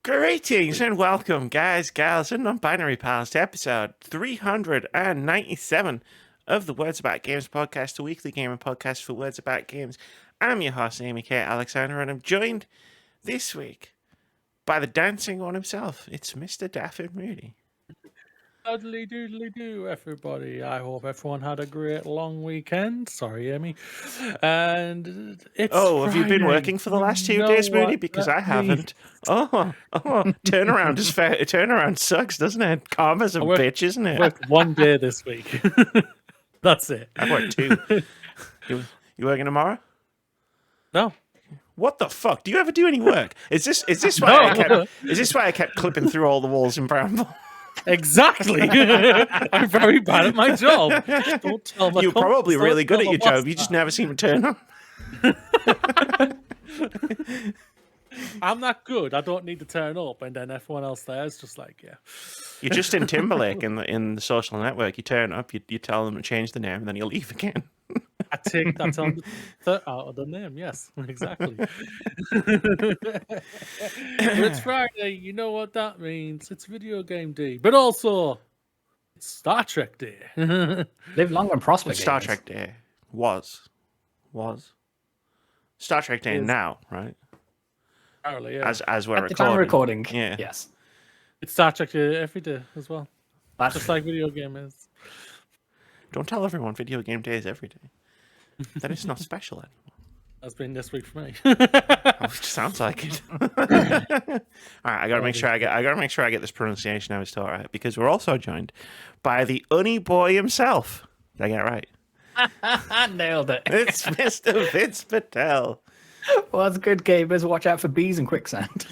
Greetings and welcome, guys, gals, and non-binary pals, to episode 397 of the Words About Games podcast, a weekly gaming podcast for Words About Games. I'm your host, Amy K. Alexander, and I'm joined this week by the dancing one himself. It's Mr. Daffy Moody. Doodly doodly do, everybody. I hope everyone had a great long weekend. Sorry, Amy. And it's have you been Friday. working for the last 2 days, Moody? Because I haven't. Turnaround sucks, doesn't it? Karma's a bitch, isn't it? I worked 1 day this week. That's it. I worked 2. You working tomorrow? No. What the fuck? Do you ever do any work? Is this why I kept clipping through all the walls in Bramble? Exactly. I'm very bad at my job. Don't tell my You're probably really good at your job. You just never seem to turn up. I'm that good. I don't need to turn up, and then everyone else there is just like, yeah. You're just in Timberlake in the social network. You turn up, you tell them to change the name, and then you leave again. I take that on out of the name. Yes, exactly. It's Friday. You know what that means. It's video game day, but also it's Star Trek Day. Live long and prosper. Star Trek Day was Star Trek Day now, right? Apparently, yeah. As we're At the time recording. Yeah. Yes. It's Star Trek Day every day as well. That's Just like video game is. Don't tell everyone video game day is every day. Then it's not special anymore. That's been this week for me. Sounds like it. All right, I gotta make sure I get this pronunciation I was taught right, because we're also joined by the Unny boy himself. Did I get it right? Nailed it. It's Mr. Vitz Patel. Well, that's good, gamers. Watch out for bees and quicksand.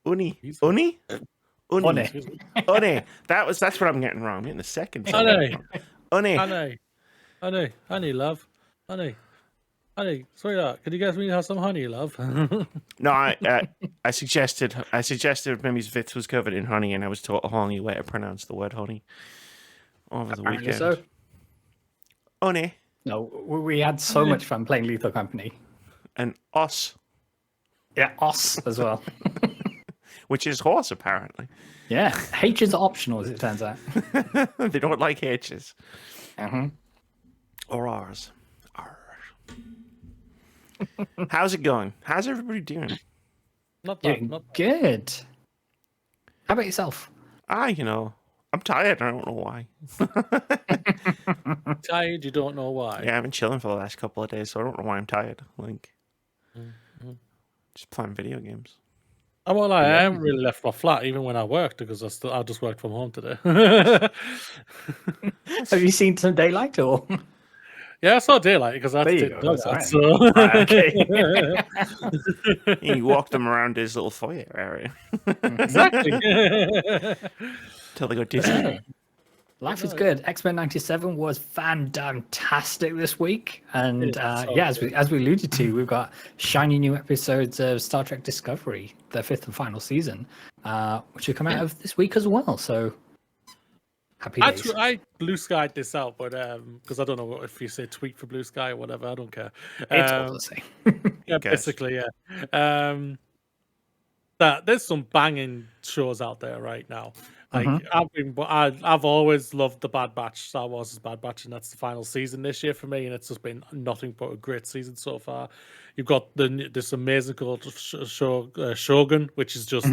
Unny. That's what I'm getting wrong. I'm getting the second. Honey, love. Honey, sweetheart, could you guys me have some honey, love? No, I suggested maybe Vitz was covered in honey, and I was taught a whole new way to pronounce the word honey over the weekend. So. Honey. No, we had so much fun playing Lethal Company. And os. Yeah, os as well. Which is horse, apparently. Yeah, H's are optional, as it turns out. They don't like H's. Uh-huh. Or R's. How's it going? How's everybody doing? Not bad. Not good. How about yourself? I'm tired. I don't know why. Tired, you don't know why. Yeah, I've been chilling for the last couple of days, so I don't know why I'm tired. Just playing video games. I haven't really left my flat even when I worked, because I just worked from home today. Have you seen some daylight or? Yeah, I saw daylight because I had to take dogs out. Okay. You walk them around his little foyer area. Exactly. Till they go dizzy. Life is good. X-Men 97 was fantastic this week, and as we alluded to, we've got shiny new episodes of Star Trek Discovery, the 5th and final season, which will come out of this week as well. So happy days. I Blueskyed this out, but because I don't know if you say tweet for Bluesky or whatever, I don't care. It's all the same. Yeah, basically, yeah. That there's some banging shows out there right now. Like I've always loved the Bad Batch, Star Wars' Bad Batch, and that's the final season this year for me, and it's just been nothing but a great season so far. You've got this amazing called Shogun, which is just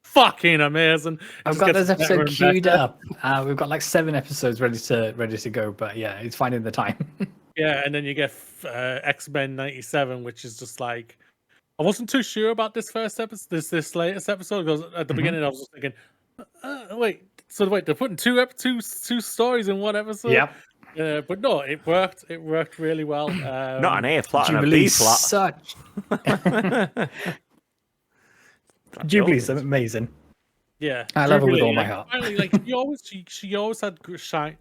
fucking amazing. I've got those episodes queued up. We've got like 7 episodes ready to go, but yeah, it's finding the time. Yeah, and then you get X-Men 97, which is just like, I wasn't too sure about this first episode, this latest episode, because at the beginning I was just thinking, wait, they're putting two stories in one episode. Yep. But no, it worked. It worked really well. Not an A plot and a B plot. Jubilee's amazing. Yeah, I love her with all my heart. Finally, like she always had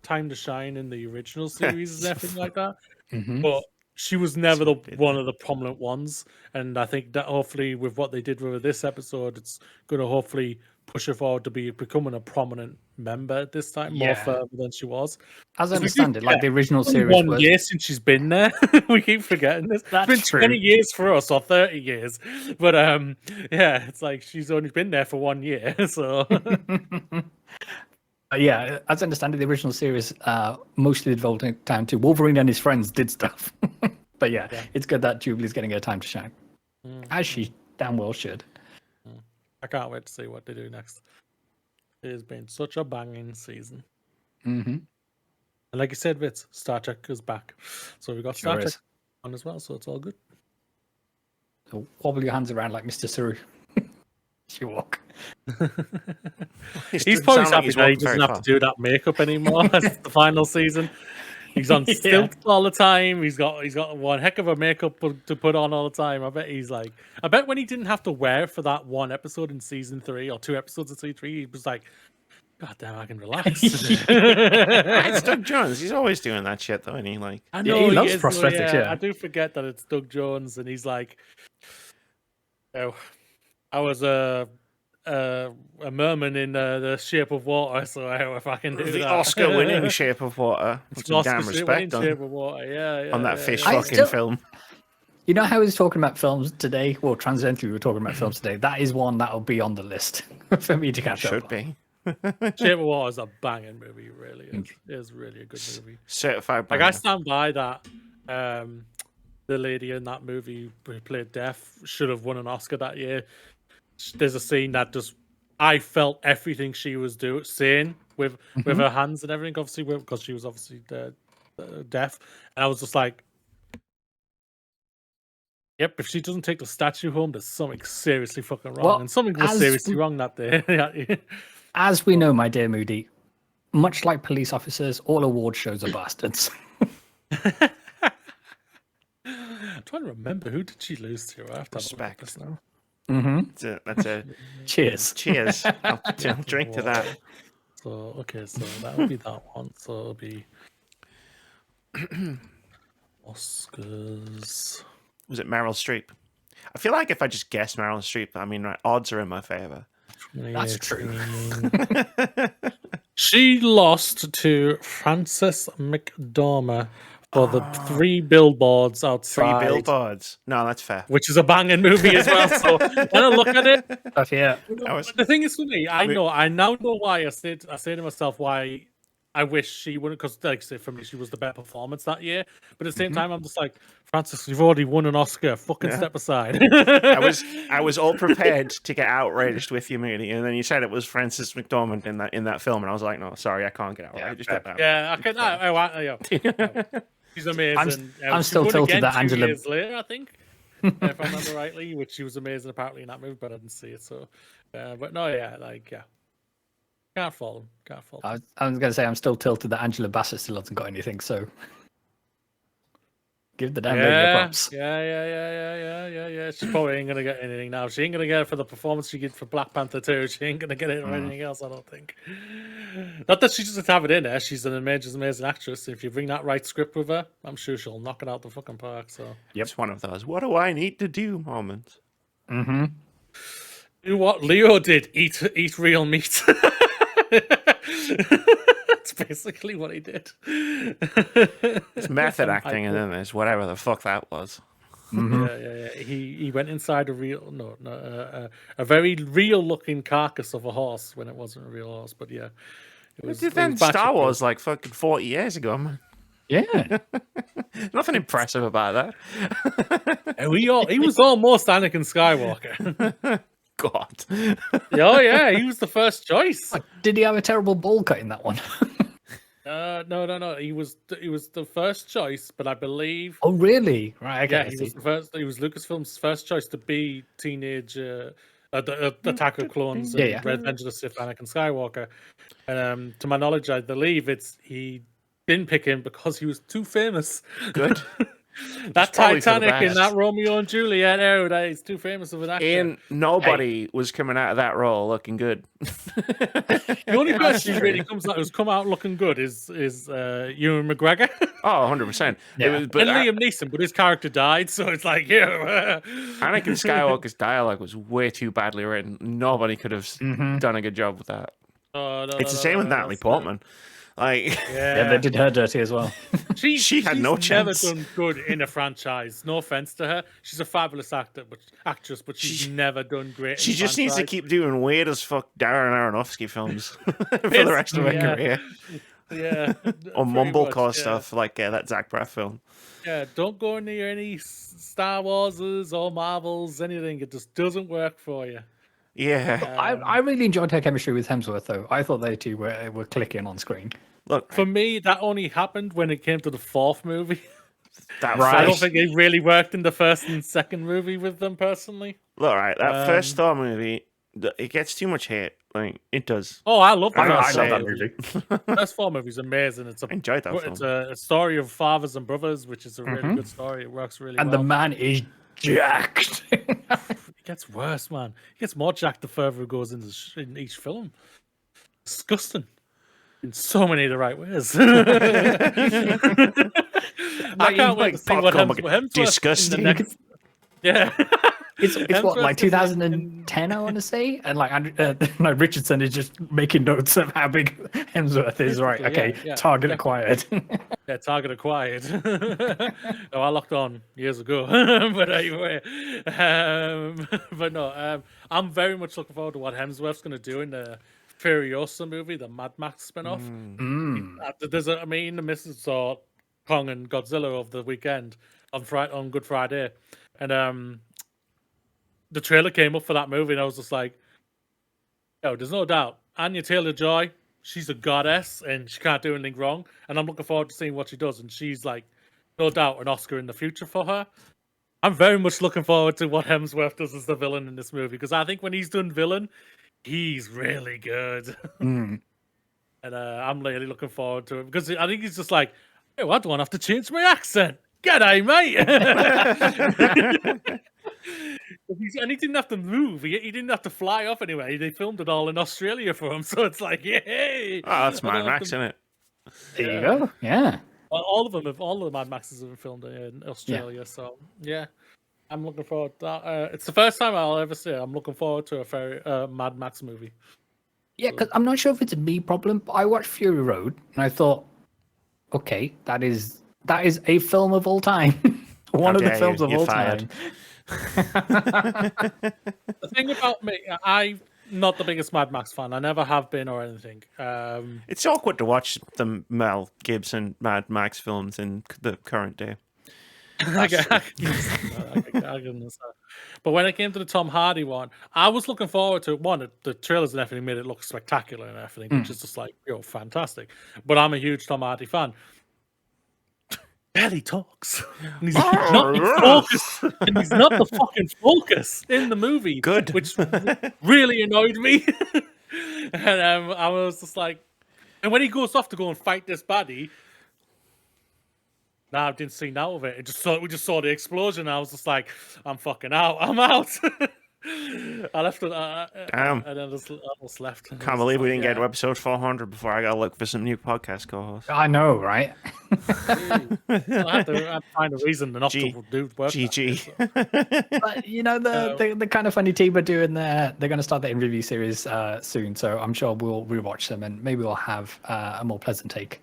time to shine in the original series and everything like that. But she was never one of the prominent ones, and I think that hopefully with what they did with this episode, it's going to hopefully push her forward to becoming a prominent member this time, more further than she was. As I understand it, like the original It's only series 1 was year since she's been there. We keep forgetting this. That's It's been 20 years for us, or 30 years. But yeah, it's like she's only been there for 1 year. So yeah, as I understand it, the original series mostly devoted time to Wolverine and his friends did stuff. But yeah, it's good that Jubilee's getting her time to shine, as she damn well should. I can't wait to see what they do next. It has been such a banging season. And like you said, Vitz, Star Trek is back. So we got Star Trek on as well, so it's all good. So wobble your hands around like Mr. Saru. You walk. He's probably happy that he doesn't have to do that makeup anymore. It's the final season. He's on stilts all the time. He's got one heck of a makeup to put on all the time. I bet when he didn't have to wear it for that one episode in season 3 or 2 episodes of season 3, he was like, God damn, I can relax. It's Doug Jones. He's always doing that shit, though, and he like. I know he loves prosthetics. I do forget that it's Doug Jones, and he's like, oh, I was a merman in The Shape of Water, so if I can do the that. Oscar-winning Shape of Water. It's some damn respect on, Shape of Water. Yeah, on that fish yeah. fucking film. You know how he's talking about films today? Well, transcendentally, we're talking about films today. That is one that'll be on the list for me to catch up. Should be. Shape of Water is a banging movie. It really is. It is really a good movie. Certified. Like I stand by that. The lady in that movie who played Death should have won an Oscar that year. There's a scene that just I felt everything she was saying with her hands and everything, obviously because she was obviously deaf, and I was just like, "Yep, if she doesn't take the statue home, there's something seriously fucking wrong." Well, and something was seriously wrong that day. As we know, my dear Moody, much like police officers, all award shows are bastards. I'm trying to remember, who did she lose to? I have to Respect. This now. That's a Cheers. Cheers. I'll drink to that. So okay, so that would be that one. So it'll be Oscars. Was it Meryl Streep? I feel like if I just guess Meryl Streep, I mean, odds are in my favor. That's true. She lost to Frances McDormand for the 3 billboards outside. 3 billboards. No, that's fair. Which is a banging movie as well. So when I look at it, the thing is for me, I now know why I say to myself why I wish she wouldn't, because like I say, for me, she was the better performance that year. But at the same time, I'm just like, Francis, you've already won an Oscar. Fucking step aside. I was all prepared to get outraged with you, Moody, and then you said it was Frances McDormand in that film, and I was like, no, sorry, I can't get outraged at that. Yeah, I can. She's amazing. I'm still tilted that Angela. 2 years later, I think, if I remember rightly, which she was amazing apparently in that movie, but I didn't see it. So, but no, can't fault him. I was going to say I'm still tilted that Angela Bassett still hasn't got anything. So, give the damn lady the props. Yeah. She probably ain't gonna get anything now. She ain't gonna get it for the performance she did for Black Panther 2. She ain't gonna get it or anything else, I don't think. Not that she doesn't have it in her. She's an amazing actress. If you bring that right script with her, I'm sure she'll knock it out the fucking park. So it's one of those "what do I need to do" moments. Do what Leo did: eat real meat. That's basically what he did. It's method acting, and then there's whatever the fuck that was. Yeah. He went inside a very real looking carcass of a horse when it wasn't a real horse. But yeah, it was. Then Star Wars like fucking 40 years ago, man. Yeah, nothing impressive about that. He was almost Anakin Skywalker. God. Oh yeah, he was the first choice. Did he have a terrible bowl cut in that one? No. He was the first choice, but I believe. Oh really? Right. Okay, yeah, he was the first. He was Lucasfilm's first choice to be teenage Attack of Clones and Revenge of the Sith Anakin Skywalker. And to my knowledge, I believe he didn't pick him because he was too famous. Good. That probably for the Titanic and best. that Romeo and Juliet era, that is too famous of an actor. And nobody was coming out of that role looking good. The only person who really who's come out looking good is Ewan McGregor. Oh, 100%. Yeah. It was, but And Liam Neeson, but his character died, so it's like, yeah. Anakin Skywalker's dialogue was way too badly written. Nobody could have done a good job with that. It's the same with Natalie Portman. Like, Yeah, they did her dirty as well. She had no chance. She's never done good in a franchise. No offense to her, she's a fabulous actress, but she's never done great. She in just needs to franchise. keep doing weird as fuck Darren Aronofsky films for the rest of her career. Yeah, Or pretty mumblecore much, stuff like that Zach Braff film. Yeah, don't go near any Star Warses or Marvels, anything. It just doesn't work for you. Yeah. I really enjoyed her chemistry with Hemsworth, though. I thought they two were clicking on screen. Look, For me, that only happened when it came to the fourth movie. that Right. I don't first, think it really worked in the first and second movie with them personally. look, right, that first Thor movie, it gets too much hate. Like, it does. Oh, I love that. I first love Thor that movie. First Thor movie is amazing. It's I enjoyed that it's film. a story of fathers and brothers, which is a really good story. It works really And well. the man is jacked. It gets worse, man. It gets more jacked the further it goes in each film. Disgusting. In so many of the right ways. I can't wait to see what Hemsworth disgusting. in the next... Yeah. It's what, Hemsworth like is 2010, I want to say, and like Richardson is just making notes of how big Hemsworth is. Right? Okay, yeah, target yeah. acquired. Yeah, target acquired. Oh, I locked on years ago. But anyway, but no, I'm very much looking forward to what Hemsworth's going to do in the Furiosa movie, the Mad Max spin-off. Me and the missus saw Kong and Godzilla over the weekend on Good Friday, and the trailer came up for that movie, and I was just like, "Yo, there's no doubt, Anya Taylor-Joy, she's a goddess, and she can't do anything wrong." And I'm looking forward to seeing what she does. And she's like, no doubt, an Oscar in the future for her. I'm very much looking forward to what Hemsworth does as the villain in this movie, because I think when he's done villain, he's really good. And I'm really looking forward to it, because I think he's just like, "Oh, I don't have to change my accent. G'day, mate." And he didn't have to move. He didn't have to fly off anyway. They filmed it all in Australia for him. So it's like, yay! Oh, that's Mad Max, isn't it? There you go. Yeah. All of the Mad Maxes have been filmed in Australia. So yeah, I'm looking forward to that. It's the first time I'll ever see it. I'm looking forward to a Mad Max movie. Yeah, because I'm not sure if it's a me problem, but I watched Fury Road and I thought, okay, that is a film of all time. One of the films of all time. The thing about me, I'm not the biggest Mad Max fan. I never have been or anything. It's awkward to watch the Mel Gibson Mad Max films in the current day. I can understand. But when it came to the Tom Hardy one, I was looking forward to it. One, the trailers and everything made it look spectacular and everything, which is just like, fantastic. But I'm a huge Tom Hardy fan. Barely talks. And he's not the focus. And he's not the fucking focus in the movie. Good. Which really annoyed me. And I was just like, and when he goes off to go and fight this baddie, I didn't see none of it. We just saw the explosion. And I was just like, I'm fucking out. I'm out. I left it. Damn. And then I just left. Can't believe we didn't get to episode 400 before I got to look for some new podcast co-hosts. I know, right? I had to find a reason not to do work. GG. But the kind of funny team are doing they're going to start their review series soon, so I'm sure we'll rewatch them and maybe we'll have a more pleasant take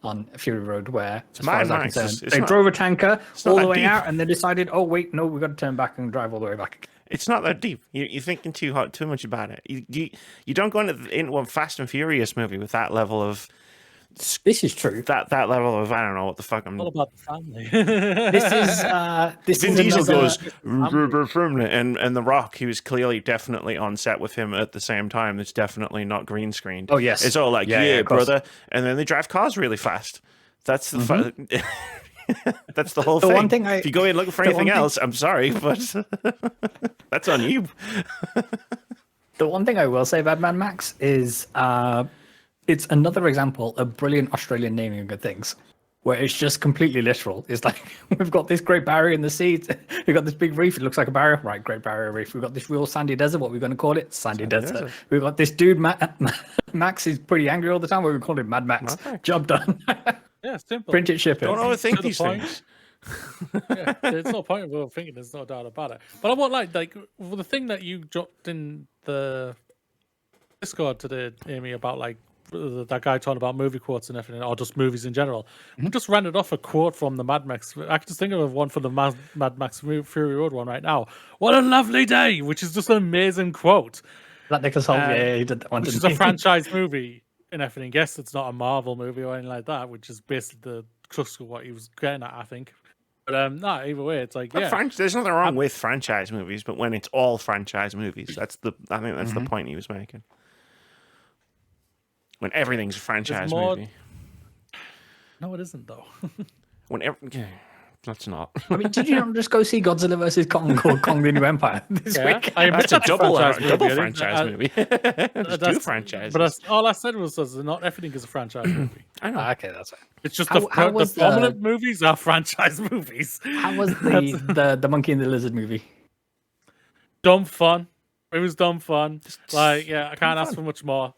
on Fury Road, where, as far as I'm concerned, they drove a tanker all the way out and they decided, oh wait, no, we've got to turn back and drive all the way back. It's not that deep. You're thinking too much about it. You don't go into a Fast and Furious movie with that level of. This is true. That level of, I don't know what the fuck I'm. All about the family. This Vin is Diesel goes another... and The Rock, he was clearly definitely on set with him at the same time. It's definitely not green screened. Oh yes, it's all like yeah brother, and then they drive cars really fast. That's the that's the whole thing. One thing if you go in looking for anything else, I'm sorry, but that's on you. The one thing I will say about Mad Max is it's another example of brilliant Australian naming of good things. where it's just completely literal. It's like we've got this Great Barrier in the sea. We've got this big reef. It looks like a barrier, right? Great Barrier Reef. We've got this real sandy desert. What are we going to call it? Sandy desert. We've got this dude, Max is pretty angry all the time. What we call him, Mad Max. Job done. Yeah, simple. Print it, ship it. Don't overthink these things. Yeah, there's no point of overthinking. There's no doubt about it. But I want like the thing that you dropped in the Discord today, Amy, about like that guy talking about movie quotes and everything, or just movies in general. I just rounded off a quote from the Mad Max. I can just think of one for the Mad Max Fury Road one right now. What a lovely day, which is just an amazing quote. That Nicholas Hoult, yeah, he did that one. Which is a franchise movie and everything. Yes, it's not a Marvel movie or anything like that, which is basically the crux of what he was getting at, I think. But no, either way, it's like there's nothing wrong with franchise movies, but when it's all franchise movies, I think that's the point he was making. When everything's a franchise movie. No, it isn't though. That's not. I mean, did you not just go see Godzilla versus Kong called Kong the New Empire this week? That's a double franchise movie. There's two franchises. But all I said was not everything is a franchise movie. I know. Okay, that's right. It's just the prominent movies are franchise movies. How was the Monkey and the Lizard movie? Dumb fun. It was dumb fun. Like, yeah, I can't ask for much more.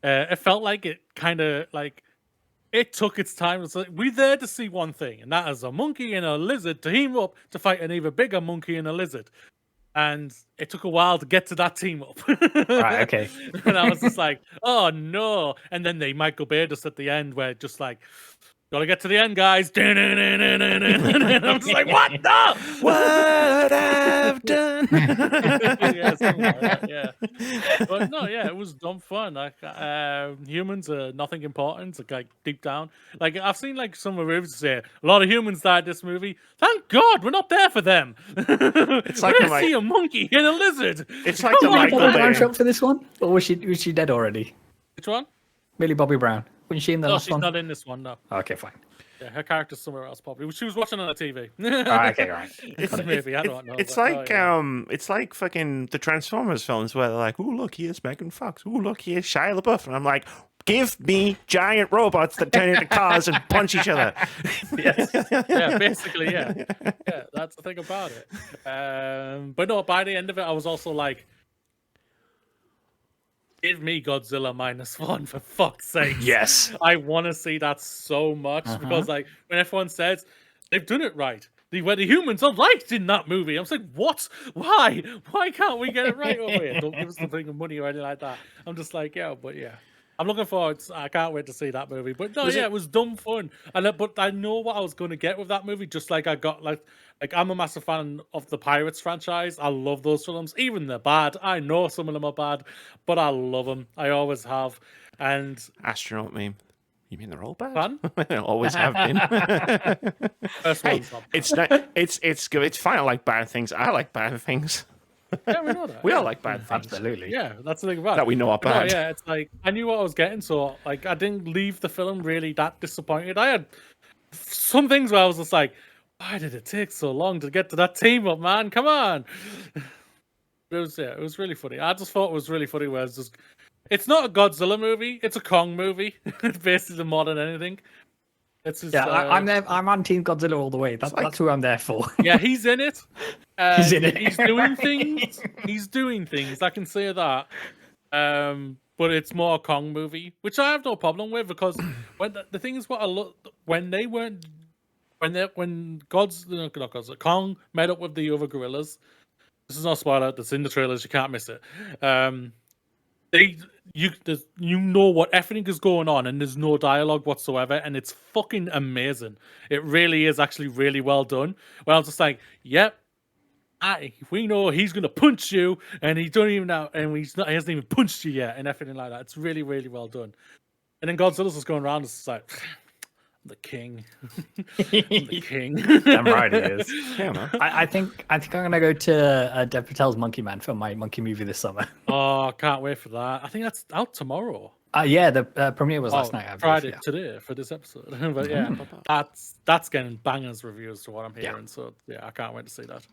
It felt like it kind of like it took its time. It's like we're there to see one thing, and that is a monkey and a lizard team up to fight an even bigger monkey and a lizard. And it took a while to get to that team up. Right, okay. And I was just like, oh no. And then they Michael Bay just at the end where just like, gotta get to the end, guys. And I'm just like, what? No! What I've done. Yeah, something like that, yeah. But no, yeah, it was dumb fun. Like humans are nothing important. Like deep down, like I've seen like some reviews say a lot of humans died this movie. Thank God we're not there for them. It's like we see a monkey and a lizard. It's like the Millie Michael Bobby Brown Bay. show up for this one, or was she dead already? Which one? Millie Bobby Brown. Wasn't she in the No, last she's one? not in this one. No. Okay, fine. Yeah, her character's somewhere else probably. She was watching on the TV. Okay, right. Maybe I don't know. It's but, like yeah. it's like fucking the Transformers films where they're like, "Oh look, here's Megan Fox. Oh look, here's Shia LaBeouf," and I'm like, "Give me giant robots that turn into cars and punch each other." Yes. Yeah, basically, yeah. Yeah, that's the thing about it. But no, by the end of it, I was also like, give me Godzilla -1 for fuck's sake. Yes. I want to see that so much because like when everyone says they've done it right. The humans are right in that movie. I'm just like, what? Why? Why can't we get it right over here? Don't give us the thing of money or anything like that. I'm just like, yeah, but yeah. I'm looking forward. I can't wait to see that movie. But no, it was dumb fun. But I know what I was going to get with that movie. Just like I got like I'm a massive fan of the Pirates franchise. I love those films. Even they're bad. I know some of them are bad, but I love them. I always have. And Astronaut meme. You mean they're all bad? Fun? They always have been. First Hey, one's not bad. it's not. It's good. It's fine. I like bad things. I like bad things. Yeah, we know that. We yeah. all like bad things. Absolutely. Yeah, that's the thing about it. That we know are But no, bad. yeah, it's like I knew what I was getting, so like I didn't leave the film really that disappointed. I had some things where I was just like, why did it take so long to get to that team up, man? Come on. It was really funny. I just thought it was really funny where it's just it's not a Godzilla movie, it's a Kong movie. It's basically more than anything. It's just, I'm there. I'm on Team Godzilla all the way. That's who I'm there for. yeah, he's in it. He's in it. He's doing things. He's doing things. I can say that. But it's more a Kong movie, which I have no problem with because when the thing is, what I look when Kong met up with the other gorillas. This is not a spoiler. That's in the trailers. You can't miss it. You know what everything is going on, and there's no dialogue whatsoever, and it's fucking amazing. It really is actually really well done. Well, I'm just like, yep. We know he's gonna punch you, and he don't even know, and he hasn't even punched you yet, and everything like that. It's really, really well done. And then Godzilla's just going around, it's like, I'm the king. I'm the king. Damn right he is. Yeah, man. I think I'm gonna go to Dev Patel's Monkey Man for my monkey movie this summer. Oh, I can't wait for that. I think that's out tomorrow. Yeah, the premiere was last night. I tried believe, it today for this episode. But yeah, that's getting bangers reviews to what I'm hearing. So yeah, I can't wait to see that.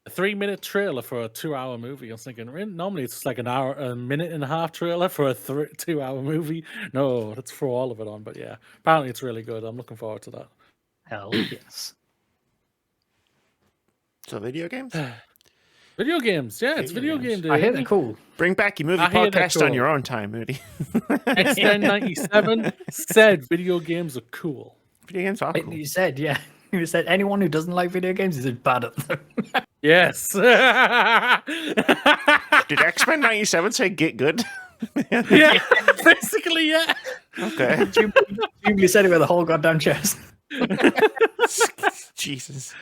A 3-minute trailer for a 2-hour movie. I was thinking, normally it's like a minute and a half trailer for a 2-hour movie. No, let's throw all of it on. But yeah, apparently it's really good. I'm looking forward to that. Hell yes. So video games? Video games, yeah, it's video game day. I hear they're cool. Bring back your movie I hear they're podcast on cool. your own time, Moody. X1097 said video games are cool. Video games are cool. You said, yeah. You said anyone who doesn't like video games is bad at them. Yes. Did X-Men 97 say get good? Yeah, basically, yeah. Okay. You said it with a whole goddamn chest. Jesus.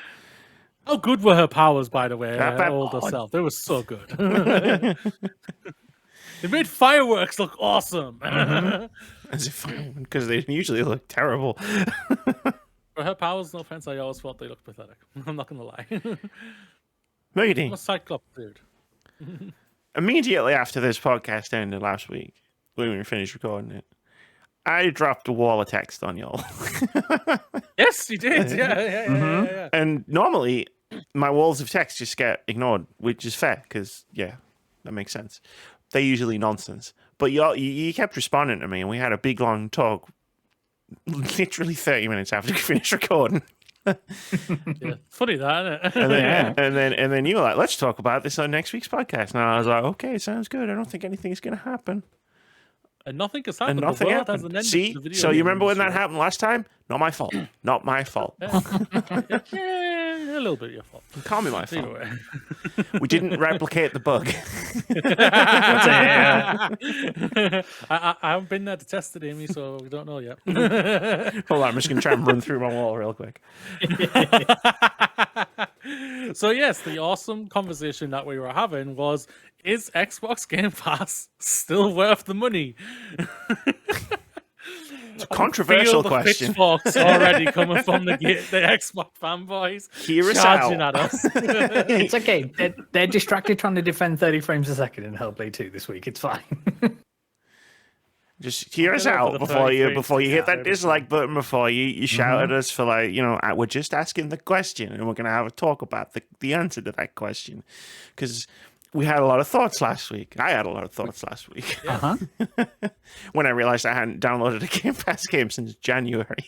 How good were her powers, by the way? Not Her bad. older self. They were so good. They made fireworks look awesome. As if because they usually look terrible. For her powers, no offense, I always thought they looked pathetic. I'm not gonna lie. Moody, I'm a Cyclops dude. immediately after this podcast ended last week, when we finished recording it, I dropped a wall of text on y'all. Yes, you did. Yeah. And normally, my walls of text just get ignored, which is fair, because, yeah, that makes sense. They're usually nonsense. But you kept responding to me, and we had a big, long talk, literally 30 minutes after we finished recording. Yeah. Funny that, isn't And it? then you were like, let's talk about this on next week's podcast. And I was like, okay, sounds good. I don't think anything's going to happen. And nothing has happened. And nothing the world happened. hasn't ended See? for the video So you game remember when that industry. happened last time? Not my fault. Not my fault. Yeah, a little bit of your fault. Can't be my fault. Anyway. We didn't replicate the bug. I haven't been there to test it, Amy, so we don't know yet. Hold on, I'm just going to try and run through my wall real quick. So yes, the awesome conversation that we were having was, is Xbox Game Pass still worth the money? It's a controversial question. Pitchforks already coming from the Xbox fanboys. Hear us charging out. at us. It's okay. They're distracted trying to defend 30 frames a second in Hellblade 2 this week. It's fine. Just hear us Get over out the before 30 you frames hit that together. dislike button, before you shout at us for, like, we're just asking the question and we're going to have a talk about the answer to that question. Because we had a lot of thoughts last week. I had a lot of thoughts last week. Uh-huh. When I realized I hadn't downloaded a Game Pass game since January.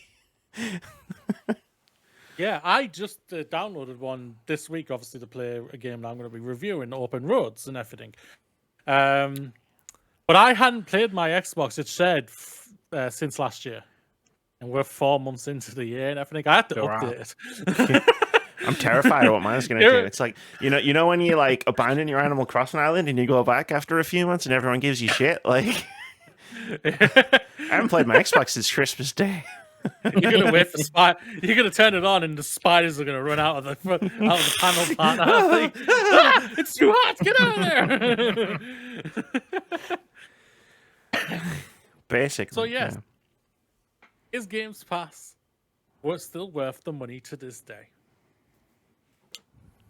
Yeah, I just downloaded one this week, obviously, to play a game that I'm going to be reviewing, Open Roads and everything. But I hadn't played my Xbox, it said, since last year. And we're 4 months into the year and everything. I had to update it. I'm terrified of what mine's going to do. It's like, you know when you, like, abandon your Animal Crossing island and you go back after a few months and everyone gives you shit? Like, I haven't played my Xbox since Christmas Day. You're gonna wait for You're gonna turn it on, and the spiders are gonna run out of the panel part. Like, it's too hot. Get out of there. Basically. So yes, is Games Pass still worth the money to this day?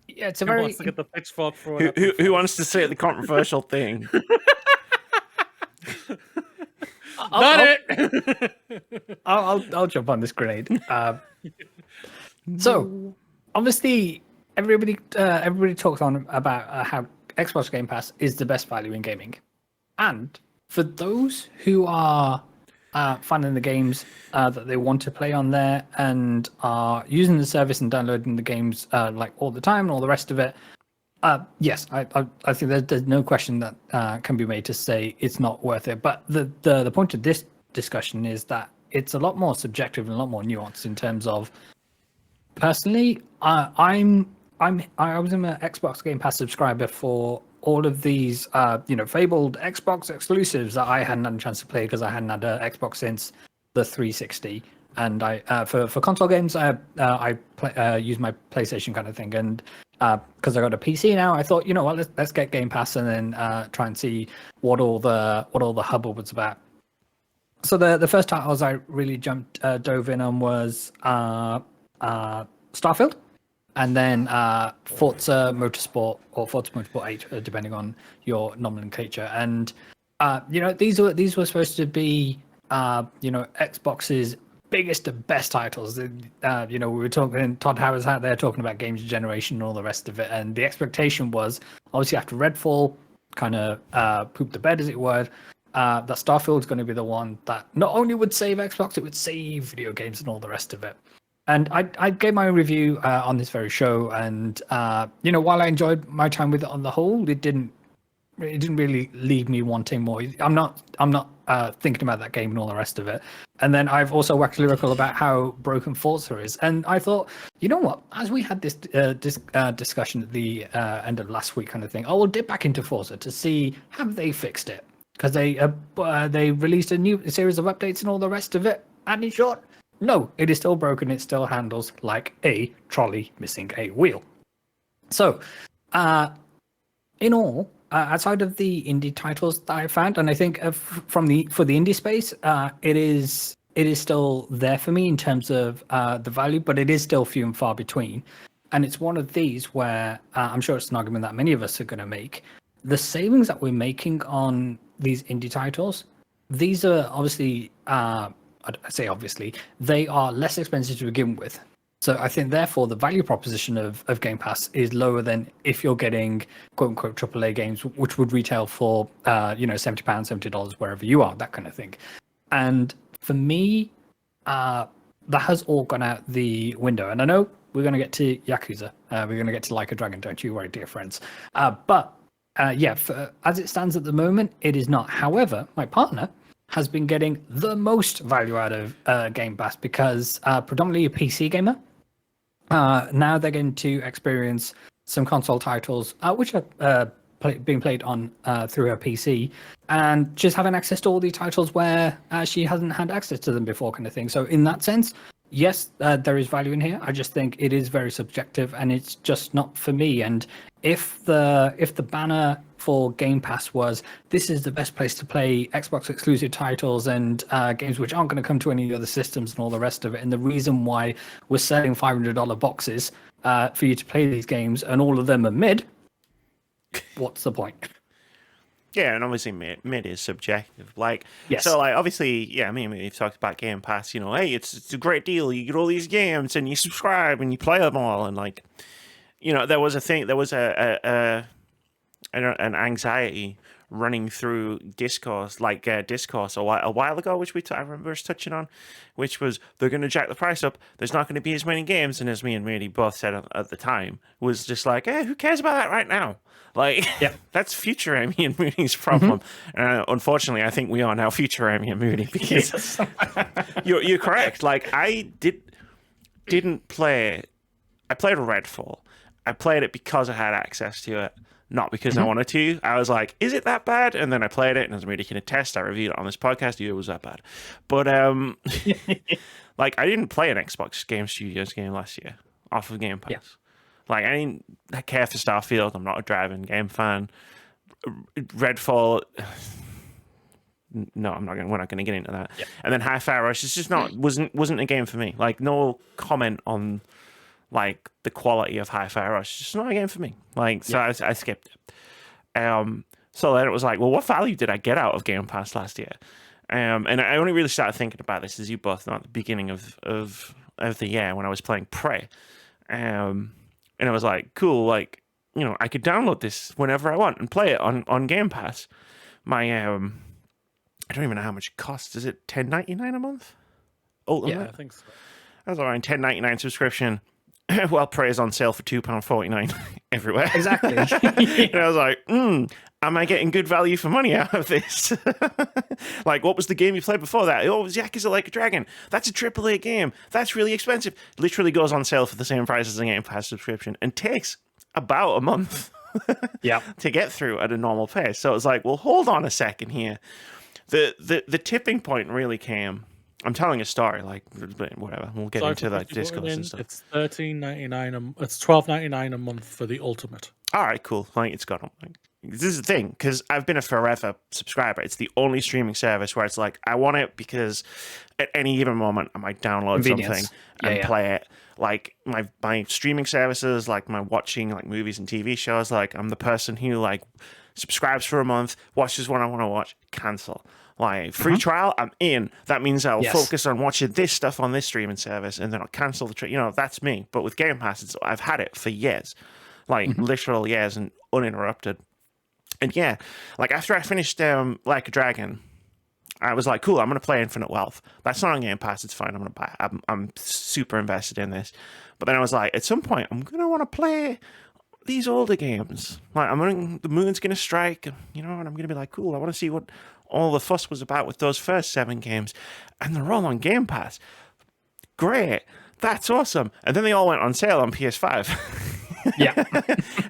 Yeah, it's a Who very. wants to get the pitchfork for it? Who wants to say the controversial thing? I'll jump on this grenade. So, obviously, everybody talks on about how Xbox Game Pass is the best value in gaming, and for those who are finding the games that they want to play on there and are using the service and downloading the games like all the time and all the rest of it. Yes, I think there's no question that can be made to say it's not worth it. But the point of this discussion is that it's a lot more subjective and a lot more nuanced in terms of. Personally, I was an Xbox Game Pass subscriber for all of these fabled Xbox exclusives that I hadn't had a chance to play because I hadn't had an Xbox since the 360. And I for console games I use my PlayStation kind of thing, and because I got a PC now, I thought, you know what, let's get Game Pass and then try and see what all the hubbub was about. So the first titles I really dove in on was Starfield, and then Forza Motorsport or Forza Motorsport 8, depending on your nomenclature. And these were supposed to be Xbox's biggest and best titles. We were talking, Todd Howard's out there talking about games generation and all the rest of it, and the expectation was obviously after Redfall kind of pooped the bed, as it were, that Starfield's going to be the one that not only would save Xbox, it would save video games and all the rest of it. And I gave my own review on this very show, and while I enjoyed my time with it on the whole, it didn't really leave me wanting more. I'm not thinking about that game and all the rest of it. And then I've also waxed lyrical about how broken Forza is, and I thought, you know what? As we had this discussion at the end of last week, kind of thing, I will dip back into Forza to see have they fixed it, because they released a new series of updates and all the rest of it. And in short, no, it is still broken. It still handles like a trolley missing a wheel. So, in all, outside of the indie titles that I found, and I think for the indie space, it is still there for me in terms of the value, but it is still few and far between. And it's one of these where I'm sure it's an argument that many of us are going to make. The savings that we're making on these indie titles, these are obviously, I say obviously, they are less expensive to begin with. So I think, therefore, the value proposition of Game Pass is lower than if you're getting quote-unquote AAA games, which would retail for, £70, $70 wherever you are, that kind of thing. And for me, that has all gone out the window. And I know we're going to get to Yakuza. We're going to get to Like a Dragon, don't you worry, dear friends. But as it stands at the moment, it is not. However, my partner has been getting the most value out of Game Pass because predominantly a PC gamer. Now they're going to experience some console titles, which are being played on through her PC, and she's having access to all these titles where she hasn't had access to them before, kind of thing. So in that sense, yes, there is value in here. I just think it is very subjective, and it's just not for me. And if the banner for Game Pass was this is the best place to play Xbox exclusive titles and games which aren't going to come to any other systems and all the rest of it, and the reason why we're selling $500 boxes for you to play these games and all of them are mid, what's the point? Yeah, and obviously mid is subjective. Like, yes. So like obviously, yeah, I mean, we've talked about Game Pass. Hey, it's a great deal. You get all these games and you subscribe and you play them all. And like, there was an anxiety running through discourse a while ago, which I remember us touching on, which was they're going to jack the price up. There's not going to be as many games, and as me and Moody both said at the time, was just like, who cares about that right now? Like, yep. That's future Amy and Moody's problem. Mm-hmm. Unfortunately, I think we are now future Amy and Moody because you're correct. Like, I didn't play. I played Redfall. I played it because I had access to it, not because I wanted to. I was like, is it that bad? And then I played it, and as Moody can attest, I reviewed it on this podcast. It was that bad. But like, I didn't play an Xbox Game Studios game last year off of Game Pass. Yeah. Like, I didn't care for Starfield. I'm not a driving game fan. Redfall, no, we're not going to get into that. Yeah. And then Hi-Fi Rush, it's just wasn't a game for me. Like, no comment on like the quality of Hi-Fi Rush. It's just not a game for me. Like, so I skipped it. So then it was like, well, what value did I get out of Game Pass last year? And I only really started thinking about this, as you both know, at the beginning of the year when I was playing Prey. And I was like, cool, like, I could download this whenever I want and play it on Game Pass. My, I don't even know how much it costs. Is it $10.99 a month? Ultimate? Yeah, I think so. That was around $10.99 subscription. Well, Prey is on sale for £2.49 everywhere. Exactly. And I was like, am I getting good value for money out of this? Like, what was the game you played before that? Oh, it was Yakuza Like a Dragon. That's a AAA game. That's really expensive. Literally goes on sale for the same price as a Game Pass subscription and takes about a month to get through at a normal pace. So it was like, well, hold on a second here. The tipping point really came. I'm telling a story, like, whatever. We'll get into that discourse and stuff. It's $13.99. It's $12.99 a month for the Ultimate. All right, cool. Like, it's got. Like, this is the thing, because I've been a forever subscriber. It's the only streaming service where it's like, I want it because at any given moment I might download something and play it. Like, my streaming services, like my watching like movies and TV shows, like I'm the person who like subscribes for a month, watches what I want to watch, cancel. Like, free trial, I'm in. That means I'll focus on watching this stuff on this streaming service, and then I'll cancel the trial. You know, that's me. But with Game Pass, I've had it for years. Like, literal years and uninterrupted. And yeah, like, after I finished Like a Dragon, I was like, cool, I'm going to play Infinite Wealth. That's not on Game Pass, it's fine, I'm going to buy it. I'm super invested in this. But then I was like, at some point, I'm going to want to play these older games. Like, the moon's going to strike, you know, and I'm going to be like, cool, I want to see what all the fuss was about with those first 7 games. And they're all on Game Pass. Great. That's awesome. And then they all went on sale on PS5. Yeah.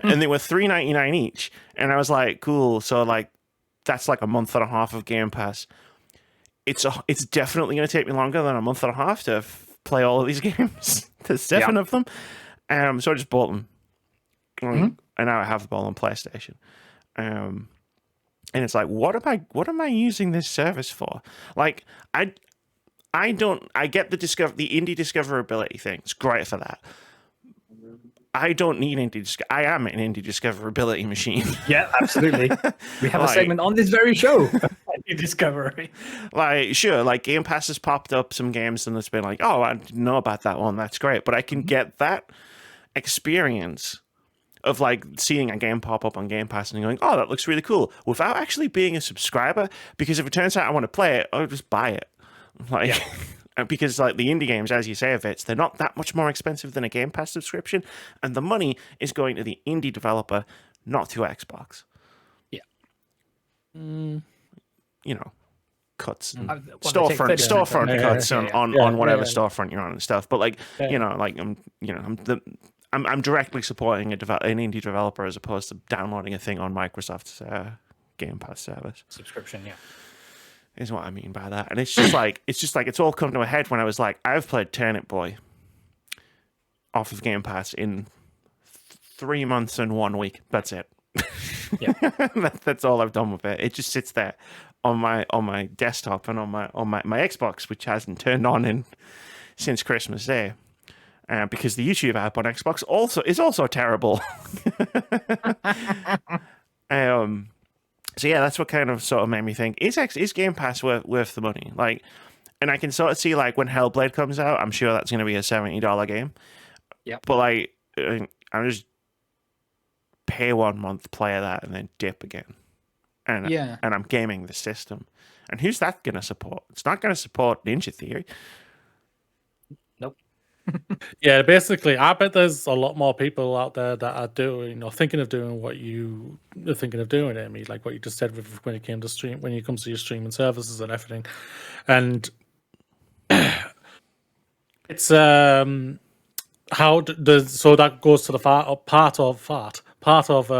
And they were $3.99 each. And I was like, cool. So, like, that's like a month and a half of Game Pass. It's definitely going to take me longer than a month and a half to play all of these games. There's 7 of them. So I just bought them. And now I have them all on PlayStation. And it's like, what am I using this service for? Like, I get the indie discoverability thing. It's great for that. I don't need I am an indie discoverability machine. Yeah, absolutely. We have a segment on this very show. Indie discovery. Like, sure, like Game Pass has popped up some games and it's been like, oh, I didn't know about that one. That's great. But I can get that experience of like seeing a game pop up on Game Pass and going, oh, that looks really cool, without actually being a subscriber. Because if it turns out I want to play it, I'll just buy it. Like, because like the indie games, as you say, Vitz, they're not that much more expensive than a Game Pass subscription, and the money is going to the indie developer, not to Xbox. Yeah. You know, cuts, and storefront cuts on whatever storefront you're on and stuff. But like, you know, like I'm directly supporting an indie developer as opposed to downloading a thing on Microsoft's Game Pass service. Subscription, yeah. Is what I mean by that. And it's just like it's all come to a head when I was like, I've played Turnip Boy off of Game Pass in 3 months and 1 week. That's it. Yeah. That's all I've done with it. It just sits there on my desktop and on my Xbox, which hasn't turned on since Christmas Day. Because the YouTube app on Xbox is also terrible. So yeah, that's what kind of sort of made me think: is Game Pass worth the money? Like, and I can sort of see like when Hellblade comes out, I'm sure that's going to be a $70 game. Yeah. But like, I'm just pay 1 month, play that, and then dip again. And I'm gaming the system. And who's that going to support? It's not going to support Ninja Theory. Nope. Yeah, basically, I bet there's a lot more people out there that are doing or thinking of doing what you are thinking of doing, Amy, like what you just said when it comes to your streaming services and everything. And it's so that goes to the part of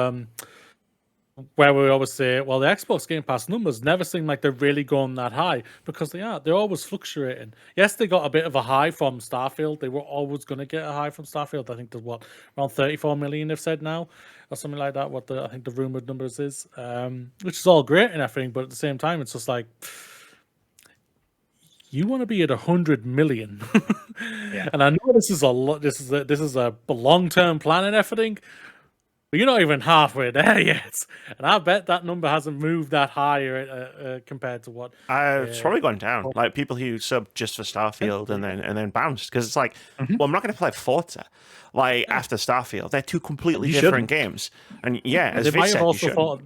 where we always say, well, the Xbox Game Pass numbers never seem like they're really going that high, because they're always fluctuating. Yes, they got a bit of a high from Starfield. They were always going to get a high from Starfield. I think there's around 34 million they've said now, or something like that. I think the rumored numbers is, which is all great and everything, but at the same time, it's just like, you want to be at 100 million. Yeah. And I know this is a lot. This is a long-term plan and everything. But you're not even halfway there yet, and I bet that number hasn't moved that higher compared to what. It's probably gone down. Like people who sub just for Starfield and then bounced, because it's like, well, I'm not going to play Forza after Starfield. They're two completely different games, and as they might have also thought.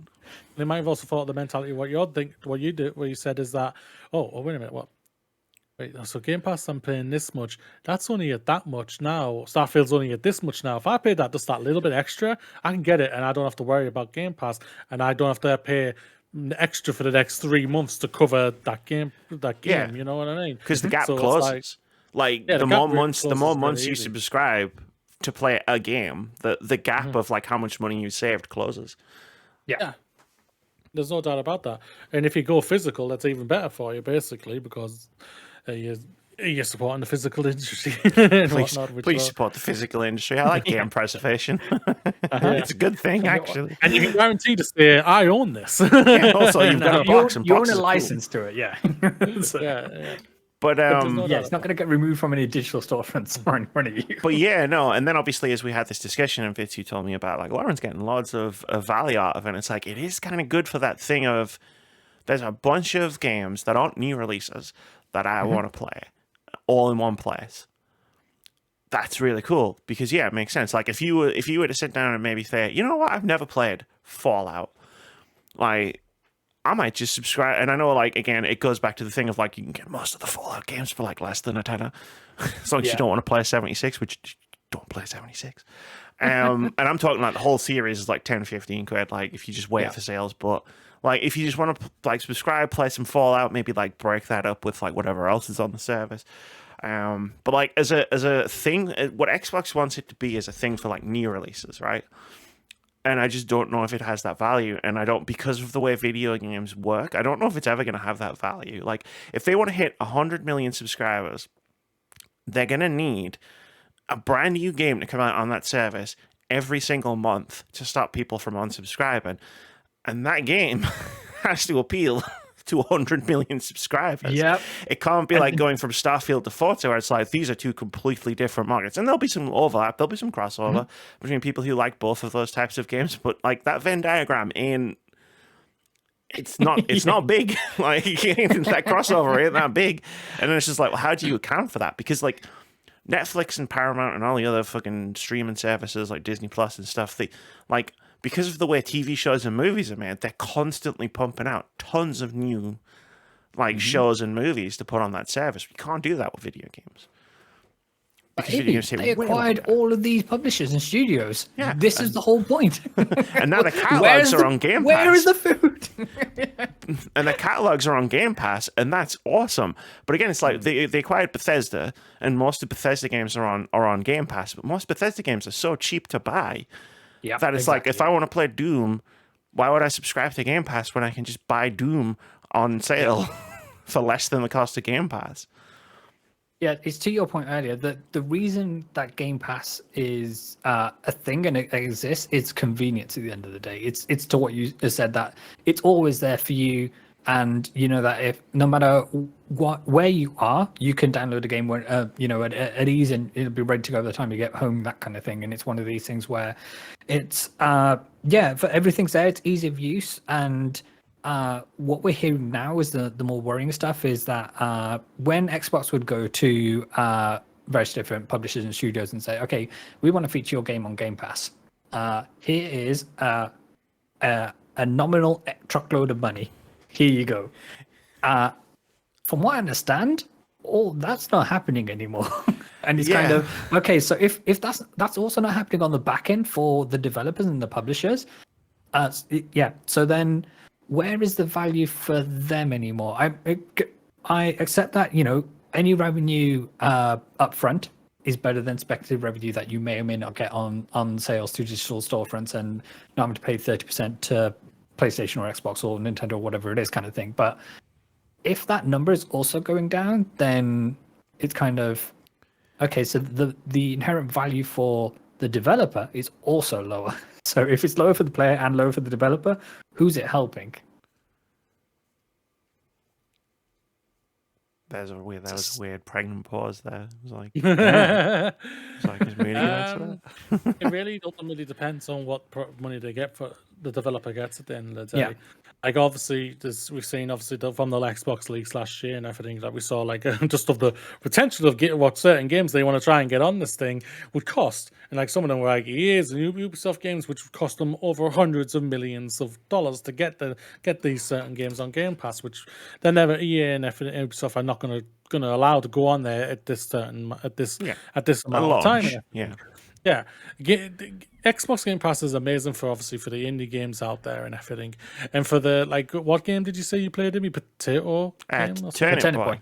They might have also thought the mentality what you said is that wait a minute, what? Wait, so Game Pass, I'm paying this much. That's only at that much now. Starfield's only at this much now. If I pay just that little bit extra, I can get it, and I don't have to worry about Game Pass, and I don't have to pay extra for the next 3 months to cover that game. Yeah. You know what I mean? Because the gap closes. The more months you subscribe to play a game, the gap of like how much money you saved closes. Yeah. There's no doubt about that. And if you go physical, that's even better for you, basically, because you're supporting the physical industry. Please support the physical industry. I like game preservation. It's a good thing, actually. And you can guarantee to say, I own this. Also, you've got a box and you own boxes a are license to it, Yeah. But it's not going to get removed from any digital storefronts or in front of you. But yeah, no. And then obviously, as we had this discussion, and Vitz, you told me about, like, Lauren's getting lots of value out of it. And it's like, it is kind of good for that thing of there's a bunch of games that aren't new releases that I want to play all in one place. That's really cool because, yeah, it makes sense. Like, if you were to sit down and maybe say, you know what, I've never played Fallout, like, I might just subscribe. And I know, like, again, it goes back to the thing of, like, you can get most of the Fallout games for, like, less than a tenner. As long as you don't want to play 76, which don't play 76. And I'm talking, like, the whole series is, like, 10, 15 quid, like, if you just wait for sales. But, like, if you just want to, like, subscribe, play some Fallout, maybe, like, break that up with, like, whatever else is on the service. But, like, as a thing, what Xbox wants it to be is a thing for, like, new releases, right? And I just don't know if it has that value. And I don't, because of the way video games work, I don't know if it's ever going to have that value. Like, if they want to hit 100 million subscribers, they're going to need a brand new game to come out on that service every single month to stop people from unsubscribing. And that game has to appeal to 100 million subscribers. Yep. It can't be like going from Starfield to Forza, where it's like, these are two completely different markets. And there'll be some overlap, there'll be some crossover between people who like both of those types of games, but like that Venn diagram it's not big. Like, that crossover ain't that big. And then it's just like, well, how do you account for that? Because, like, Netflix and Paramount and all the other fucking streaming services like Disney Plus and stuff, they, like, because of the way TV shows and movies are made, they're constantly pumping out tons of new, like, shows and movies to put on that service. We can't do that with video games. Because video games they acquired all of these publishers and studios. Yeah, this is the whole point. And now the catalogs are on Game Pass. Where is the food? And the catalogs are on Game Pass, and that's awesome. But again, it's like they acquired Bethesda, and most of Bethesda games are on Game Pass. But most Bethesda games are so cheap to buy. Yeah, that it's like, if I want to play Doom, why would I subscribe to Game Pass when I can just buy Doom on sale for less than the cost of Game Pass? Yeah, it's to your point earlier that the reason that Game Pass is a thing and it exists, it's convenience at the end of the day. It's to what you said, that it's always there for you, and you know that if no matter where you are, you can download a game where at ease, and it'll be ready to go by the time you get home, that kind of thing. And it's one of these things where it's for everything's there, it's easy of use. And what we're hearing now is the more worrying stuff is that when Xbox would go to various different publishers and studios and say, okay, we want to feature your game on Game Pass. Here is a nominal truckload of money. Here you go. From what I understand, all that's not happening anymore. And it's kind of, okay, so if that's also not happening on the back end for the developers and the publishers, so then where is the value for them anymore? I accept that, any revenue up front is better than speculative revenue that you may or may not get on sales to digital storefronts and not having to pay 30% to PlayStation or Xbox or Nintendo or whatever it is, kind of thing. But if that number is also going down, then it's kind of, okay, so the inherent value for the developer is also lower. So if it's lower for the player and lower for the developer, who's it helping? That was a weird pregnant pause there. It was like, is Moody gonna answer that? It really ultimately depends on what money they get for the developer gets at the end of the day. Yeah. Like, obviously, we've seen from the Xbox leaks last year and everything that we saw, like, just of the potential of what certain games they want to try and get on this thing would cost. And like, some of them were like EA's and Ubisoft games, which would cost them over hundreds of millions of dollars to get these certain games on Game Pass, which they're never, EA and Ubisoft are not going to allow to go on there at this amount of time. Yeah, Xbox Game Pass is amazing for the indie games out there and everything. And for the, like, what game did you say you played? Potato game? Turnip Boy.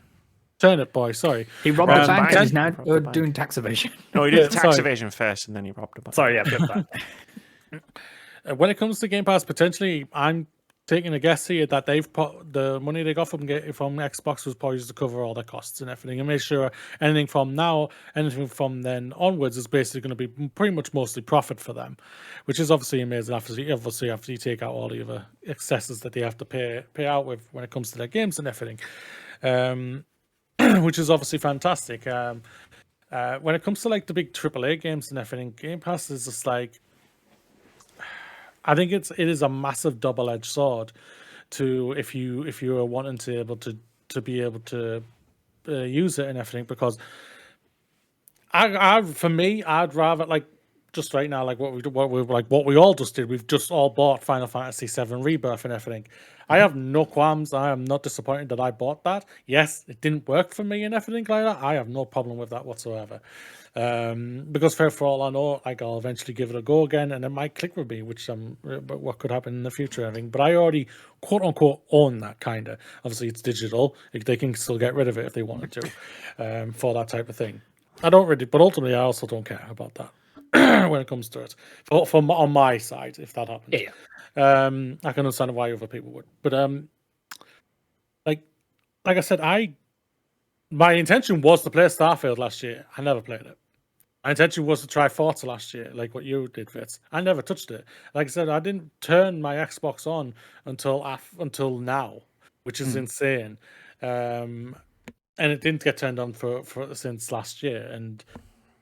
Turnip Boy, sorry. He robbed a bank and he's now doing tax evasion. No, he did tax evasion first and then he robbed a bank. Sorry, yeah. When it comes to Game Pass, potentially, I'm taking a guess here that they've put the money they got from Xbox was poised to cover all their costs and everything, and make sure anything from then onwards is basically going to be pretty much mostly profit for them, which is obviously amazing. Obviously, after you take out all the other excesses that they have to pay out with when it comes to their games and everything. which is obviously fantastic. When it comes to like the big AAA games and everything, Game Pass is just like, I think it is a massive double-edged sword to if you are wanting to be able to use it and everything, because for me, I'd rather like just right now, like what we all just did. We've just all bought Final Fantasy VII Rebirth and everything. I have no qualms. I am not disappointed that I bought that. Yes, it didn't work for me and everything like that. I have no problem with that whatsoever. Because for all I know, like I'll eventually give it a go again, and it might click with me, which but what could happen in the future, I think. But I already quote unquote own that kind of. Obviously, it's digital. They can still get rid of it if they wanted to, for that type of thing. I don't really, but ultimately, I also don't care about that when it comes to it. On my side, if that happens, I can understand why other people would. But like I said, my intention was to play Starfield last year. I never played it. My intention was to try Forza last year, like what you did, Vitz. I never touched it. Like I said, I didn't turn my Xbox on until now, which is insane. And it didn't get turned on for since last year. And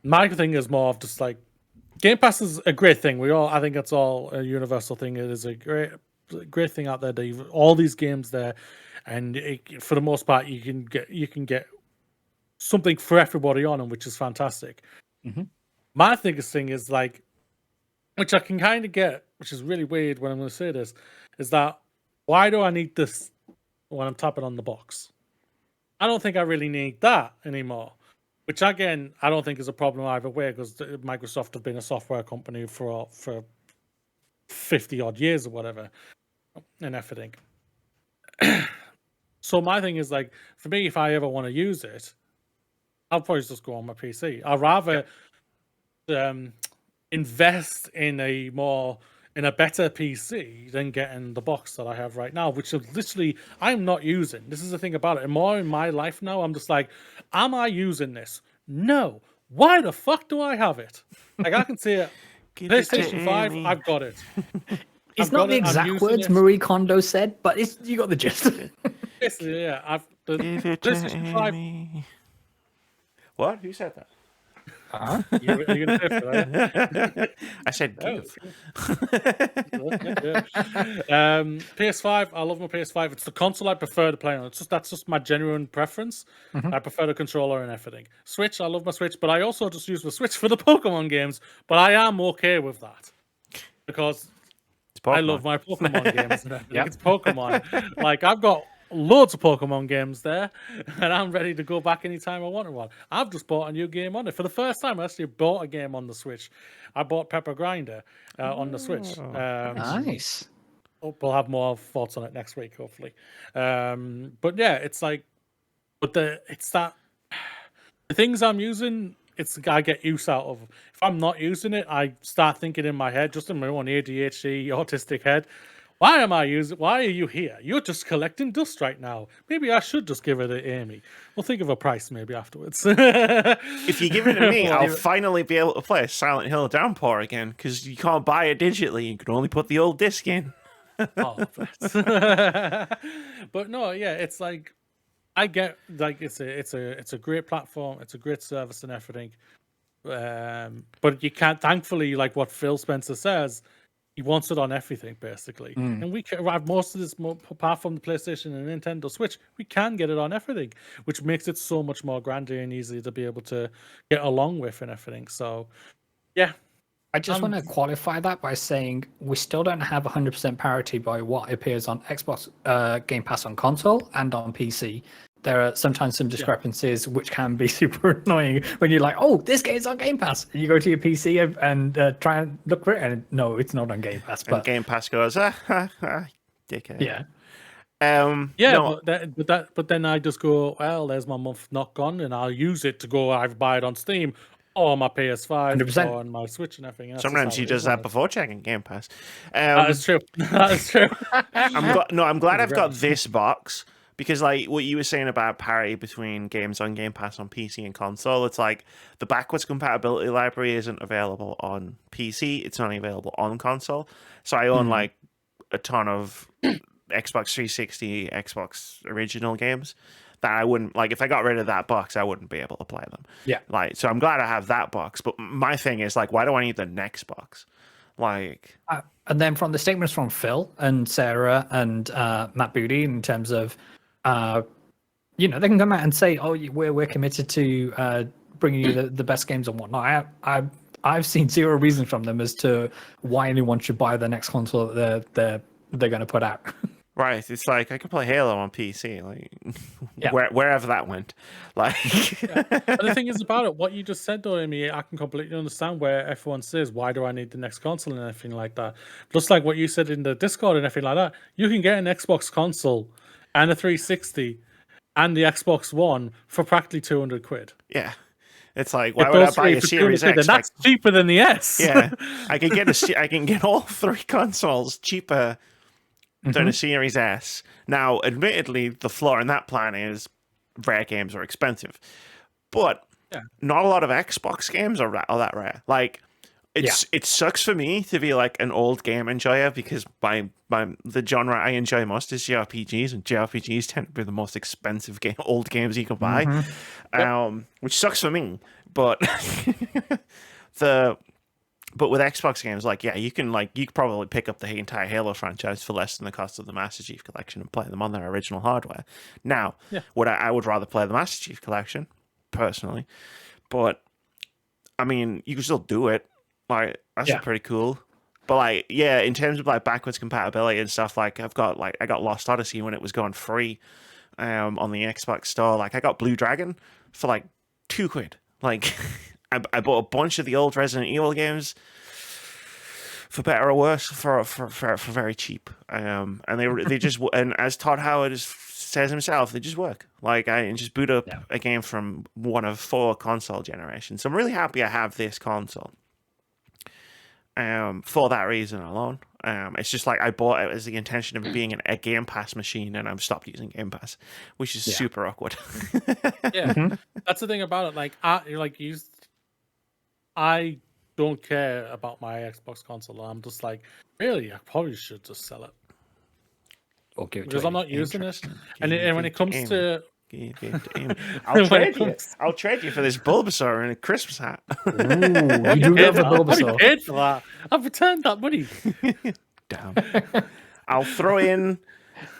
my thing is more of just like Game Pass is a great thing. I think it's all a universal thing. It is a great thing out there. All these games there, and for the most part, you can get something for everybody on them, which is fantastic. My biggest thing is like, which I can kind of get, which is really weird when I'm going to say this, is that why do I need this when I'm tapping on the box? I don't think I really need that anymore. Which again, I don't think is a problem either way, because Microsoft have been a software company for 50 odd years or whatever, and everything. So my thing is like, for me, if I ever want to use it, I'll probably just go on my PC. I'd rather invest in a better PC than getting the box that I have right now, which is literally I'm not using. This is the thing about it. And more in my life now, I'm just like, am I using this? No. Why the fuck do I have it? Like I can see it. PlayStation 5, I've got it. It's not the exact words Marie Kondo said, but you got the gist. Basically, yeah. PlayStation 5. What? Who said that? You're gonna pay for that? I said give. PS5, I love my PS5. It's the console I prefer to play on. That's just my genuine preference. I prefer the controller and everything. Switch, I love my Switch, but I also just use the Switch for the Pokemon games. But I am okay with that because I love my Pokemon games. It's Pokemon. Like I've got loads of Pokemon games there, and I'm ready to go back anytime I want one. I've just bought a new game on it. For the first time, I actually bought a game on the Switch. I bought Pepper Grinder on the Switch. Nice. We'll have more thoughts on it next week, hopefully. But yeah, it's like, the things I'm using, I get use out of. If I'm not using it, I start thinking in my head, just in my own ADHD, autistic head, why are you here? You're just collecting dust right now. Maybe I should just give it to Amy. We'll think of a price maybe afterwards. If you give it to me, I'll finally be able to play Silent Hill Downpour again, because you can't buy it digitally. You can only put the old disc in. But no, yeah, it's like I get like it's a great platform, it's a great service and everything. But you can't, thankfully, like what Phil Spencer says, he wants it on everything, basically. And we can have most of this, apart from the PlayStation and Nintendo Switch, we can get it on everything, which makes it so much more grander and easy to be able to get along with and everything. So, yeah. I just want to qualify that by saying we still don't have 100% parity by what appears on Xbox Game Pass on console and on PC. There are sometimes some discrepancies which can be super annoying when you're like, oh, this game's on Game Pass. And you go to your PC and try and look for it, and no, it's not on Game Pass. But and Game Pass goes, dickhead. Yeah. No. But then I just go, well, there's my month not gone, and I'll use it to go either buy it on Steam or on my PS5 100%. Or on my Switch and everything. Sometimes he does that before checking Game Pass. That is true. That is true. I'm glad I've got this box. Because, like, what you were saying about parity between games on Game Pass on PC and console, it's like the backwards compatibility library isn't available on PC. It's only available on console. So I own, like, a ton of Xbox 360, Xbox original games that I wouldn't like. If I got rid of that box, I wouldn't be able to play them. Yeah. Like, so I'm glad I have that box. But my thing is like, why do I need the next box? Like, and then from the statements from Phil and Sarah and Matt Booty in terms of, they can come out and say, "Oh, we're committed to bringing you the best games and whatnot." I've seen zero reason from them as to why anyone should buy the next console that they're going to put out. right? It's like I could play Halo on PC, like Yeah. wherever that went. Like, But the thing is about it, what you just said though, Amy, I can completely understand where everyone says, "Why do I need the next console?" and everything like that. Just like what you said in the Discord and everything like that, you can get an Xbox console and a 360 and the Xbox One for practically 200 quid. yeah. It's like, why would I buy a Series X? And that's cheaper than the S. Yeah, I can get all 3 consoles cheaper than a Series S. Now, admittedly, the flaw in that plan is rare games are expensive, but not a lot of Xbox games are that rare. Like, it sucks for me to be like an old game enjoyer because the genre I enjoy most is JRPGs, and JRPGs tend to be the most expensive old games you can buy, which sucks for me. But but with Xbox games, like, yeah, you can probably pick up the entire Halo franchise for less than the cost of the Master Chief Collection and play them on their original hardware. Now, I would rather play the Master Chief Collection personally, but I mean, you can still do it. Like, that's pretty cool. But like, yeah, in terms of like backwards compatibility and stuff, like I got Lost Odyssey when it was going free on the Xbox store. Like, I got Blue Dragon for like £2. Like, I bought a bunch of the old Resident Evil games for better or worse for very cheap. And they just, and as Todd Howard says himself, they just work. Like, I just boot up a game from one of 4 console generations. So I'm really happy I have this console. For that reason alone. It's just like I bought it as the intention of it being a Game Pass machine, and I've stopped using Game Pass, which is super awkward. That's the thing about it. Like, I don't care about my Xbox console. I'm just like, really, I probably should just sell it because I'm not using it. And when it comes to I'll trade you for this Bulbasaur and a Christmas hat. Ooh, you do love a Bulbasaur. I paid for that. I've returned that money. Damn. I'll throw in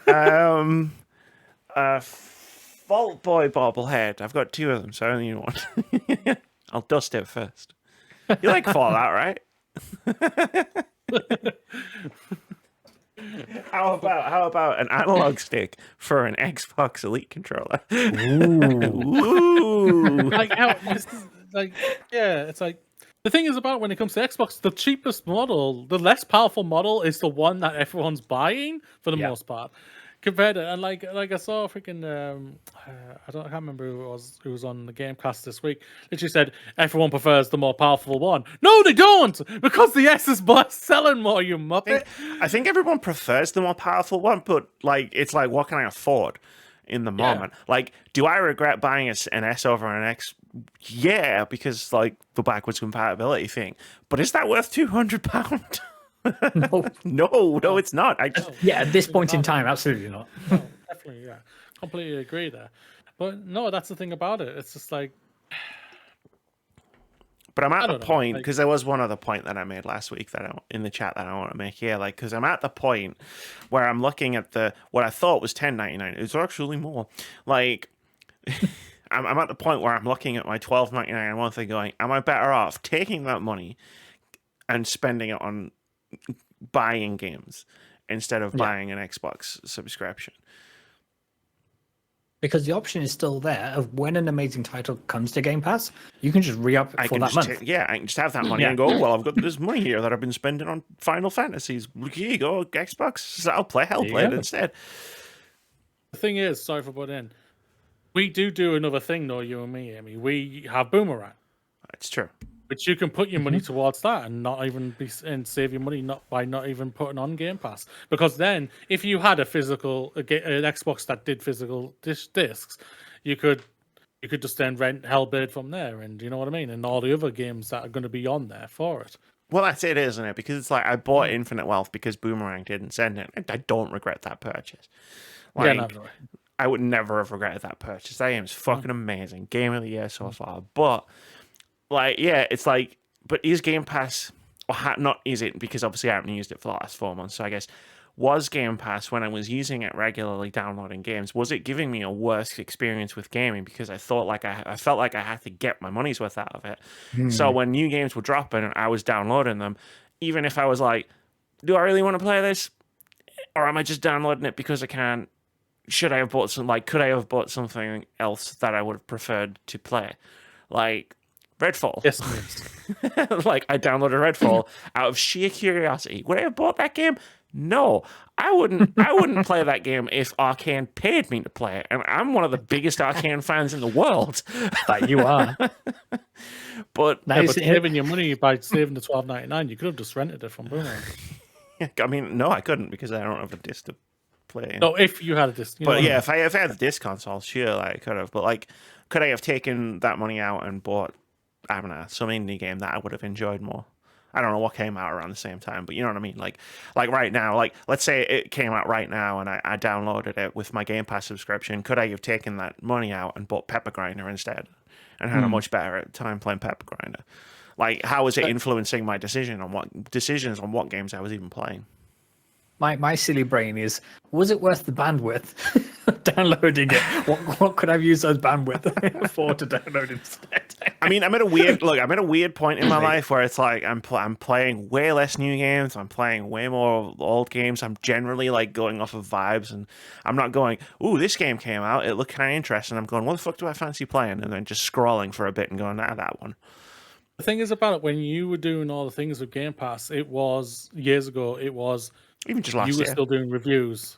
a Vault Boy bobblehead. I've got 2 of them, so I only need 1. I'll dust it first. You like Fallout, right? How about an analog stick for an Xbox Elite controller? Ooh. It's like the thing is about when it comes to Xbox, the cheapest model, the less powerful model, is the one that everyone's buying for the most part. Compared to, and like I saw freaking I can't remember who was on the Gamecast this week. Literally said everyone prefers the more powerful one. No, they don't, because the S is selling more. You muppet. I think everyone prefers the more powerful one, but like, it's like, what can I afford in the moment? Like, do I regret buying an S over an X? Yeah, because like the backwards compatibility thing. But is that worth £200? No, it's not. At this point in time, absolutely not. No, definitely, completely agree there. But no, that's the thing about it. It's just like, but I'm at the point, because there was one other point that I made last week in the chat that I want to make here. Like, because I'm at the point where I'm looking at what I thought was $10.99. It's actually more. Like, I'm at the point where I'm looking at my $12.99 a month and going, am I better off taking that money and spending it on buying games instead of buying an Xbox subscription? Because the option is still there of when an amazing title comes to Game Pass, you can just re-up for that month. I can just have that money and go, well, I've got this money here that I've been spending on Final Fantasies. Here you go, Xbox. So I'll play Hellblade instead. The thing is, sorry for putting in, we do another thing though, you and me, Amy. We have Boomerang. It's true. But you can put your money towards that and not even save your money by not even putting on Game Pass. Because then, if you had an Xbox that did physical discs, you could just then rent Hellblade from there, and you know what I mean, and all the other games that are going to be on there for it. Well, that's it, isn't it? Because it's like, I bought Infinite Wealth because Boomerang didn't send it. I don't regret that purchase. Like, I would never have regretted that purchase. That game is fucking amazing. Game of the year so far. But like, yeah, it's like, but is Game Pass, or not is it, because obviously I haven't used it for the last 4 months, so I guess, was Game Pass, when I was using it regularly, downloading games, was it giving me a worse experience with gaming because I felt like I had to get my money's worth out of it. So when new games were dropping and I was downloading them, even if I was like, do I really want to play this, or am I just downloading it because I can? Should I have bought could I have bought something else that I would have preferred to play, like Redfall? Yes, please. Like, I downloaded Redfall out of sheer curiosity. Would I have bought that game? No, I wouldn't. I wouldn't play that game if Arcane paid me to play it, and I'm one of the biggest Arcane fans in the world. That you are. But Now Yeah, you but see- saving your money by saving the $12.99, you could have just rented it from Boomerang. I mean, no, I couldn't because I don't have a disc to play. No, if you had a disc. You know But what I yeah, mean? if I had the disc console, sure, like, I could have. But like, could I have taken that money out and bought, I don't know, some indie game that I would have enjoyed more? I don't know what came out around the same time, but you know what I mean? Like right now, like, let's say it came out right now and I downloaded it with my Game Pass subscription. Could I have taken that money out and bought Pepper Grinder instead and had a much better time playing Pepper Grinder? Like, how is it influencing my decisions on what games I was even playing? My silly brain is, was it worth the bandwidth downloading it? What could I use those bandwidth for to download instead? I mean, I'm at a weird point in my life where it's like I'm playing way less new games. I'm playing way more old games. I'm generally like going off of vibes, and I'm not going, "Ooh, this game came out. It looked kind of interesting." I'm going, "What the fuck do I fancy playing?" And then just scrolling for a bit and going, "Ah, that one." The thing is about it, when you were doing all the things with Game Pass, it was years ago. It was Even just last you were year. still doing reviews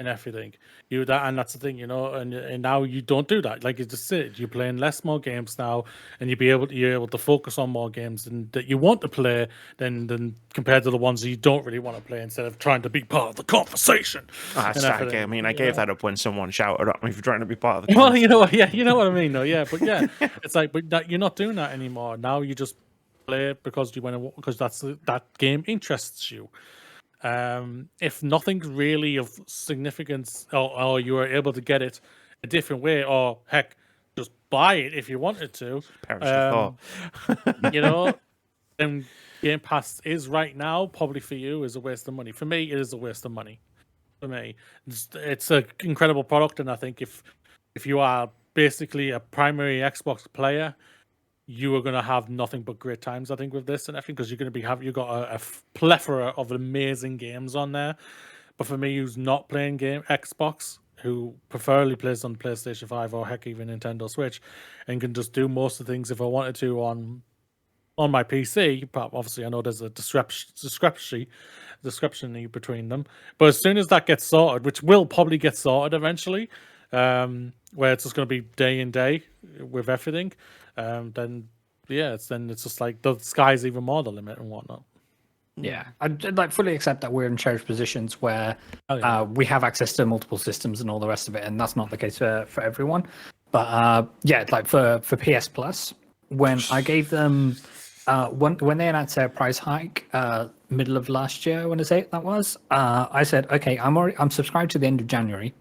and everything. And that's the thing, you know. And now you don't do that. Like, you just it. You're playing less more games now, and you're able to focus on more games that you want to play than compared to the ones that you don't really want to play. Instead of trying to be part of the conversation. That's and that everything, game. I mean, I you gave know? that up when someone shouted at me for trying to be part of the. Well, you know what? Yeah, you know what I mean, though. Yeah, but yeah, it's like, but you're not doing that anymore. Now you just play it because you want to, because that game interests you. If nothing really of significance, or you are able to get it a different way, or heck, just buy it if you wanted to, Perish the thought. you know, then Game Pass is right now probably for you is a waste of money. For me, it is a waste of money. For me, it's an incredible product, and I think if you are basically a primary Xbox player, you are going to have nothing but great times, I think, with this and everything, because you're going to you've got a plethora of amazing games on there. But for me, who's not playing Xbox, who preferably plays on PlayStation 5 or heck even Nintendo Switch, and can just do most of the things if I wanted to on my PC, but obviously I know there's a discrepancy between them. But as soon as that gets sorted, which will probably get sorted eventually, where it's just going to be day and day with everything, then it's just like the sky's even more the limit and whatnot. Yeah, I'd like fully accept that we're in cherished positions where we have access to multiple systems and all the rest of it, and that's not the case for everyone. But like for PS Plus, when I gave them when they announced their price hike middle of last year, I want to say that was, I said, okay, I'm subscribed to the end of January,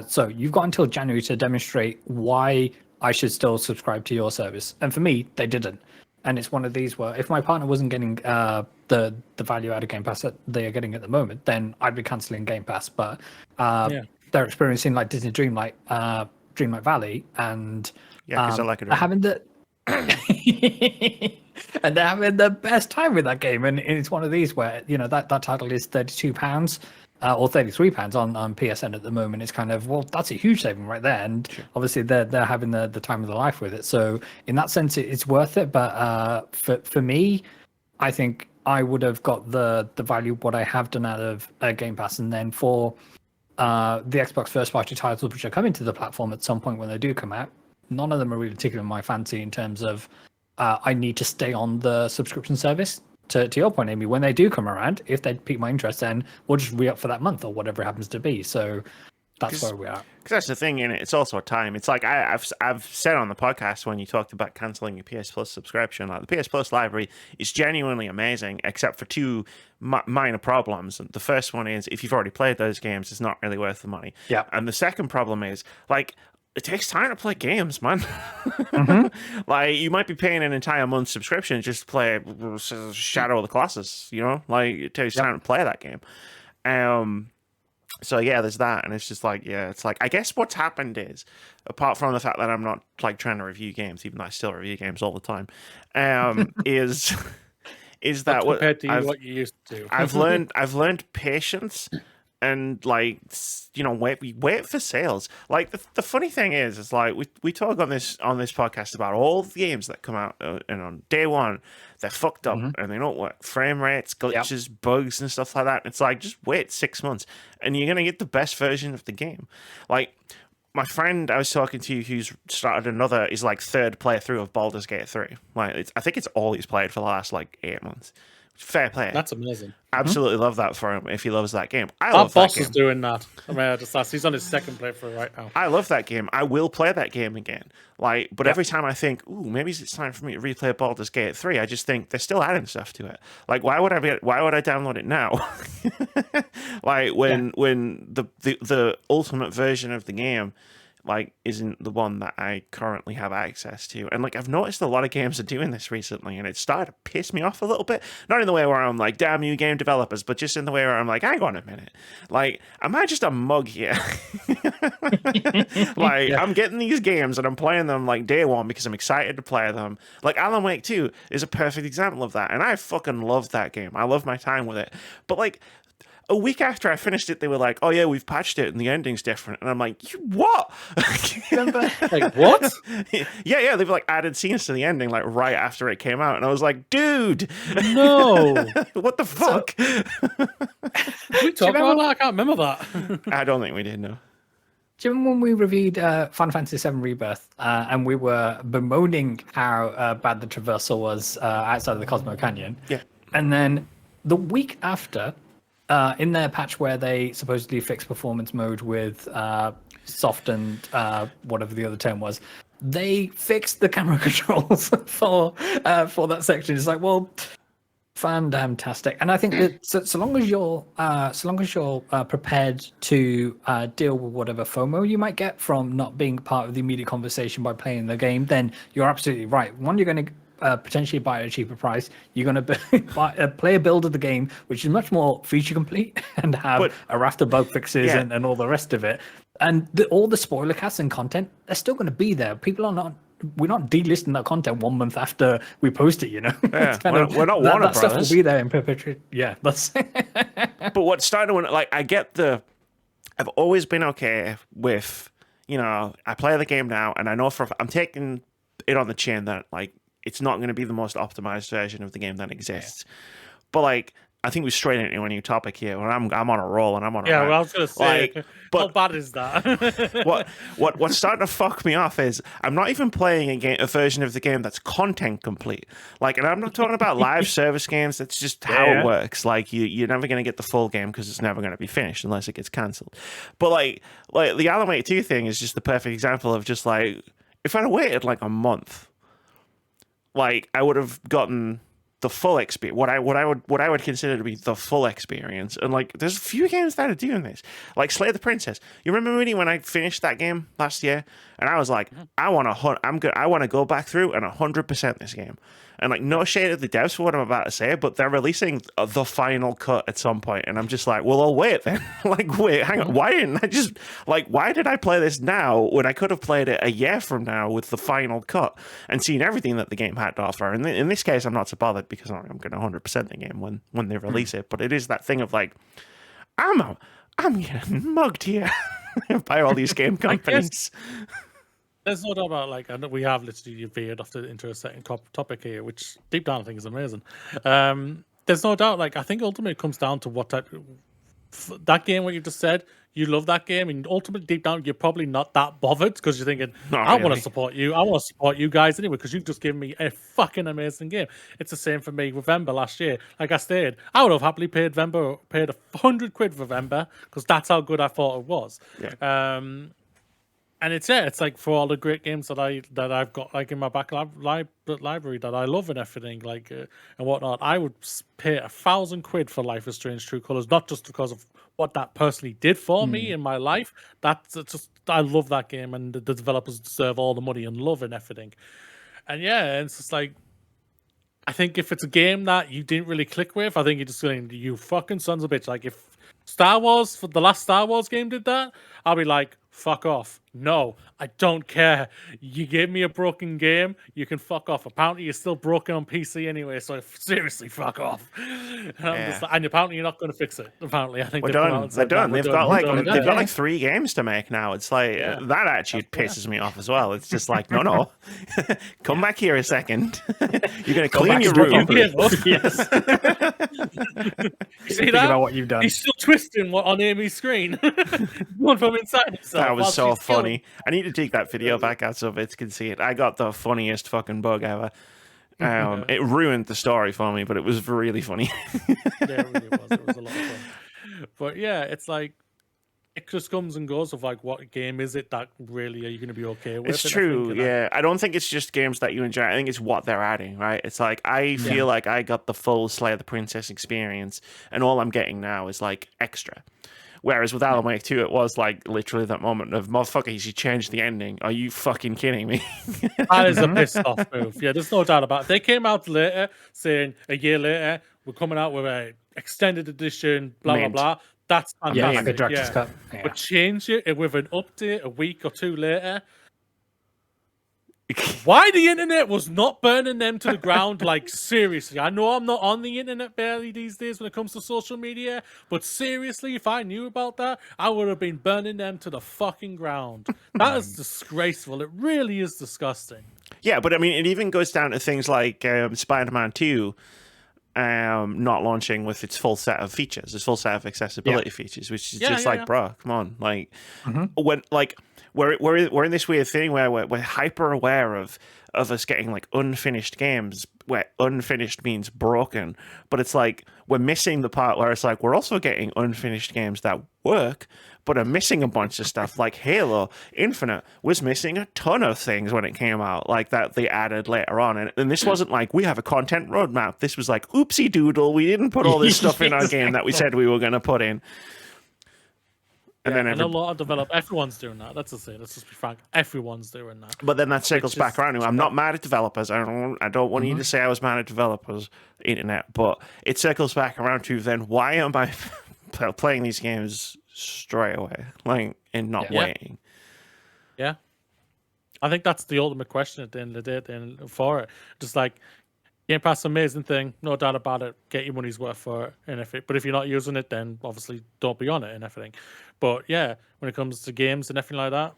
so you've got until January to demonstrate why I should still subscribe to your service. And for me, they didn't. And it's one of these where if my partner wasn't getting the value out of Game Pass that they are getting at the moment, then I'd be cancelling Game Pass. But they're experiencing like Disney Dreamlight Valley, and because I like it. having the and they're having the best time with that game. And it's one of these where, you know, that title is £32 or £33 on PSN at the moment. It's kind of, well, that's a huge saving right there. And obviously they're having the time of their life with it. So in that sense, it's worth it. But for me, I think I would have got the value what I have done out of Game Pass. And then for the Xbox first party titles, which are coming to the platform at some point when they do come out, none of them are really tickling my fancy in terms of I need to stay on the subscription service. To your point, Amy, when they do come around, if they pique my interest, then we'll just re-up for that month or whatever it happens to be. So That's where we are. Because that's the thing, innit? It's also time. It's like I've said on the podcast when you talked about cancelling your PS Plus subscription, like the PS Plus library is genuinely amazing, except for two minor problems. The first one is if you've already played those games, it's not really worth the money. Yeah. And the second problem is like it takes time to play games, man. Like you might be paying an entire month subscription just to play Shadow of the Colossus, you know? Like it takes time to play that game. So yeah, there's that, and it's just like, yeah, it's like I guess what's happened is, apart from the fact that I'm not like trying to review games, even though I still review games all the time, is that compared to what you used to? I've learned patience and like wait for sales. Like the funny thing is like we talk on this podcast about all the games that come out and on day one they're fucked up and they don't work, frame rates, glitches, bugs and stuff like that. It's like just wait 6 months and you're gonna get the best version of the game. Like my friend I was talking to who's started is like third playthrough of Baldur's Gate 3. Like I think it's all he's played for the last like 8 months. Fair play. That's amazing. Absolutely love that for him if he loves that game. I Our love that boss game. is doing that. I mean, I just asked. He's on his second playthrough right now. I love that game. I will play that game again. Like, but every time I think, ooh, maybe it's time for me to replay Baldur's Gate 3, I just think they're still adding stuff to it. Like, why would I download it now? Like when the ultimate version of the game like isn't the one that I currently have access to. And like I've noticed a lot of games are doing this recently and it started to piss me off a little bit. Not in the way where I'm like, damn you game developers, but just in the way where I'm like, hang on a minute. Like, am I just a mug here? Like I'm getting these games and I'm playing them like day one because I'm excited to play them. Like Alan Wake 2 is a perfect example of that. And I fucking love that game. I love my time with it. But like a week after I finished it, they were like, "Oh yeah, we've patched it and the ending's different." And I'm like, "What?" Like what? Yeah, they've like added scenes to the ending like right after it came out, and I was like, "Dude, no, what the fuck?" Did we talk about that? I can't remember that. I don't think we did. No. Do you remember when we reviewed Final Fantasy VII Rebirth and we were bemoaning how bad the traversal was outside of the Cosmo Canyon? Yeah. And then the week after, in their patch where they supposedly fixed performance mode with soft and whatever the other term was, they fixed the camera controls for that section. It's like, well, fantastic. And I think that so long as you're prepared to deal with whatever FOMO you might get from not being part of the immediate conversation by playing the game, then you're absolutely right. One, you're going to potentially buy at a cheaper price. You're going to play a build of the game which is much more feature complete and have a raft of bug fixes and all the rest of it. And all the spoiler casts and content, they're still going to be there. We're not delisting that content 1 month after we post it, you know? Yeah, we're not Warner that stuff Brothers. will be there in perpetuity. Yeah, that's. But what's starting to like, I've always been okay with, I play the game now, and I know I'm taking it on the chin that like it's not going to be the most optimized version of the game that exists. But like, I think we're straight into a new topic here. Where I'm on a roll and I'm on a well, I was going to say, like, how bad is that? What's starting to fuck me off is I'm not even playing a version of the game that's content complete. Like, and I'm not talking about live service games. That's just how it works. Like, you're never going to get the full game because it's never going to be finished unless it gets cancelled. But like the Alan Wake 2 thing is just the perfect example of just like, if I'd have waited like a month, like I would have gotten the full experience, what I would consider to be the full experience. And like, there's a few games that are doing this, like Slay the Princess. You remember Moody when I finished that game last year, and I was like, I want to go back through and 100% this game. And like, no shade of the devs for what I'm about to say, but they're releasing the final cut at some point, and I'm just like, well, I'll wait then. Like, wait, hang on, why did I play this now when I could have played it a year from now with the final cut and seen everything that the game had to offer? And in this case, I'm not so bothered because I'm going to 100% the game when they release it. But it is that thing of like, I'm getting mugged here by all these game companies. There's no doubt about, like, I know we have literally veered off into a second topic here, which deep down I think is amazing. There's no doubt, like, I think ultimately it comes down to what that game, what you just said, you love that game, and ultimately deep down you're probably not that bothered because you're thinking, I want to support you. I want to support you guys anyway because you've just given me a fucking amazing game. It's the same for me with Vember last year. Like I stated, I would have happily paid 100 quid for Vember because that's how good I thought it was. Yeah. And it's like for all the great games that I've got like in my back library that I love and everything like and whatnot. I would pay 1,000 quid for Life is Strange: True Colors, not just because of what that personally did for me in my life. That's just I love that game, and the developers deserve all the money and love and everything. And yeah, it's just like I think if it's a game that you didn't really click with, I think you're just going, you fucking sons of a bitch. Like if Star Wars, for the last Star Wars game did that, I'll be like, fuck off. No, I don't care. You gave me a broken game, you can fuck off. Apparently you're still broken on PC anyway, so seriously, fuck off. And apparently you're not going to fix it. Apparently, I think they're done. They've got like 3 games to make now. It's like that attitude pisses me off as well. It's just like, no, come back here a second. You're going to clean your room. Yes. See that? About what you've done. He's still twisting on Amy's screen. One from inside himself. That was so funny. I need to take that video back out so Vitz can see it. I got the funniest fucking bug ever. It ruined the story for me, but it was really funny. Yeah, it really was. It was a lot of fun. But yeah, it's like it just comes and goes of like what game is it that really are you going to be okay with? It's true, yeah. I don't think it's just games that you enjoy. I think it's what they're adding, right? It's like I feel like I got the full Slay the Princess experience, and all I'm getting now is like extra. Whereas with Alan Wake 2, it was like literally that moment of, motherfucker, you changed the ending. Are you fucking kidding me? That is a pissed off move. Yeah, there's no doubt about it. If they came out later saying a year later, we're coming out with a extended edition, blah, blah, blah. That's fantastic. Yeah, like a director's cut. Yeah. But change it with an update a week or 2 later. Why the internet was not burning them to the ground? Like, seriously, I know I'm not on the internet barely these days when it comes to social media, but seriously, if I knew about that, I would have been burning them to the fucking ground. That is disgraceful. It really is disgusting. Yeah, but I mean, it even goes down to things like Spider-Man 2 not launching with its full set of features, its full set of accessibility features, which is just like, bro, come on. Like, when, like, we're in this weird thing where we're hyper aware of us getting like unfinished games where unfinished means broken, but it's like we're missing the part where it's like we're also getting unfinished games that work but are missing a bunch of stuff. Like Halo Infinite was missing a ton of things when it came out, like that they added later on, and this wasn't like we have a content roadmap. This was like oopsie doodle, we didn't put all this stuff in our game that we said we were going to put in. And then a lot of developers, everyone's doing that. Let's just be frank. Everyone's doing that. But then that circles back around. I'm not mad at developers. I don't want you to say I was mad at developers, internet. But it circles back around to then why am I playing these games straight away, like, and not waiting? Yeah, I think that's the ultimate question at the end of the day. And for it, just like Game Pass, amazing thing, no doubt about it. Get your money's worth for it, and but if you're not using it, then obviously don't be on it and everything. But yeah, when it comes to games and everything like that,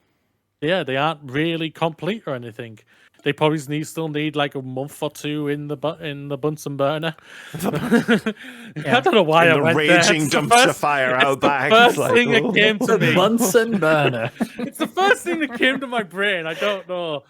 yeah, they aren't really complete or anything. They probably still need like a month or 2 in the Bunsen burner. I don't know why I went there. The raging dumpster fire out back. It's the first thing that came to me. Bunsen burner. It's the first thing that came to my brain. I don't know.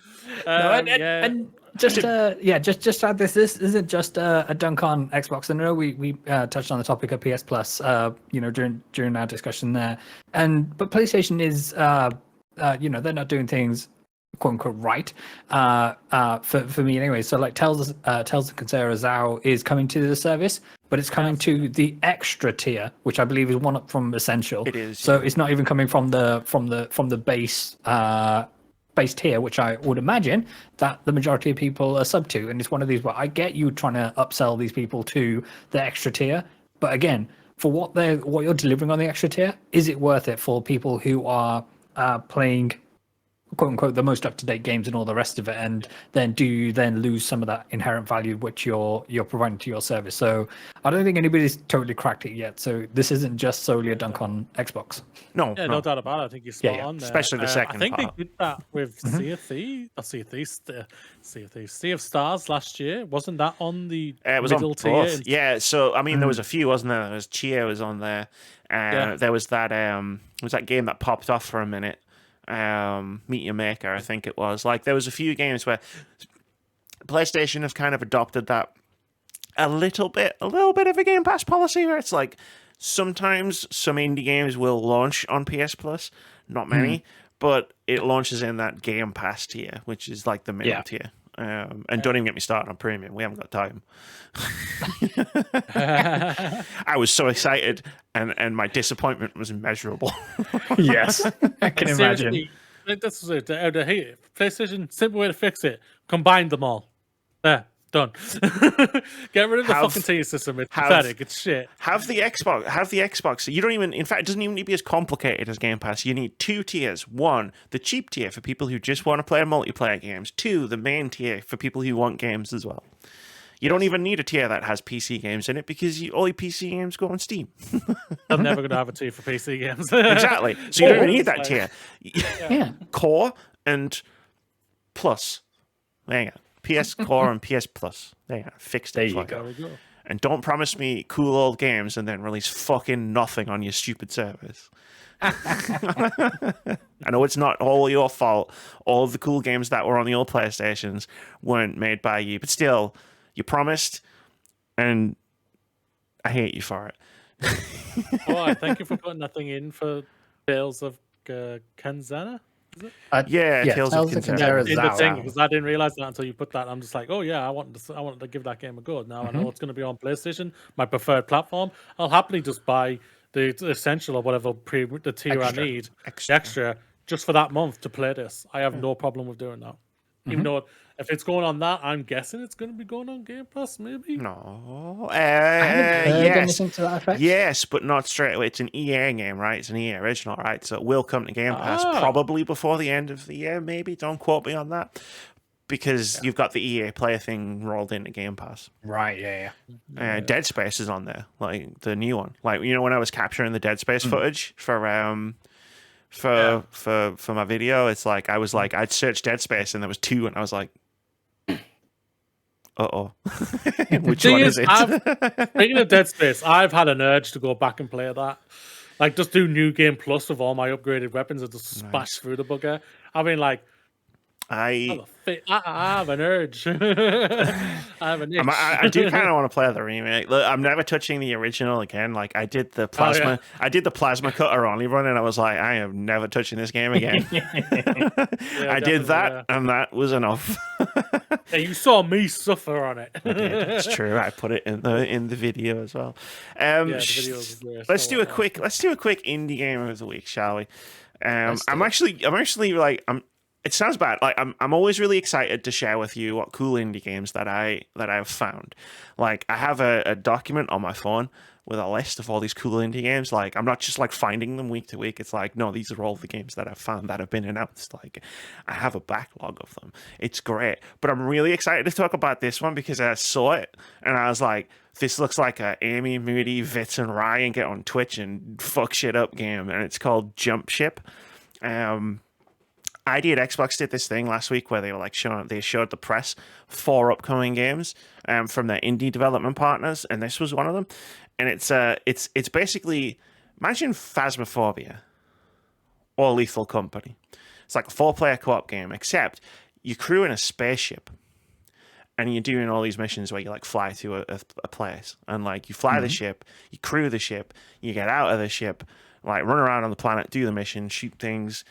And just just add this. This isn't just a dunk on Xbox. I know we touched on the topic of PS Plus, during our discussion there, but PlayStation is, they're not doing things quote unquote right, for me anyway. So like Tales of Conserva is coming to the service, but it's coming to the extra tier, which I believe is one up from Essential. It is. So it's not even coming from the base tier, which I would imagine that the majority of people are sub to. And it's one of these where I get you trying to upsell these people to the extra tier, but again, for what you're delivering on the extra tier, is it worth it for people who are playing quote unquote the most up to date games and all the rest of it, and then do you then lose some of that inherent value which you're providing to your service? So I don't think anybody's totally cracked it yet. So this isn't just solely a dunk on Xbox. No, no doubt about it. I think you're spot on there. Especially the second I think part. they did that with Sea of Stars last year. Wasn't that on the it was middle on tier? both. Yeah, so I mean, there was a few, wasn't there? There was Chia was on there. There was that game that popped off for a minute. Meet Your Maker, I think it was. Like, there was a few games where PlayStation have kind of adopted that a little bit of a Game Pass policy, where it's like sometimes some indie games will launch on PS Plus, not many, but it launches in that Game Pass tier, which is like the middle tier. And don't even get me started on premium. We haven't got time. I was so excited, and my disappointment was immeasurable. Yes, I can imagine. This is it. PlayStation, simple way to fix it: combine them all. There, done. Get rid of the fucking tier system. It's pathetic. It's shit. Have the Xbox. You don't even. In fact, it doesn't even need to be as complicated as Game Pass. You need 2 tiers. 1, the cheap tier for people who just want to play multiplayer games. 2, the main tier for people who want games as well. You don't even need a tier that has PC games in it, because all your PC games go on Steam. I'm never going to have a tier for PC games. Exactly. So you don't even need that tier. Yeah. Core and Plus. There you go. PS Core and PS Plus. There you go. Fixed it. There you go. There we go. And don't promise me cool old games and then release fucking nothing on your stupid service. I know it's not all your fault. All of the cool games that were on the old PlayStations weren't made by you, but still, you promised, and I hate you for it. Thank you for putting that thing in for Tales of Kanzana. Tales of Kanzana. In the thing, because I didn't realize that until you put that. I'm just like, oh yeah, I wanted to give that game a go. Now I know it's going to be on PlayStation, my preferred platform. I'll happily just buy the essential or whatever the tier I need, extra, just for that month to play this. I have no problem with doing that. Even though if it's going on that, I'm guessing it's going to be going on Game Pass, maybe? No. I haven't heard anything to that effect. Yes, but not straight away. It's an EA game, right? It's an EA original, right? So it will come to Game Pass probably before the end of the year, maybe. Don't quote me on that. Because you've got the EA Play thing rolled into Game Pass. Right, yeah. Dead Space is on there, like the new one. Like, you know, when I was capturing the Dead Space footage for my video, it's like I'd search Dead Space and there was 2, and I was like, which one is it? Speaking of Dead Space, I've had an urge to go back and play that. Like, just do New Game Plus with all my upgraded weapons and just smash through the bugger. I mean, like, I have an urge. I have an itch. I do kind of want to play the remake. Look, I'm never touching the original again. Like, I did the plasma. I did the plasma cutter only run, and I was like, I am never touching this game again. I did that, and that was enough. Yeah, you saw me suffer on it. I did. It's true. I put it in the video as well. The video was great. Let's do a quick indie game of the week, shall we? I'm actually like It sounds bad. Like I'm always really excited to share with you what cool indie games that I've found. Like, I have a document on my phone with a list of all these cool indie games. Like, I'm not just like finding them week to week. It's like, no, these are all the games that I've found that have been announced. Like, I have a backlog of them. It's great. But I'm really excited to talk about this one because I saw it and I was like, this looks like a Amy, Moody, Vitz, and Ryan get on Twitch and fuck shit up game. And it's called Jump Ship. ID at Xbox did this thing last week where they were like showed the press 4 upcoming games from their indie development partners, and this was one of them. And it's basically, imagine Phasmophobia or Lethal Company. It's like a 4-player co-op game, except you crew in a spaceship and you're doing all these missions where you like fly to a place, and like you fly the ship, you crew the ship, you get out of the ship, like run around on the planet, do the mission, shoot things,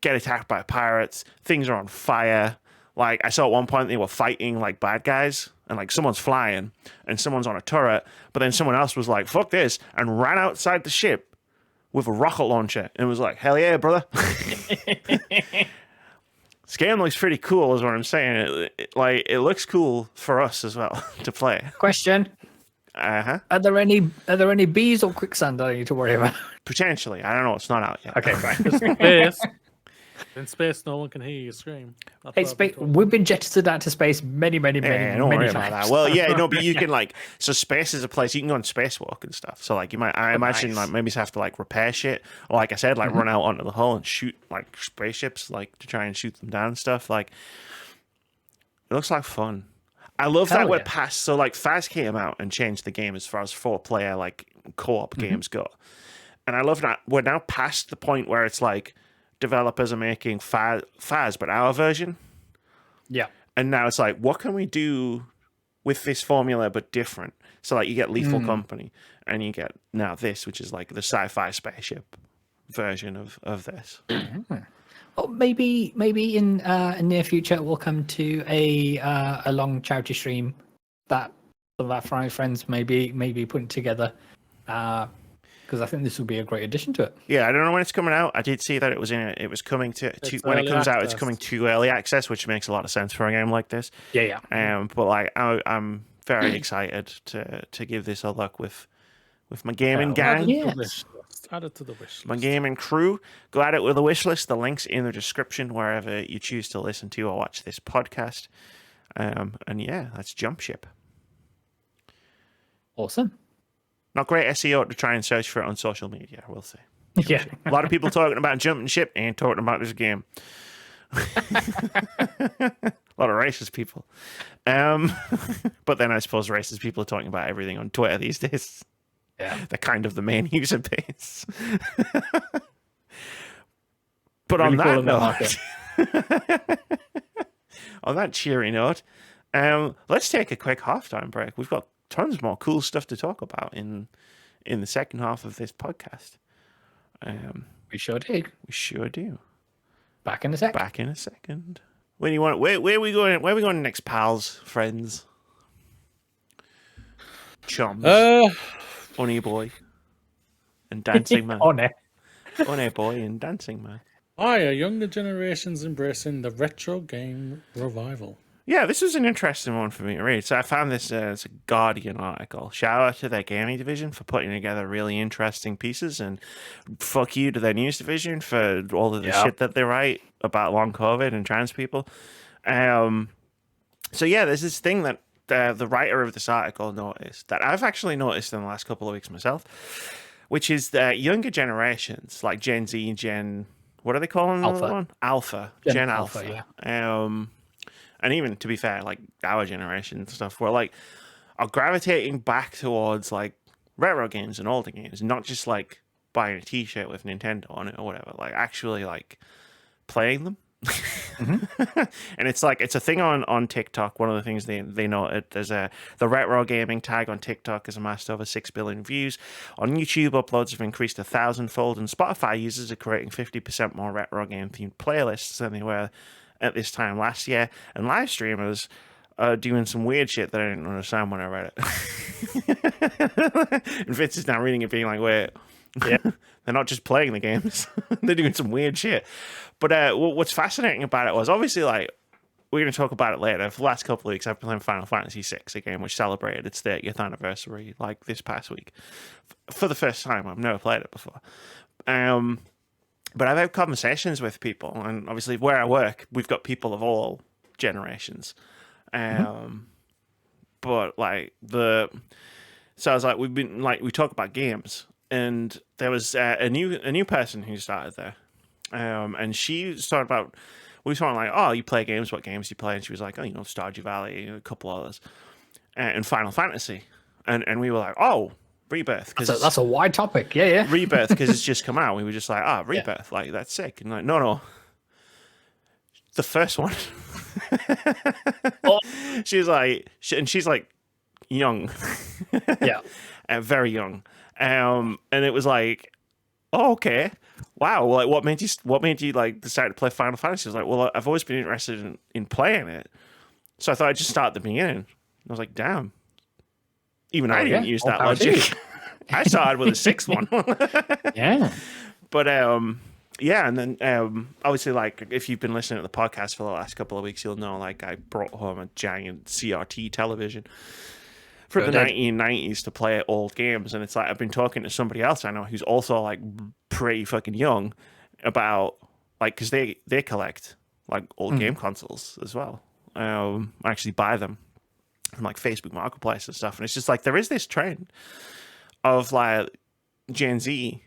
get attacked by pirates, things are on fire. Like, I saw at one point they were fighting like bad guys, and like someone's flying and someone's on a turret, but then someone else was like, fuck this, and ran outside the ship with a rocket launcher and was like, hell yeah, brother. This game looks pretty cool is what I'm saying. It looks cool for us as well to play. Question. Uh-huh. Are there any bees or quicksand that I need to worry about? Potentially. I don't know. It's not out yet. Okay, fine. In space, no one can hear you scream. Hey, we've been jettisoned out to space many don't worry times. about that. Well, yeah, no, but you can like, so space is a place you can go on spacewalk and stuff. So like, I imagine like maybe you have to like repair shit, or like I said, like run out onto the hull and shoot like spaceships, like to try and shoot them down and stuff. Like, it looks like fun. I love that we're past. So like, Faz came out and changed the game as far as 4-player like co-op games go, and I love that we're now past the point where it's like developers are making Faz, but our version. Yeah. And now it's like, what can we do with this formula but different? So like, you get Lethal Company, and you get now this, which is like the sci-fi spaceship version of this. Well, maybe in near future we'll come to a long charity stream that some of our friends may be putting together. Because I think this will be a great addition to it. Yeah, I don't know when it's coming out. I did see that it was coming to when it comes out, it's coming to early access, which makes a lot of sense for a game like this. Yeah. But like, I'm very excited to give this a look with my gaming gang. Add it to the wish list. My gaming crew. Go at it with a wish list. The link's in the description wherever you choose to listen to or watch this podcast. And yeah, that's Jump Ship. Awesome. Not great SEO to try and search for it on social media, we'll say. Yeah. A lot of people talking about Jumping Ship ain't talking about this game. A lot of racist people. But then I suppose racist people are talking about everything on Twitter these days. Yeah. They're kind of the main user base. But Really on that note, on that cheery note, let's take a quick halftime break. We've got tons more cool stuff to talk about in the second half of this podcast. We sure do. We sure do. Back in a sec. Back in a second. When you want? Where are we going? Where are we going next, pals, friends, chums, Bunny Boy, and Dancing Man? Bunny Boy and Dancing Man. Why are younger generations embracing the retro game revival? Yeah, this was an interesting one for me to read. So I found this it's a Guardian article. Shout out to their gaming division for putting together really interesting pieces, and fuck you to their news division for all of the shit that they write about long COVID and trans people. So yeah, there's this thing that the writer of this article noticed that I've actually noticed in the last couple of weeks myself, which is that younger generations like Gen Z, what are they calling Alpha. Alpha. Gen Alpha. Yeah. And even, to be fair, like our generation and stuff, are gravitating back towards like retro games and older games, not just like buying a T-shirt with Nintendo on it or whatever. Like actually like playing them. And it's a thing on TikTok. One of the things they noted, there's the retro gaming tag on TikTok has amassed over 6 billion views. On YouTube, uploads have increased 1,000-fold, and Spotify users are creating 50% more retro game themed playlists than they were at this time last year, and live streamers are doing some weird shit that I didn't understand when I read it. And Vitz is now reading it being like, wait, they're not just playing the games, they're doing some weird shit. But what's fascinating about it was, obviously, like, we're going to talk about it later. For the last couple of weeks, I've been playing Final Fantasy VI, a game which celebrated its 30th anniversary, like, this past week. For the first time. I've never played it before. But I've had conversations with people, and obviously where I work, we've got people of all generations. But like so I was like, we talk about games, and there was a new person who started there, and she started about. We were talking like, oh, you play games? What games do you play? And she was like, oh, Stardew Valley, a couple others, and Final Fantasy, and we were like, oh. Rebirth, because that's a wide topic. Yeah. Rebirth, because it's just come out. We were just like, Rebirth, like that's sick. And like, no, the first one. She's like, she's like young, very young, and it was like, oh, okay, wow. Like, what made you like decide to play Final Fantasy? I was like, well, I've always been interested in playing it, so I thought I'd just start at the beginning. I was like, damn. Even I didn't use that logic. I started with a 6th one. Yeah. But, and then obviously, like, if you've been listening to the podcast for the last couple of weeks, you'll know, like, I brought home a giant CRT television from the 1990s to play old games. And it's like, I've been talking to somebody else I know who's also, like, pretty fucking young about like because they collect like old game consoles as well. Actually buy them from like Facebook Marketplace and stuff, and it's just like there is this trend of like Gen Z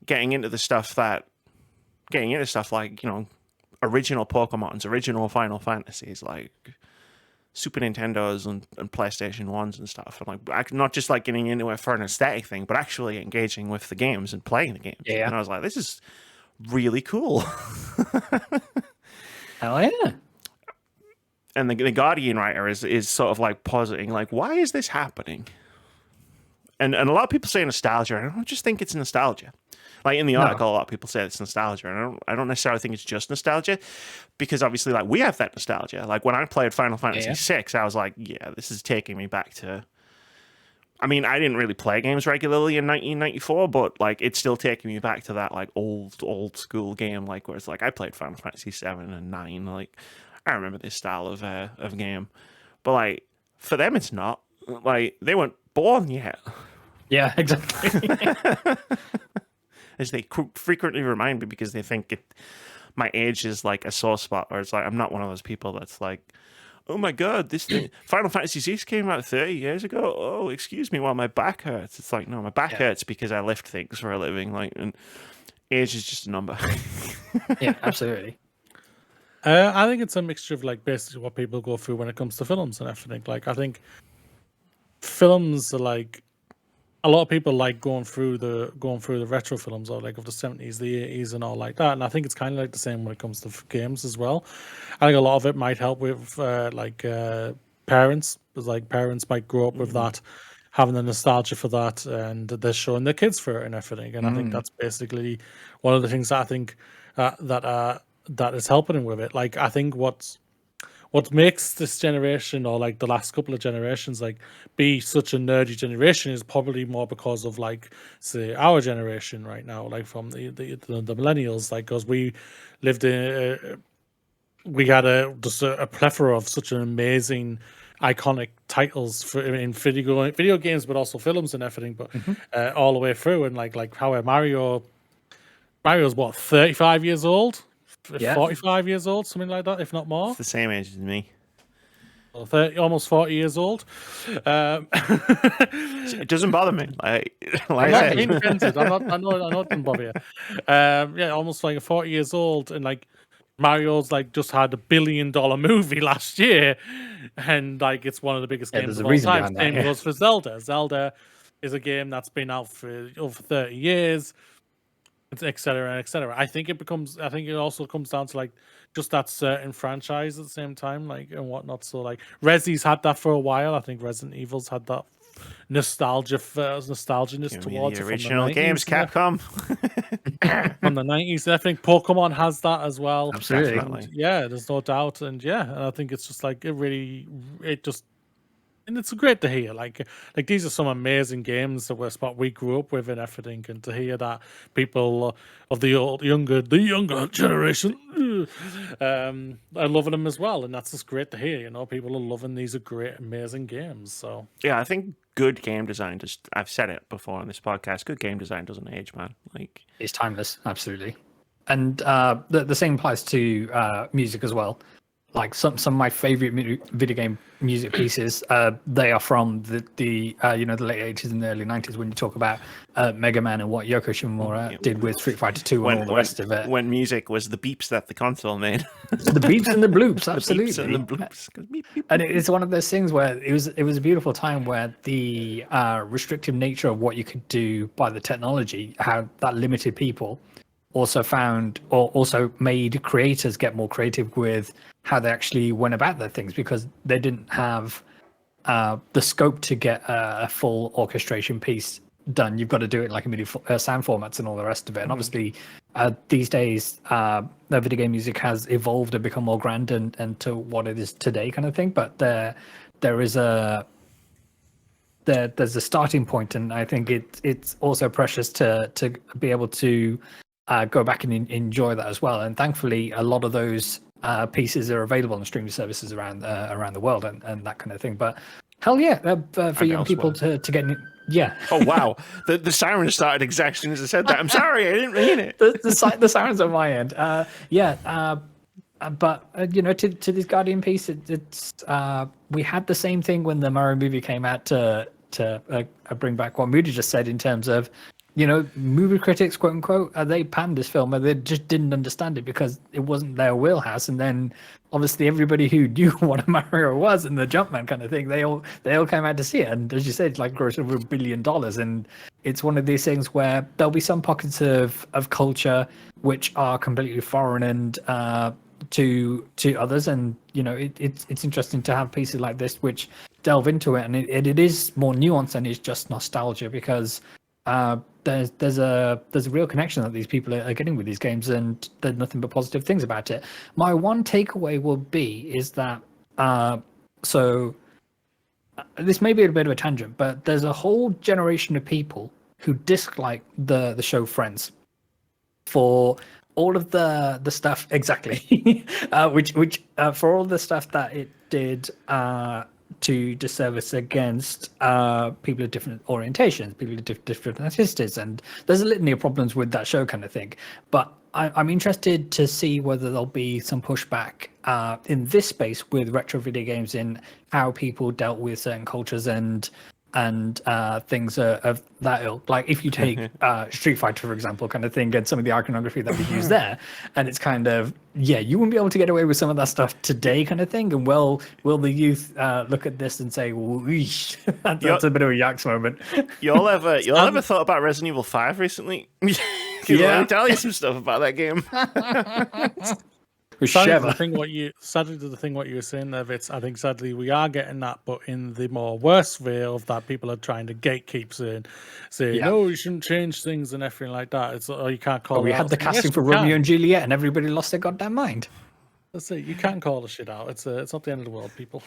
getting into stuff like, you know, original Pokemons, original Final Fantasies, like Super Nintendos and PlayStation 1s and stuff. And like not just like getting into it for an aesthetic thing, but actually engaging with the games and playing the games. Yeah. And I was like, this is really cool. Oh yeah. And the Guardian writer is sort of like positing, like, why is this happening? And a lot of people say nostalgia, and I don't just think it's nostalgia. Like in the article, a lot of people say it's nostalgia, and I don't necessarily think it's just nostalgia, because obviously, like, we have that nostalgia. Like when I played Final Fantasy VI, I was like, yeah, this is taking me back to. I mean, I didn't really play games regularly in 1994, but like it's still taking me back to that like old school game, like where it's like I played Final Fantasy 7 and 9. Like I remember this style of game, but like for them, it's not. Like they weren't born yet. Yeah, exactly. As they frequently remind me, because they think my age is like a sore spot, or it's like I'm not one of those people that's like, oh my god, this thing, Final Fantasy VI came out 30 years ago. Oh, excuse me, while my back hurts. It's like, no, my back hurts because I lift things for a living. Like, and age is just a number. Yeah, absolutely. I think it's a mixture of like basically what people go through when it comes to films and everything. Like I think films are like a lot of people like going through the retro films, or like of the 70s, the 80s, and all like that. And I think it's kind of like the same when it comes to games as well. I think a lot of it might help with parents, because like parents might grow up with that, having the nostalgia for that, and they're showing their kids for it and everything. And I think that's basically one of the things that I think that is helping them with it. Like I think what makes this generation, or like the last couple of generations, like be such a nerdy generation is probably more because of like, say, our generation right now, like from the millennials, like because we lived in we had a plethora of such an amazing iconic titles in video games, but also films and everything, but all the way through. And like how Mario's what, 35 years old, 45 years old, something like that, if not more. It's the same age as me. 30, almost 40 years old. It doesn't bother me. Like I'm I not being said. offended. I know it doesn't bother you. Yeah, almost like 40 years old, and like Mario's like just had $1 billion movie last year, and like it's one of the biggest games of all time. Same goes for Zelda. Zelda is a game that's been out for over 30 years. Etc. I think it also comes down to like just that certain franchise at the same time, like and whatnot. So like Resi's had that for a while. I think Resident Evil's had that nostalgia-ness towards the it original from the 90s, games, Capcom. from the 90s. I think Pokemon has that as well. Absolutely. And, yeah, there's no doubt. And and I think it's just like and it's great to hear. Like these are some amazing games that we grew up with and everything, and to hear that people of the younger generation are loving them as well, and that's just great to hear. You know, people are loving these great, amazing games. So yeah, I think good game design I've said it before on this podcast. Good game design doesn't age, man. Like it's timeless, absolutely. And the same applies to music as well. Like some of my favorite video game music pieces, they are from the late 80s and the early 90s. When you talk about Mega Man and what Yoko Shimomura did with Street Fighter 2 and all the rest of it, when music was the beeps that the console made, the beeps and the bloops, absolutely. The beeps and the bloops. Beep, beep, and it's one of those things where it was a beautiful time where the restrictive nature of what you could do by the technology, how that limited people, also made creators get more creative with how they actually went about their things, because they didn't have the scope to get a full orchestration piece done. You've got to do it like in MIDI sound formats and all the rest of it. And obviously, these days, the video game music has evolved and become more grand and to what it is today, kind of thing. But there's a starting point, and I think it's also precious to be able to go back and enjoy that as well. And thankfully, a lot of those pieces are available on streaming services around the world and that kind of thing. But hell yeah, for young people to get Yeah. Oh wow, the siren started exactly as I said that. I'm sorry, I didn't mean it. The sirens on my end. But to this Guardian piece, it's we had the same thing when the Mario movie came out to bring back what Moody just said in terms of, movie critics, quote unquote, they panned this film and they just didn't understand it because it wasn't their wheelhouse. And then obviously everybody who knew what a Mario was and the Jumpman kind of thing, they all came out to see it. And as you said, it's like grossed over $1 billion. And it's one of these things where there'll be some pockets of culture which are completely foreign and to others, and it's interesting to have pieces like this which delve into it, and it is more nuanced than it's just nostalgia, because there's a real connection that these people are getting with these games, and there's nothing but positive things about it. My one takeaway will be is that so this may be a bit of a tangent, but there's a whole generation of people who dislike the show Friends for all of the stuff exactly, which for all the stuff that it did to disservice against people of different orientations, people of different ethnicities, and there's a litany of problems with that show kind of thing. But I'm interested to see whether there'll be some pushback in this space with retro video games in how people dealt with certain cultures and things of that ilk. Like if you take Street Fighter, for example, kind of thing, and some of the iconography that we use there, and it's kind of, you wouldn't be able to get away with some of that stuff today kind of thing. And will the youth look at this and say, "Weesh, that's a bit of a yaks moment." Y'all ever thought about Resident Evil 5 recently? Let me tell you some stuff about that game. Sadly, the thing what you were saying there, Vitz, I think sadly we are getting that, but in the more worse veil of that, people are trying to gatekeep saying, no, you shouldn't change things and everything like that. It's you can't call. We had the casting for Romeo and Juliet, and everybody lost their goddamn mind. That's it. You can't call the shit out. It's not the end of the world, people.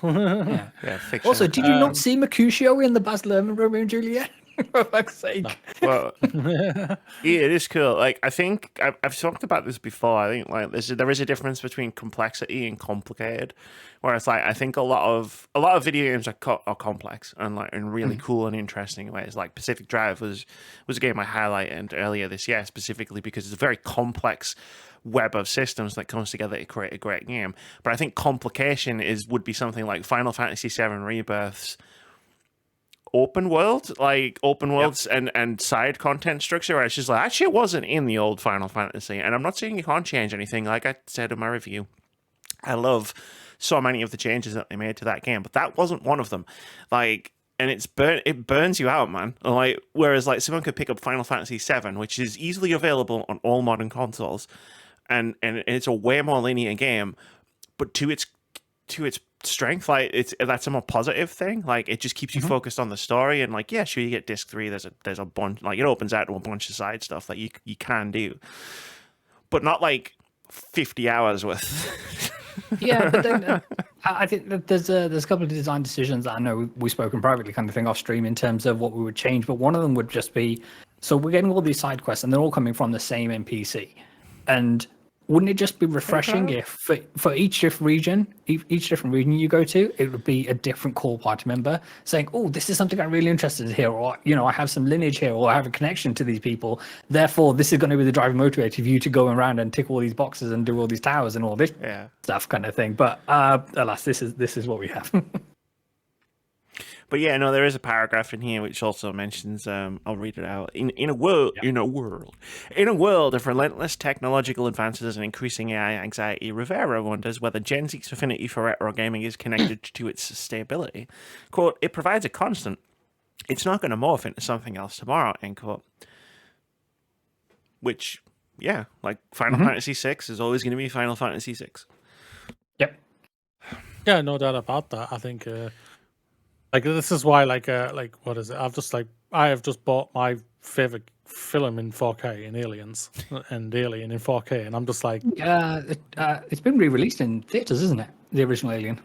Also, did you not see Mercutio in the Baz Luhrmann Romeo and Juliet? For fuck's sake. No. Well, it is cool. Like, I think I've talked about this before. I think like there is a difference between complexity and complicated. Whereas, like, I think a lot of video games are complex and like in really cool and interesting ways. Like Pacific Drive was a game I highlighted earlier this year specifically because it's a very complex web of systems that comes together to create a great game. But I think complication would be something like Final Fantasy VII Rebirth's open worlds and side content structure, where it's just like, actually it wasn't in the old Final Fantasy, and I'm not saying you can't change anything. Like I said in my review, I love so many of the changes that they made to that game, but that wasn't one of them. Like, and it burns you out, man. Like, whereas like someone could pick up Final Fantasy VII, which is easily available on all modern consoles, and it's a way more linear game, but to its strength, like that's a more positive thing. Like it just keeps you focused on the story, and like, yeah, sure, you get disc 3, there's a bunch, like it opens out to a bunch of side stuff that you can do, but not like 50 hours worth. But then I think that there's a couple of design decisions that I know we've spoken privately kind of thing off stream in terms of what we would change, but one of them would just be, so we're getting all these side quests and they're all coming from the same NPC, and wouldn't it just be refreshing if for each different region you go to, it would be a different core party member saying, oh, this is something I'm really interested in here, or I have some lineage here, or I have a connection to these people, therefore this is going to be the driving motivator for you to go around and tick all these boxes and do all these towers and all this stuff kind of thing. But alas, this is what we have. But yeah, no, there is a paragraph in here which also mentions, I'll read it out. In a world of relentless technological advances and increasing AI anxiety, Rivera wonders whether Gen Z's affinity for retro gaming is connected to its sustainability. Quote, it provides a constant. It's not going to morph into something else tomorrow, end quote. Which, yeah, like Final Fantasy VI is always going to be Final Fantasy VI. Yep. Yeah, no doubt about that. I think... like this is why, like what is it? I have just bought my favorite film in 4K in Aliens and Alien in 4K, and I'm just like, it's been re-released in theaters, isn't it? The original Alien.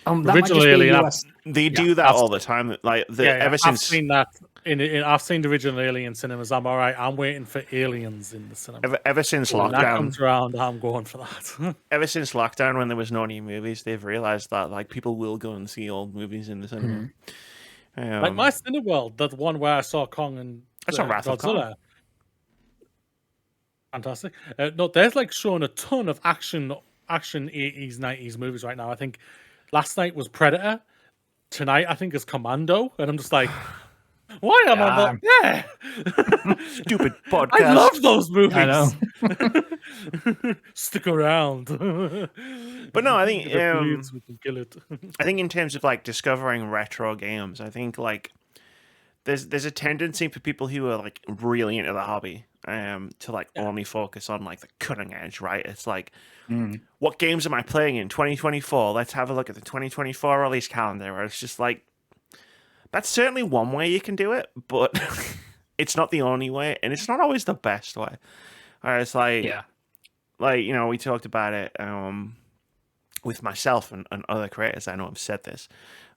Original Alien. They do that all the time. Like ever since I've seen that I've seen the original Alien cinemas. I'm all right. I'm waiting for Aliens in the cinema. Ever since lockdown, when that comes around, I'm going for that. Ever since lockdown, when there was no new movies, they've realized that like people will go and see old movies in the cinema. Like my Cineworld, that one where I saw Kong and That's not Wrath of Kong. Godzilla. Fantastic. No, there's like showing a ton of action 80s, 90s movies right now. I think last night was Predator. Tonight, I think is Commando. And I'm just like, why am I not there? Stupid podcast. I love those movies. I know. Stick around. But no, I think we can kill it. I think in terms of like discovering retro games, I think like there's a tendency for people who are like really into the hobby to like only focus on like the cutting edge, right? It's like what games am I playing in 2024? Let's have a look at the 2024 release calendar, where it's just like that's certainly one way you can do it, but it's not the only way, and it's not always the best way. It's like you know, we talked about it with myself and other creators. I know I've said this,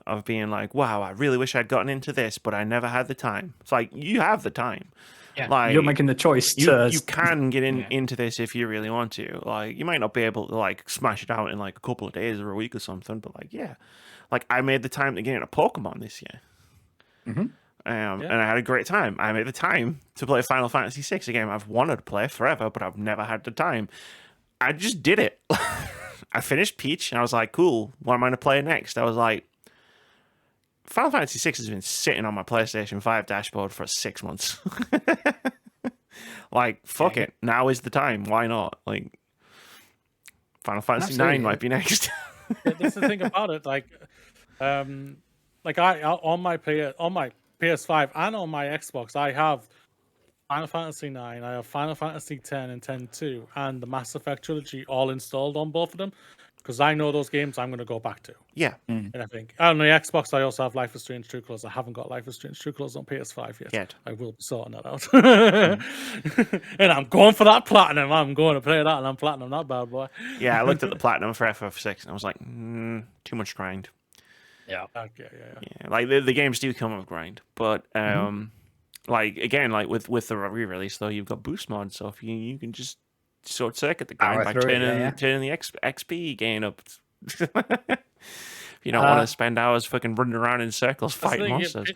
of being like, wow, I really wish I'd gotten into this, but I never had the time. It's like, you have the time. Yeah, like, you're making the choice to... You can get into this if you really want to. Like, you might not be able to, like, smash it out in, like, a couple of days or a week or something, but, like, yeah. Like, I made the time to get into Pokemon this year. And I had a great time. I made the time to play Final Fantasy VI, a game I've wanted to play forever, but I've never had the time. I just did it. I finished Peach, and I was like, cool, what am I going to play next? I was like, Final Fantasy VI has been sitting on my PlayStation 5 dashboard for 6 months. Like, fuck it. Now is the time. Why not? Like, Final Fantasy 9 might be next. That's the thing about it. Like I on my PS5 and on my Xbox, I have Final Fantasy 9, I have Final Fantasy 10 and 10-2, and the Mass Effect trilogy all installed on both of them, because I know those games I'm going to go back to. Yeah. And I think on the Xbox, I also have Life is Strange True Colors. I haven't got Life is Strange True Colors on PS5 yet. I will be sorting that out. And I'm going for that platinum. I'm going to play that, and I'm platinum that bad boy. Yeah, I looked at the platinum for FF6, and I was like, too much grind. Yeah. Like, the games do come with grind, but like, again, like with the re-release, though, you've got boost mods, so if you can just short circuit the grind by turning the XP gain up. You don't want to spend hours fucking running around in circles fighting monsters.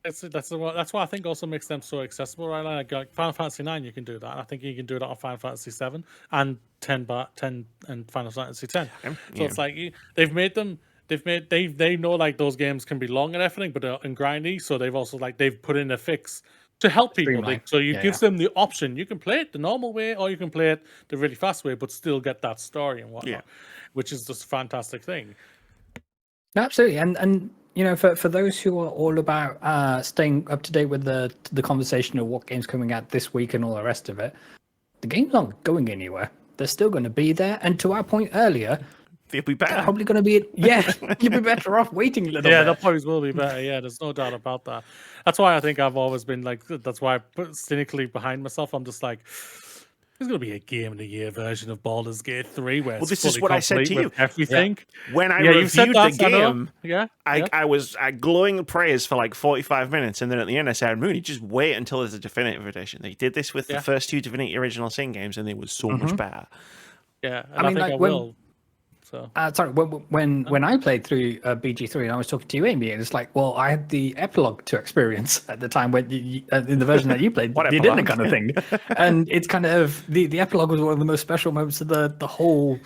That's why I think also makes them so accessible, right? Like Final Fantasy 9, you can do that. I think you can do that on Final Fantasy 7 and 10 and Final Fantasy 10. So it's like they've made them. They know like those games can be long and everything, but and grindy. So they've also they've put in a fix to help people. So you gives them the option. You can play it the normal way, or you can play it the really fast way, but still get that story and whatnot, which is just a fantastic thing. Absolutely, and you know, for those who are all about staying up to date with the conversation of what games coming out this week and all the rest of it, the games aren't going anywhere. They're still going to be there. And to our point earlier, they'll be better. Probably going to be you'll be better off waiting a little bit. Yeah, the probably will be better. Yeah, there's no doubt about that. That's why I think I've always been like. That's why I put cynically behind myself. I'm just like, there's going to be a Game of the Year version of Baldur's Gate 3 where this is what I said to you. Everything. When I reviewed the game, I was glowing praise for like 45 minutes, and then at the end I said, Moody, just wait until there's a definitive edition. They did this with the first 2 Divinity Original Sin games, and they were so much better. Yeah, and I think I will. So. Sorry, when I played through BG3 and I was talking to you, Amy, and it's like, well, I had the epilogue to experience at the time when in the version that you played, you didn't kind of thing. And it's kind of the epilogue was one of the most special moments of the whole.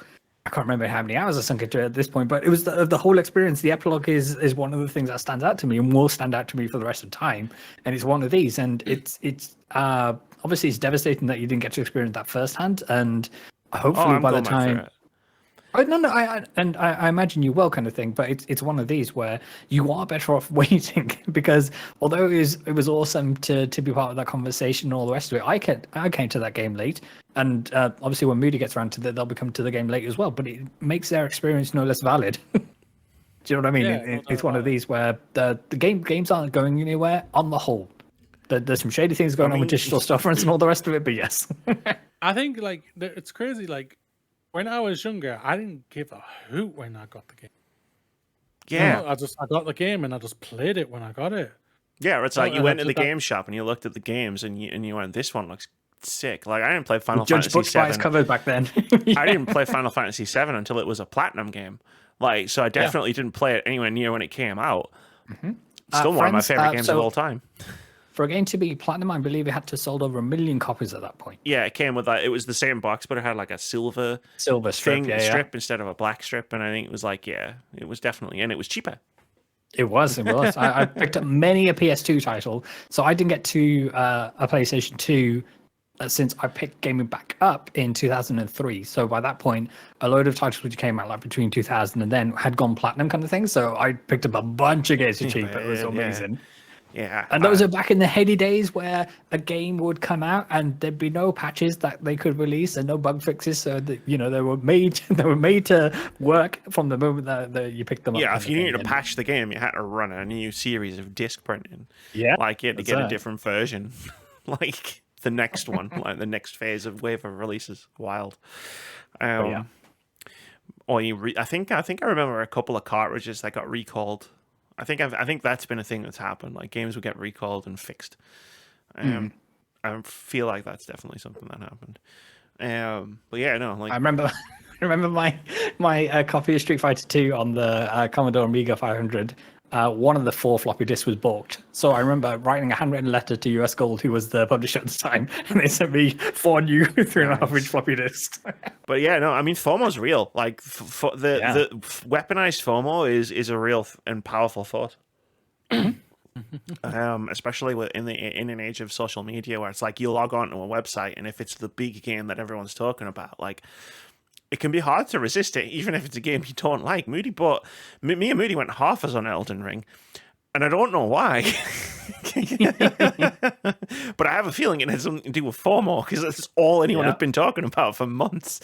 I can't remember how many hours I sunk into it at this point, but it was the whole experience. The epilogue is one of the things that stands out to me and will stand out to me for the rest of time. And it's one of these, and it's obviously it's devastating that you didn't get to experience that firsthand. And hopefully by the time. I imagine you will, kind of thing, but it's one of these where you are better off waiting, because although it was awesome to be part of that conversation and all the rest of it, I came to that game late, and obviously when Moody gets around to it, they'll be coming to the game late as well, but it makes their experience no less valid. Do you know what I mean? Yeah, it's one of these where the games aren't going anywhere on the whole. There's some shady things going on with digital storefronts and all the rest of it, but yes. I think it's crazy, when I was younger, I didn't give a hoot when I got the game. Yeah. I got the game and I just played it when I got it. Yeah, it's like you went to the game shop and you looked at the games and you went, this one looks sick. Like, I didn't play Final Fantasy 7. Covered back then. I didn't play Final Fantasy 7 until it was a platinum game. Like, so I definitely didn't play it anywhere near when it came out. Still one of my Friends, favorite games of so all time. For a game to be platinum, I believe it had to have sold over 1 million copies at that point. Yeah, it came with that. It was the same box, but it had like a silver Strip, strip instead of a black strip. And I think it was like, yeah, it was definitely, and it was cheaper. It was. I picked up many a PS2 title, so I didn't get to a PlayStation 2 since I picked gaming back up in 2003. So by that point, a load of titles which came out like between 2000 and then had gone platinum kind of thing. So I picked up a bunch of games for cheap. It was amazing. Yeah. And those are back in the heady days where a game would come out and there'd be no patches that they could release and no bug fixes. So that, they were made to work from the moment that you picked them up. Yeah, if you needed to patch the game, you had to run a new series of disc printing. Yeah. Like you had to get a different version. Like the next one, like the next phase of wave of releases. Wild. Or I think I remember a couple of cartridges that got recalled. I think that's been a thing that's happened. Like games would get recalled and fixed. I feel like that's definitely something that happened. But yeah, no. Like I remember my copy of Street Fighter 2 on the Commodore Amiga 500. One of the 4 floppy disks was balked. So I remember writing a handwritten letter to US Gold, who was the publisher at the time, and they sent me 4 new 3.5-inch floppy disks. But yeah, no, I mean, FOMO's real. Like the weaponized FOMO is a real and powerful thought. Especially in an age of social media where it's like you log on to a website and if it's the big game that everyone's talking about, like it can be hard to resist it, even if it's a game you don't like. Me and Moody went halfers on Elden Ring, and I don't know why. But I have a feeling it has something to do with FOMO, because that's all anyone has been talking about for months.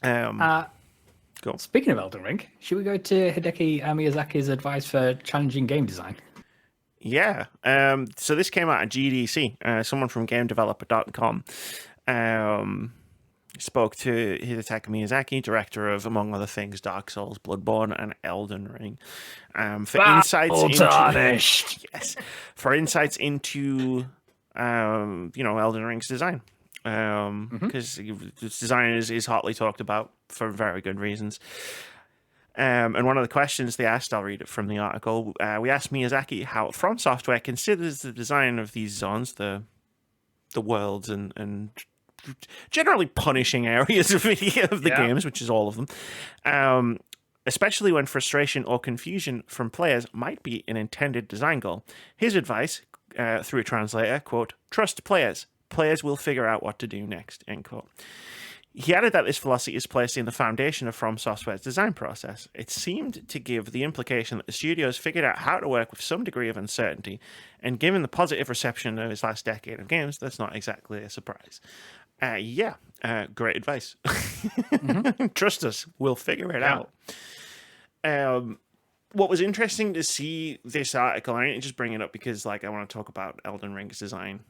Cool. Speaking of Elden Ring, should we go to Hidetaka Miyazaki's advice for challenging game design? Yeah. So this came out at GDC. Someone from GameDeveloper.com spoke to Hidetaka Miyazaki, director of, among other things, Dark Souls, Bloodborne, and Elden Ring, for insights into Elden Ring's design. Because this design is hotly talked about for very good reasons. And one of the questions they asked, I'll read it from the article. We asked Miyazaki how From Software considers the design of these zones, the worlds and generally punishing areas of the games, which is all of them, especially when frustration or confusion from players might be an intended design goal. His advice, through a translator, quote, "Trust players. Players will figure out what to do next," end quote. He added that this philosophy is placed in the foundation of From Software's design process. It seemed to give the implication that the studios figured out how to work with some degree of uncertainty, and given the positive reception of his last decade of games, that's not exactly a surprise. Great advice. Trust us, we'll figure it out. What was interesting to see this article, I didn't just bring it up because I want to talk about Elden Ring's design,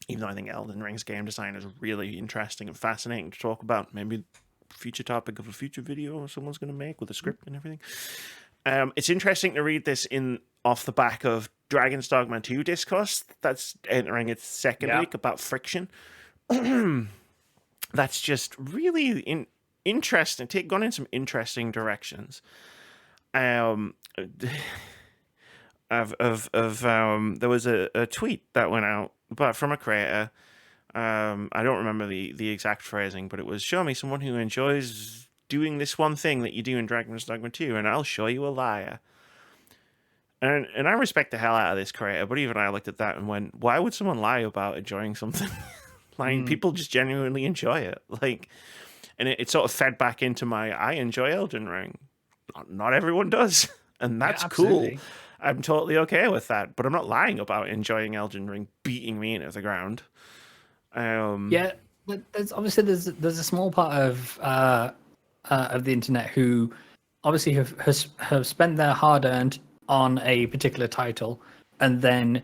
even though I think Elden Ring's game design is really interesting and fascinating to talk about. Maybe future topic of a future video someone's going to make with a script and everything. It's interesting to read this off the back of Dragon's Dogma 2 discourse that's entering its second week about friction. That's just really interesting. Gone in some interesting directions. There was a tweet that went out, but from a creator. I don't remember the exact phrasing, but it was, "Show me someone who enjoys doing this one thing that you do in Dragon's Dogma 2, and I'll show you a liar." And I respect the hell out of this creator, but even I looked at that and went, why would someone lie about enjoying something? People just genuinely enjoy it. And it sort of fed back into I enjoy Elden Ring. Not everyone does, and that's cool. I'm totally okay with that, but I'm not lying about enjoying Elden Ring beating me into the ground. But there's a small part of the internet who obviously have spent their hard-earned on a particular title, and then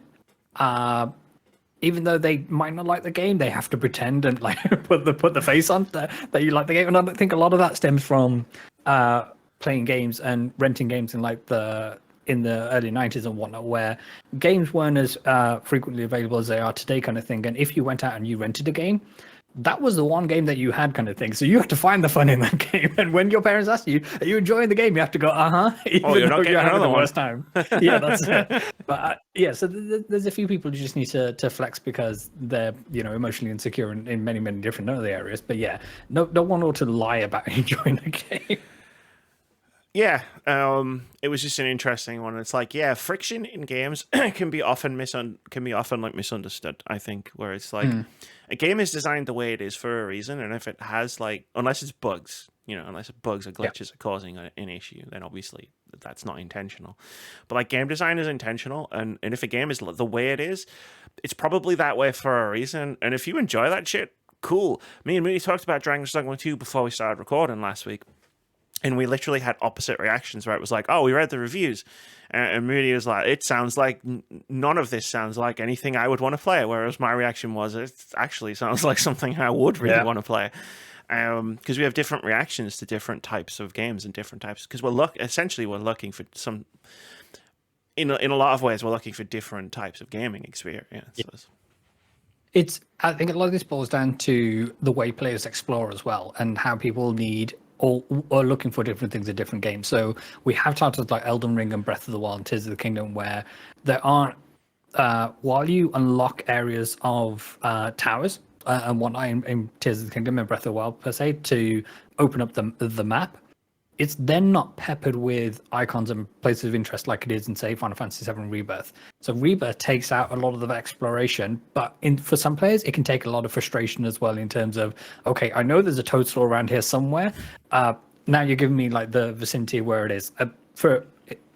even though they might not like the game, they have to pretend and put the face on that you like the game. And I think a lot of that stems from playing games and renting games in in the early 90s and whatnot, where games weren't as frequently available as they are today, kind of thing. And if you went out and you rented a game, that was the one game that you had, kind of thing. So you have to find the fun in that game. And when your parents ask you, "Are you enjoying the game?" You have to go, even you're not though getting you're having another the one. worst time. Yeah, that's it. But so there's a few people who just need to flex because they're emotionally insecure in many different other areas. But yeah, no one ought to lie about enjoying the game. Yeah, it was just an interesting one. It's like, yeah, friction in games can be often misunderstood. I think, where it's like a game is designed the way it is for a reason, and if it has unless it's bugs, unless bugs or glitches are causing an issue, then obviously that's not intentional. But like game design is intentional, and if a game is the way it is, it's probably that way for a reason. And if you enjoy that shit, cool. Me and Moody talked about Dragon's Dogma 2 before we started recording last week. And we literally had opposite reactions where it was like, oh, we read the reviews. And Moody was like, it sounds like none of this sounds like anything I would want to play. Whereas my reaction was, it actually sounds like something I would really want to play. Because we have different reactions to different types of games and different types. Because we're looking for some, in a lot of ways, we're looking for different types of gaming experience. I think a lot of this boils down to the way players explore as well, and how people need or looking for different things in different games. So we have titles like Elden Ring and Breath of the Wild and Tears of the Kingdom where there aren't, while you unlock areas of towers and whatnot in Tears of the Kingdom and Breath of the Wild per se to open up the map, it's then not peppered with icons and places of interest like it is in, say, Final Fantasy VII Rebirth. So Rebirth takes out a lot of the exploration, but for some players, it can take a lot of frustration as well in terms of, okay, I know there's a toadstool around here somewhere. Now you're giving me like the vicinity where it is.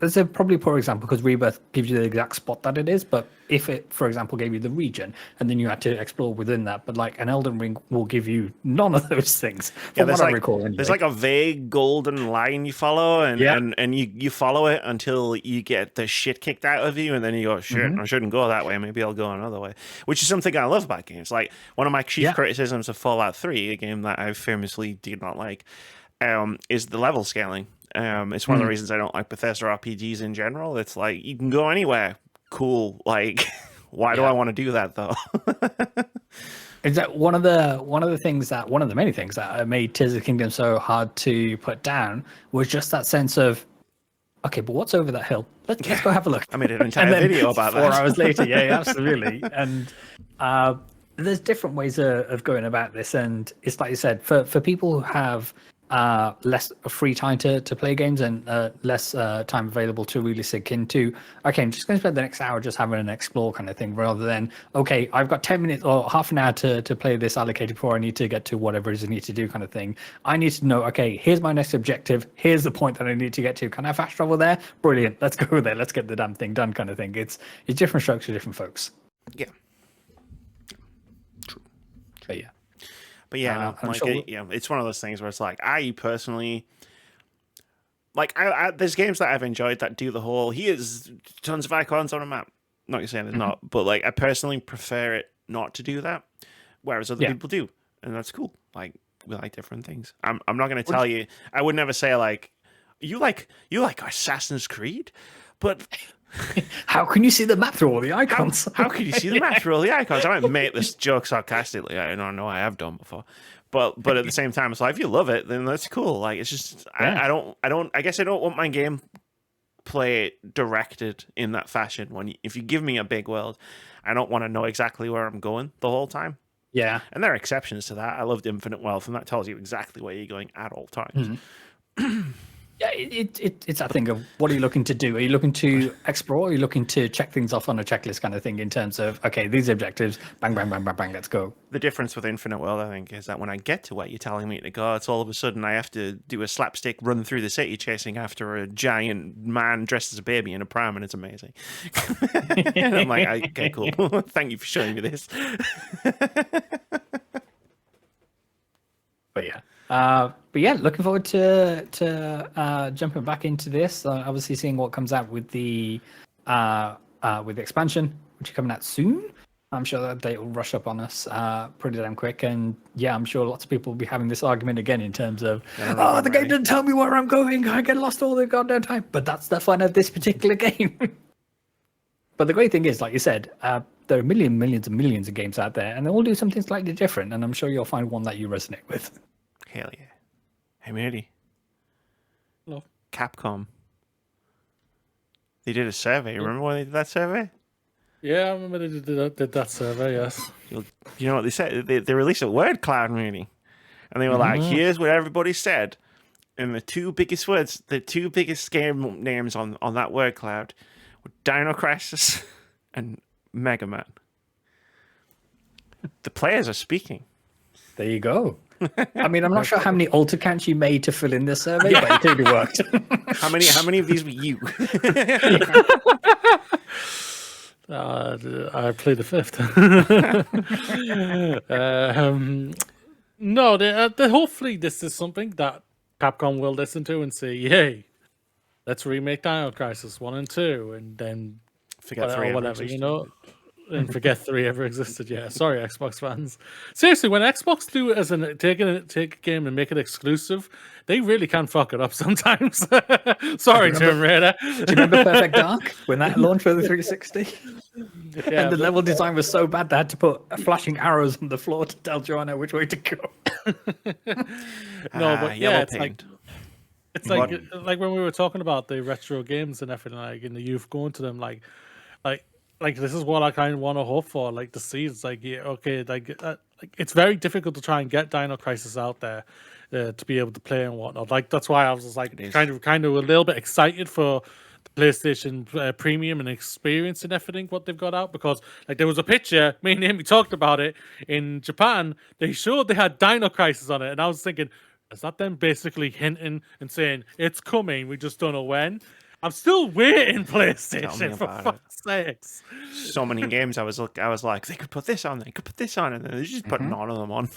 That's a probably poor example because Rebirth gives you the exact spot that it is, but if it, for example, gave you the region and then you had to explore within that, but like an Elden Ring will give you none of those things. From what I recall, anyway. There's like a vague golden line you follow, and you follow it until you get the shit kicked out of you, and then you go, shit, I shouldn't go that way. Maybe I'll go another way. Which is something I love about games. Like one of my chief criticisms of Fallout 3, a game that I famously did not like, is the level scaling. It's one of the reasons I don't like Bethesda RPGs in general. It's like you can go anywhere. Cool. Like, why do I want to do that though? Is that one of the many things that made Tears of the Kingdom so hard to put down was just that sense of, okay, but what's over that hill? Let's go have a look. I made an entire video about that. 4 hours later, yeah, absolutely. And there's different ways of going about this, and it's like you said, for people who have less free time to play games and less time available to really sink into, okay, I'm just going to spend the next hour just having an explore kind of thing, rather than, okay, I've got 10 minutes or half an hour to play this allocated before I need to get to whatever it is I need to do kind of thing. I need to know, okay, here's my next objective, here's the point that I need to get to. Can I fast travel there? Brilliant, let's go there, let's get the damn thing done kind of thing. It's different strokes for different folks. Yeah. True. But yeah. But yeah, it's one of those things where it's like, I personally, like, there's games that I've enjoyed that do the whole, here's tons of icons on a map. Not you're saying there's not, but like, I personally prefer it not to do that, whereas other people do, and that's cool. Like, we like different things. I'm not going to tell you, I would never say like, you like Assassin's Creed, but how can you see the map through all the icons? How can you see the map through all the icons? I might make this joke sarcastically. I don't know. I have done before, but at the same time, it's like if you love it, then that's cool. Like it's just I guess I don't want my game play directed in that fashion. If you give me a big world, I don't want to know exactly where I'm going the whole time. Yeah, and there are exceptions to that. I loved Infinite Wealth, and that tells you exactly where you're going at all times. Yeah, it's that thing of what are you looking to do? Are you looking to explore? Are you looking to check things off on a checklist kind of thing in terms of, okay, these objectives, bang, bang, bang, bang, bang, let's go. The difference with Infinite World, I think, is that when I get to where you're telling me to go, it's all of a sudden I have to do a slapstick run through the city chasing after a giant man dressed as a baby in a pram, and it's amazing. And I'm like, okay, cool. Thank you for showing me this. But yeah, looking forward to jumping back into this. Obviously, seeing what comes out with the expansion, which is coming out soon. I'm sure that date will rush up on us pretty damn quick. And yeah, I'm sure lots of people will be having this argument again in terms of, the game didn't tell me where I'm going. I get lost all the goddamn time. But that's the fun of this particular game. But the great thing is, like you said, there are millions and millions of games out there, and they all do something slightly different. And I'm sure you'll find one that you resonate with. Hell yeah! Hey, Moody. Hello. Capcom. They did a survey. Remember when they did that survey? Yeah, I remember they did that survey. Yes. You know what they said? They released a word cloud, Moody, and they were like, "Here's what everybody said." And the two biggest words, the two biggest game names on that word cloud were Dino Crisis and Mega Man. The players are speaking. There you go. I mean, I'm not sure how many alt accounts you made to fill in this survey, but it clearly worked. How many of these were you? I played the fifth. No, hopefully this is something that Capcom will listen to and say, "Hey, let's remake Dino Crisis 1 and 2, and then Forget 3 or whatever, you know." And forget 3 ever existed. Yeah, sorry, Xbox fans. Seriously, when Xbox do it as take a game and make it exclusive, they really can fuck it up sometimes. Sorry, Tomb Raider. Do you remember Perfect Dark when that launched for the 360? Yeah, and the level design was so bad they had to put flashing arrows on the floor to tell Joanna which way to go. No, but yeah, it's paint. like when we were talking about the retro games and everything, like in the youth going to them, like this is what I kind of want to hope for, like to see. It's like, yeah, okay, like it's very difficult to try and get Dino Crisis out there to be able to play and whatnot. Like that's why I was just like kind of a little bit excited for the PlayStation Premium and experience and everything what they've got out, because like there was a picture, me and Amy talked about it in Japan. They showed they had Dino Crisis on it, and I was thinking, is that them basically hinting and saying it's coming? We just don't know when. I'm still waiting, PlayStation, for fuck's sakes. So many games I was like, they could put this on, they could put this on, and then they're just putting none of them on.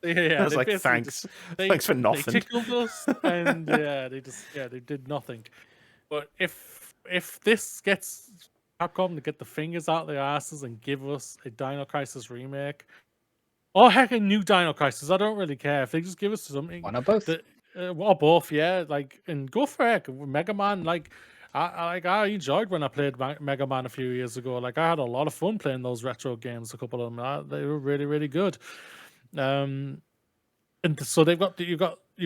Yeah, I was like, thanks. Thanks for nothing. They tickled us, and they did nothing. But if this gets Capcom to get the fingers out their asses and give us a Dino Crisis remake, or heck, a new Dino Crisis, I don't really care. If they just give us something. One or both. Or both, yeah. Like, and go for it. Mega Man, like, I enjoyed when I played Mega Man a few years ago. Like, I had a lot of fun playing those retro games. A couple of them, they were really, really good. And so you've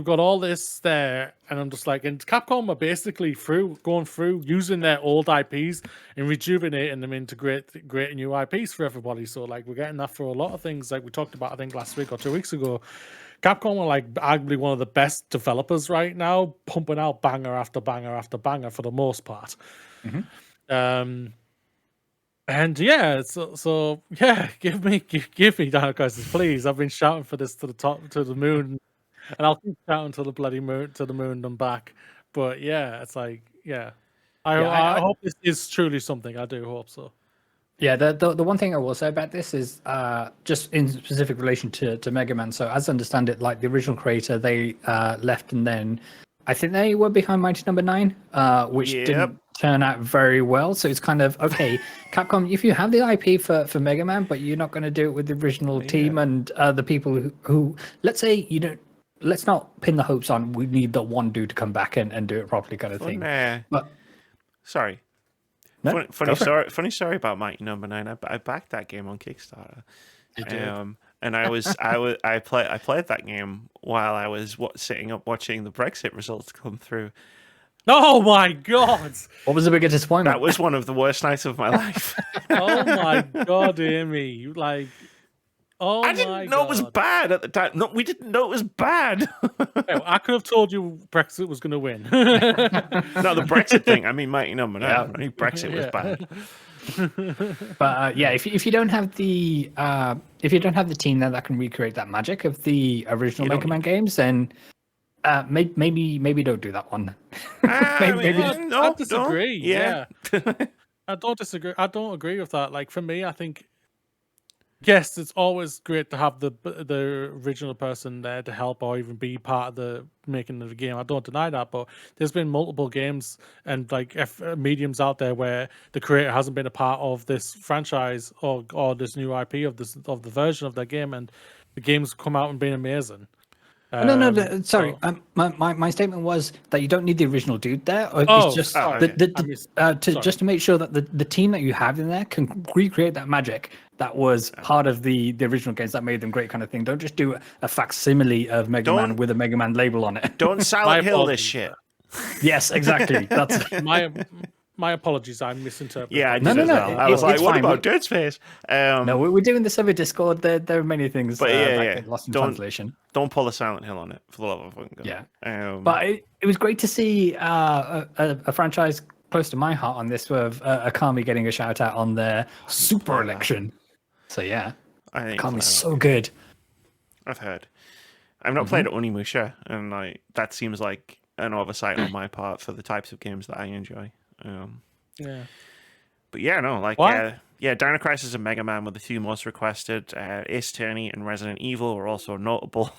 got all this there, and I'm just like, and Capcom are basically going through using their old IPs and rejuvenating them into great new IPs for everybody. So like, we're getting that for a lot of things. Like we talked about, I think last week or 2 weeks ago. Capcom are like arguably one of the best developers right now, pumping out banger after banger after banger for the most part. And yeah, so yeah, give me Dino Crisis, please. I've been shouting for this to the moon, and I'll keep shouting to the bloody moon, to the moon and back. But yeah, it's like, yeah, I hope this is truly something. I do hope so. Yeah, the one thing I will say about this is just in specific relation to Mega Man. So as I understand it, like the original creator, they left, and then I think they were behind Mighty Number 9, which didn't turn out very well. So it's kind of, okay, Capcom, if you have the IP for Mega Man, but you're not going to do it with the original team and the people who let's say let's not pin the hopes on we need the one dude to come back and do it properly kind of thing. But sorry. No, funny story about Mighty Number 9. I backed that game on Kickstarter. And I played that game while I was sitting up watching the Brexit results come through. Oh my god! What was the biggest disappointment? That was one of the worst nights of my life. Oh my god, Amy! Like, I didn't know it was bad at the time. No, we didn't know it was bad. I could have told you Brexit was going to win. No, the Brexit thing. I mean, Mighty Number 9. I mean, Brexit was bad. But yeah, if you don't have the team that can recreate that magic of the original Mega Man games, then maybe don't do that one. I disagree. Yeah. I don't disagree. I don't agree with that. Like for me, I think. Yes, it's always great to have the original person there to help or even be part of the making of the game. I don't deny that, but there's been multiple games and like mediums out there where the creator hasn't been a part of this franchise or this new IP of the version of their game, and the game's come out and been amazing. Sorry. My statement was that you don't need the original dude there. Or Oh, it's just sorry. just to make sure that the team that you have in there can recreate that magic that was part of the original games that made them great, kind of thing. Don't just do a facsimile of Mega Man with a Mega Man label on it. Don't Silent Hill this shit. Yes, exactly. That's my apologies. I misinterpreted. Yeah, I No, did no, as no, well. I was like, it's what fine. about Dead Space? no, we're doing this over Discord. There are many things But that yeah. get lost in Don't- translation. Don't pull a Silent Hill on it, for the love of fucking God. Yeah. But it was great to see a franchise close to my heart on this, with Akami getting a shout out on their Super Election. So yeah, I think Akami's so good. I've heard. I've not played Onimusha, and like that seems like an oversight on my part for the types of games that I enjoy. Yeah. But yeah, no, like What? Dino Crisis and Mega Man were the two most requested. Ace Attorney and Resident Evil were also notable.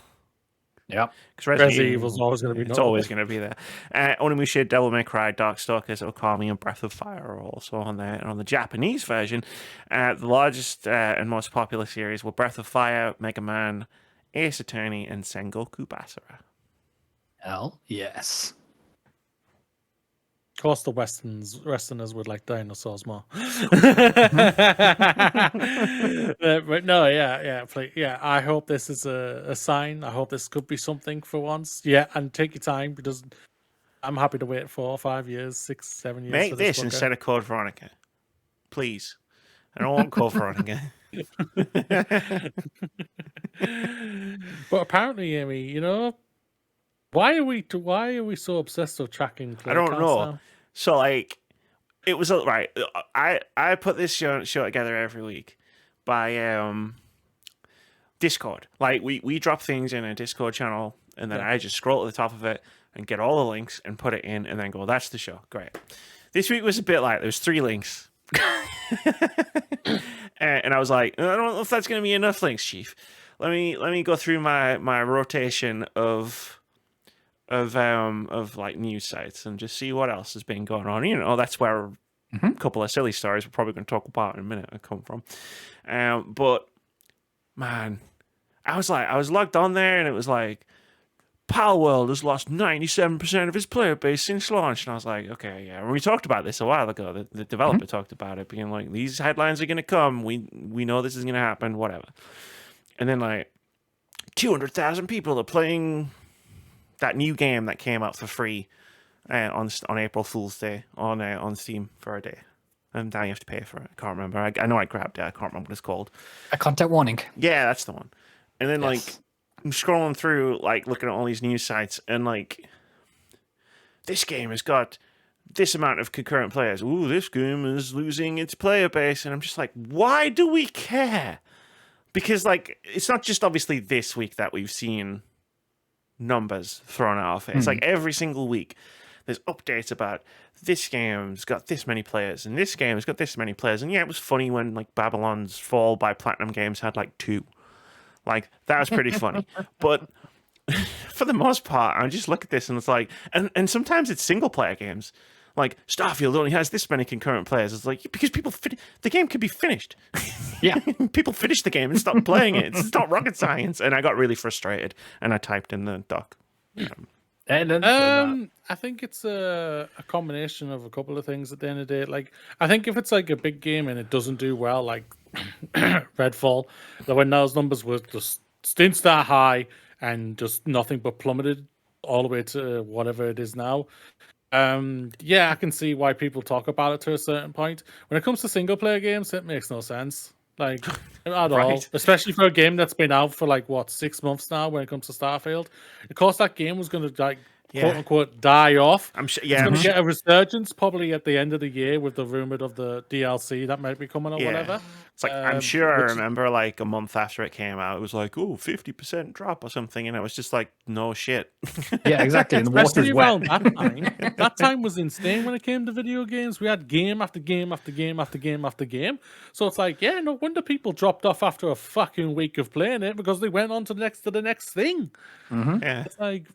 Yep. Because Resident Evil's always going to be it's notable. always going to be there. Onimusha, Devil May Cry, Darkstalkers, Okami, and Breath of Fire are also on there. And on the Japanese version, the largest and most popular series were Breath of Fire, Mega Man, Ace Attorney, and Sengoku Basara. Hell yes. Of course, the Westerners would like dinosaurs more. But no, yeah. I hope this is a sign. I hope this could be something for once. Yeah, and take your time, because I'm happy to wait 4 or 5 years, 6, 7 years. Make for this fucker. instead of Code Veronica. Please. I don't want Code Veronica. But apparently, Amy, why are we so obsessed with tracking? I don't counts know. now? So like, it was right. I put this show together every week by Discord. Like we drop things in a Discord channel, and then I just scroll to the top of it and get all the links and put it in, and then go, that's the show. Great. This week was a bit like there was 3 links. And I was like, I don't know if that's going to be enough links, Chief. Let me go through my rotation of like news sites and just see what else has been going on. That's where a couple of silly stories we're probably going to talk about in a minute come from. But man, I was logged on there, and it was like, Pal World has lost 97% of its player base since launch. And I was like, okay, yeah. And we talked about this a while ago. The developer talked about it, being like, these headlines are going to come. We know this is going to happen, whatever. And then like 200,000 people are playing that new game that came out for free on April Fool's Day on Steam for a day. And now you have to pay for it. I can't remember. I know I grabbed it. I can't remember what it's called. A content warning. Yeah, that's the one. And then Yes. like, I'm scrolling through, like, looking at all these news sites, and like, this game has got this amount of concurrent players. Ooh, this game is losing its player base. And I'm just like, why do we care? Because like, it's not just obviously this week that we've seen numbers thrown off. It's like every single week there's updates about this game's got this many players, and this game has got this many players. And yeah, it was funny when like Babylon's Fall by Platinum Games had like 2. Like, that was pretty funny. But for the most part, I just look at this and it's like, and sometimes it's single player games. Like, Starfield only has this many concurrent players. It's like, because people, the game could be finished. Yeah. People finish the game and stop playing it. It's not rocket science. And I got really frustrated, and I typed in the doc. I think it's a combination of a couple of things at the end of the day. Like, I think if it's like a big game and it doesn't do well, like Redfall, that when those numbers were just star high and just nothing but plummeted all the way to whatever it is now. Yeah, I can see why people talk about it to a certain point. When it comes to single player games, it makes no sense. Like, at all. Especially for a game that's been out for like 6 months now when it comes to Starfield. Of course, that game was going to quote unquote die off. I'm sure. It's Yeah, going to get a resurgence probably at the end of the year with the rumored of the DLC that might be coming or whatever. It's like, I'm sure I remember like a month after it came out, it was like, 50% drop or something, and it was just like, no shit. Yeah, exactly. And the water's Especially wet. around that time. That time was insane when it came to video games. We had game after game after game after game after game. So it's like, yeah, no wonder people dropped off after a fucking week of playing it, because they went on to the next thing. Yeah. It's like,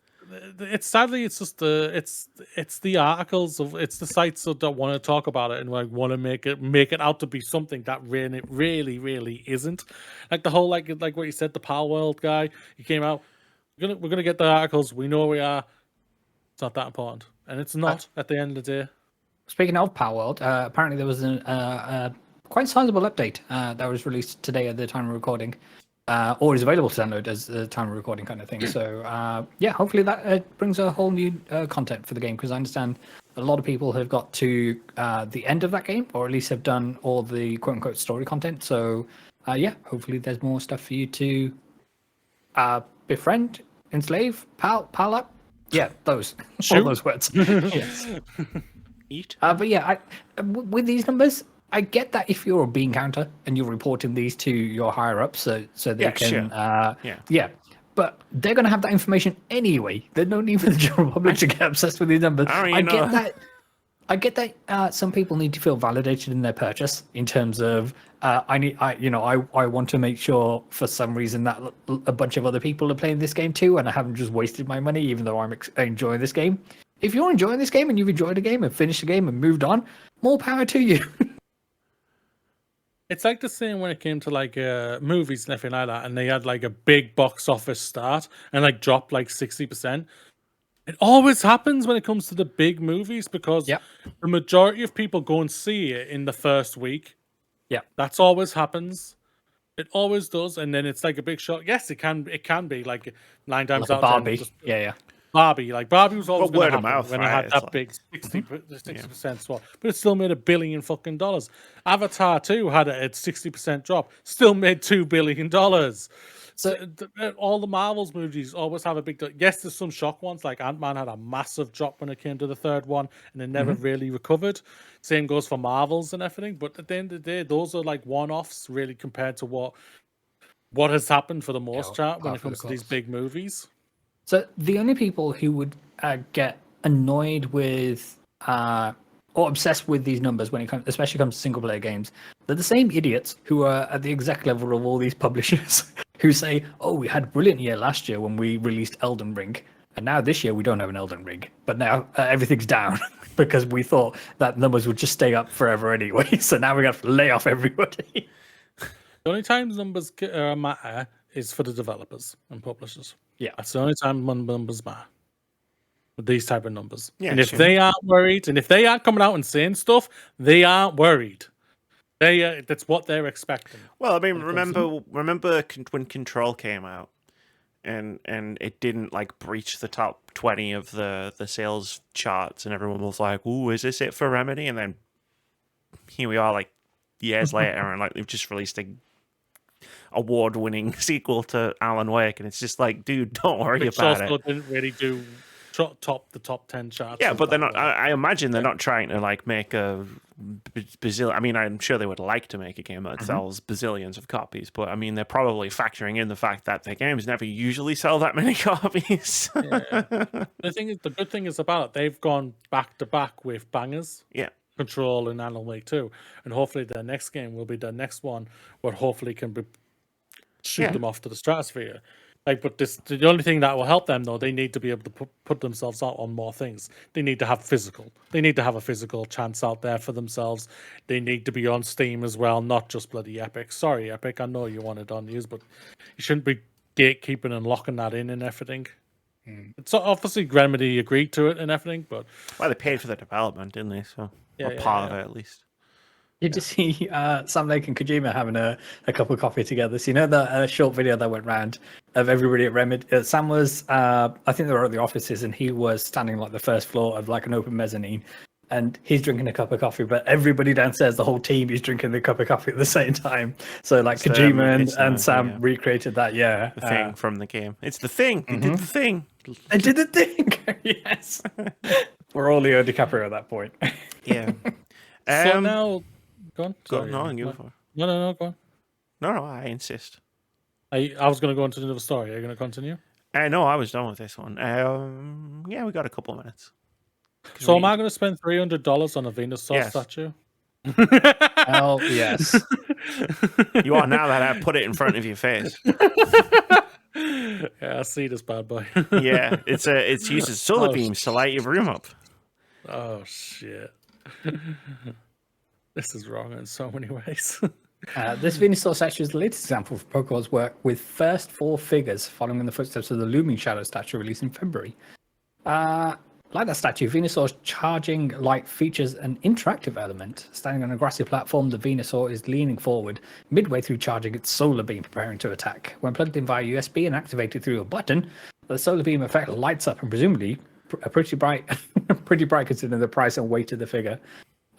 it's sadly, it's just it's the articles it's the sites that don't want to talk about it and like want to make it out to be something that really isn't. Like the whole like what you said, the Pal World guy, he came out, we're gonna get the articles. We know we are. It's not that important, and it's not at the end of the day. Speaking of Palworld, apparently there was a quite sizable update that was released today at the time of recording, or is available to download as the time of recording kind of thing. So yeah, hopefully that brings a whole new content for the game, because I understand a lot of people have got to the end of that game, or at least have done all the quote-unquote story content. So yeah, hopefully there's more stuff for you to befriend, enslave, pal up. Yeah, those. All those words. Yes. Eat. But yeah, with these numbers, I get that if you're a bean counter and you're reporting these to your higher ups, so they can, yeah. But they're going to have that information anyway. There's no need for the general public to get obsessed with these numbers. I get that. I get that some people need to feel validated in their purchase in terms of I want to make sure for some reason that a bunch of other people are playing this game too, and I haven't just wasted my money, even though I'm enjoying this game. If you're enjoying this game and you've enjoyed the game and finished the game and moved on, more power to you. It's like the same when it came to like movies and everything like that, and they had like a big box office start and like drop like 60%. It always happens when it comes to the big movies, because the majority of people go and see it in the first week. Yeah, that's always happens. It always does, and then it's like a big shock. Yes, it can be like 9 times out of 10. Barbie, Barbie was always word of of mouth when it had that big 60% swap, but it still made $1 billion fucking dollars. Avatar 2 had a 60% drop, still made $2 billion. So all the Marvel's movies always have a big. Yes, there's some shock ones, like Ant-Man had a massive drop when it came to the third one, and they never really recovered. Same goes for Marvels and everything. But at the end of the day, those are like one-offs, really, compared to what has happened for the most part when it comes to these big movies. So the only people who would get annoyed with or obsessed with these numbers when it comes, especially comes to single-player games, they're the same idiots who are at the exec level of all these publishers who say, "Oh, we had a brilliant year last year when we released Elden Ring, and now this year we don't have an Elden Ring, but now everything's down because we thought that numbers would just stay up forever anyway. So now we have to lay off everybody." The only time numbers matter is for the developers and publishers. Yeah, that's the only time numbers matter. With these type of numbers. Yeah, and if they aren't worried, and if they aren't coming out and saying stuff, they aren't worried. That's what they're expecting. Well, I mean, remember when Control came out, and it didn't like breach the top 20 of the sales charts, and everyone was like, "Ooh, is this it for Remedy?" And then here we are, like years later, and like they've just released a award-winning sequel to Alan Wake, and it's just like, dude, don't worry about it. Didn't really do the top 10 charts. Yeah, but they're not. I imagine they're not trying to like make a bazillion. I mean, I'm sure they would like to make a game that sells bazillions of copies, but I mean, they're probably factoring in the fact that their games never usually sell that many copies. The good thing is about it, they've gone back to back with bangers. Yeah. Control and Alan Wake 2, and hopefully their next game will be the next one where hopefully can shoot them off to the stratosphere. Like, but the only thing that will help them, though, they need to be able to put themselves out on more things. They need to have physical. They need to have a physical chance out there for themselves. They need to be on Steam as well, not just bloody Epic. Sorry, Epic, I know you want it on news, but you shouldn't be gatekeeping and locking that in and everything. So obviously Remedy agreed to it and everything, but well, they paid for the development, didn't they? So part of it, at least. You just see Sam Lake and Kojima having a cup of coffee together. So you know the short video that went round of everybody at Remedy. Sam was, I think they were at the offices, and he was standing like the first floor of like an open mezzanine, and he's drinking a cup of coffee. But everybody downstairs, the whole team, is drinking the cup of coffee at the same time. So like Kojima and Sam recreated that. Yeah, the thing from the game. It's the thing. They did the thing. They did the thing. Yes, we're all Leo DiCaprio at that point. Yeah. So now. Go on. Sorry, go on. Go on. No, I insist. I was going to go into another story. Are you going to continue? No, I was done with this one. Yeah, we got a couple of minutes. So am I going to spend $300 on a Venasaur statue? Hell yes. You are now that I put it in front of your face. Yeah, I see this bad boy. Yeah, it's uses solar beams to light your room up. Oh shit. This is wrong in so many ways. This Venusaur statue is the latest example of Pokemon's work with first 4 figures following in the footsteps of the Looming Shadow statue released in February. Like that statue, Venusaur's charging light features an interactive element. Standing on a grassy platform, the Venusaur is leaning forward, midway through charging its solar beam, preparing to attack. When plugged in via USB and activated through a button, the solar beam effect lights up and presumably pretty bright, pretty bright considering the price and weight of the figure.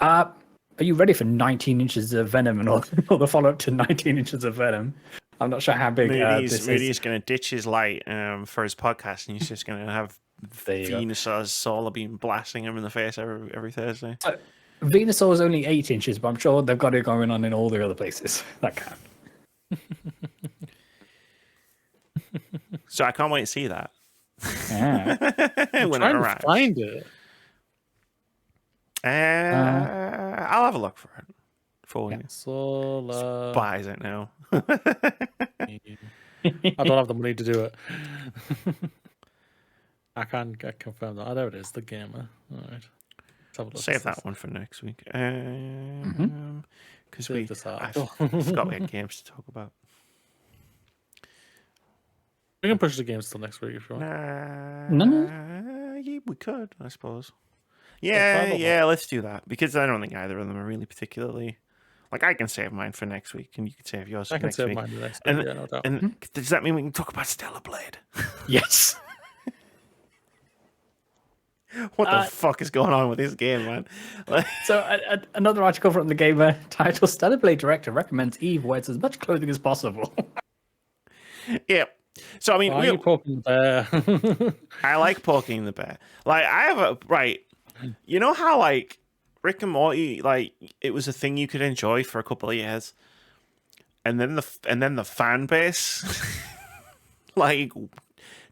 Are you ready for 19 inches of venom and all the follow-up to 19 inches of venom? I'm not sure how big this is. Moody's going to ditch his light for his podcast, and he's just going to have Venusaur's solar beam blasting him in the face every Thursday. So, Venusaur is only 8 inches, but I'm sure they've got it going on in all the other places that can. So I can't wait to see that. Yeah. When I'm it trying arrives. to find it. I'll have a look for it for you. Solar. Buys it now. I don't have the money to do it. I can confirm that. Oh, there it is, the gamer. All right. Let's have a look. Save that one for next week. Because I forgot we had games to talk about. We can push the games till next week if you want. Yeah, we could, I suppose. Yeah, let's do that. Because I don't think either of them are really particularly... Like, I can save mine for next week, and you can save yours for next week. I can save mine for next week, no doubt. And does that mean we can talk about Stellar Blade? Yes. What the fuck is going on with this game, man? So another article from the gamer titled Stellar Blade director recommends Eve wears as much clothing as possible. Yeah. So I mean, why are you poking the bear? I like poking the bear. Like I have a right. You know how like Rick and Morty, like it was a thing you could enjoy for a couple of years, and then the fan base like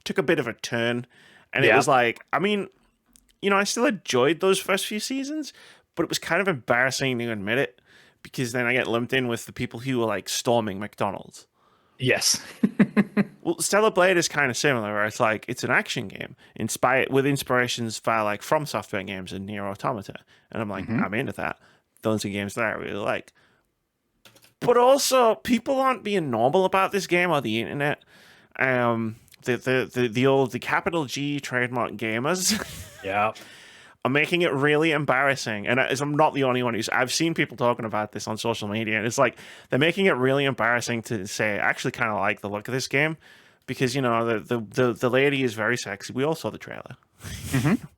took a bit of a turn, and it was like, I mean, you know, I still enjoyed those first few seasons, but it was kind of embarrassing to admit it because then I get lumped in with the people who were like storming McDonald's. Yes. Well, Stellar Blade is kind of similar, where it's like it's an action game inspired with inspirations via like From Software games and Nier Automata, and I'm like, I'm into that. Those are games that I really like. But also, people aren't being normal about this game or the internet. The capital G trademark gamers, Yeah. are making it really embarrassing. And I'm not the only one I've seen people talking about this on social media, and it's like they're making it really embarrassing to say, I actually kind of like the look of this game because, you know, the lady is very sexy. We all saw the trailer.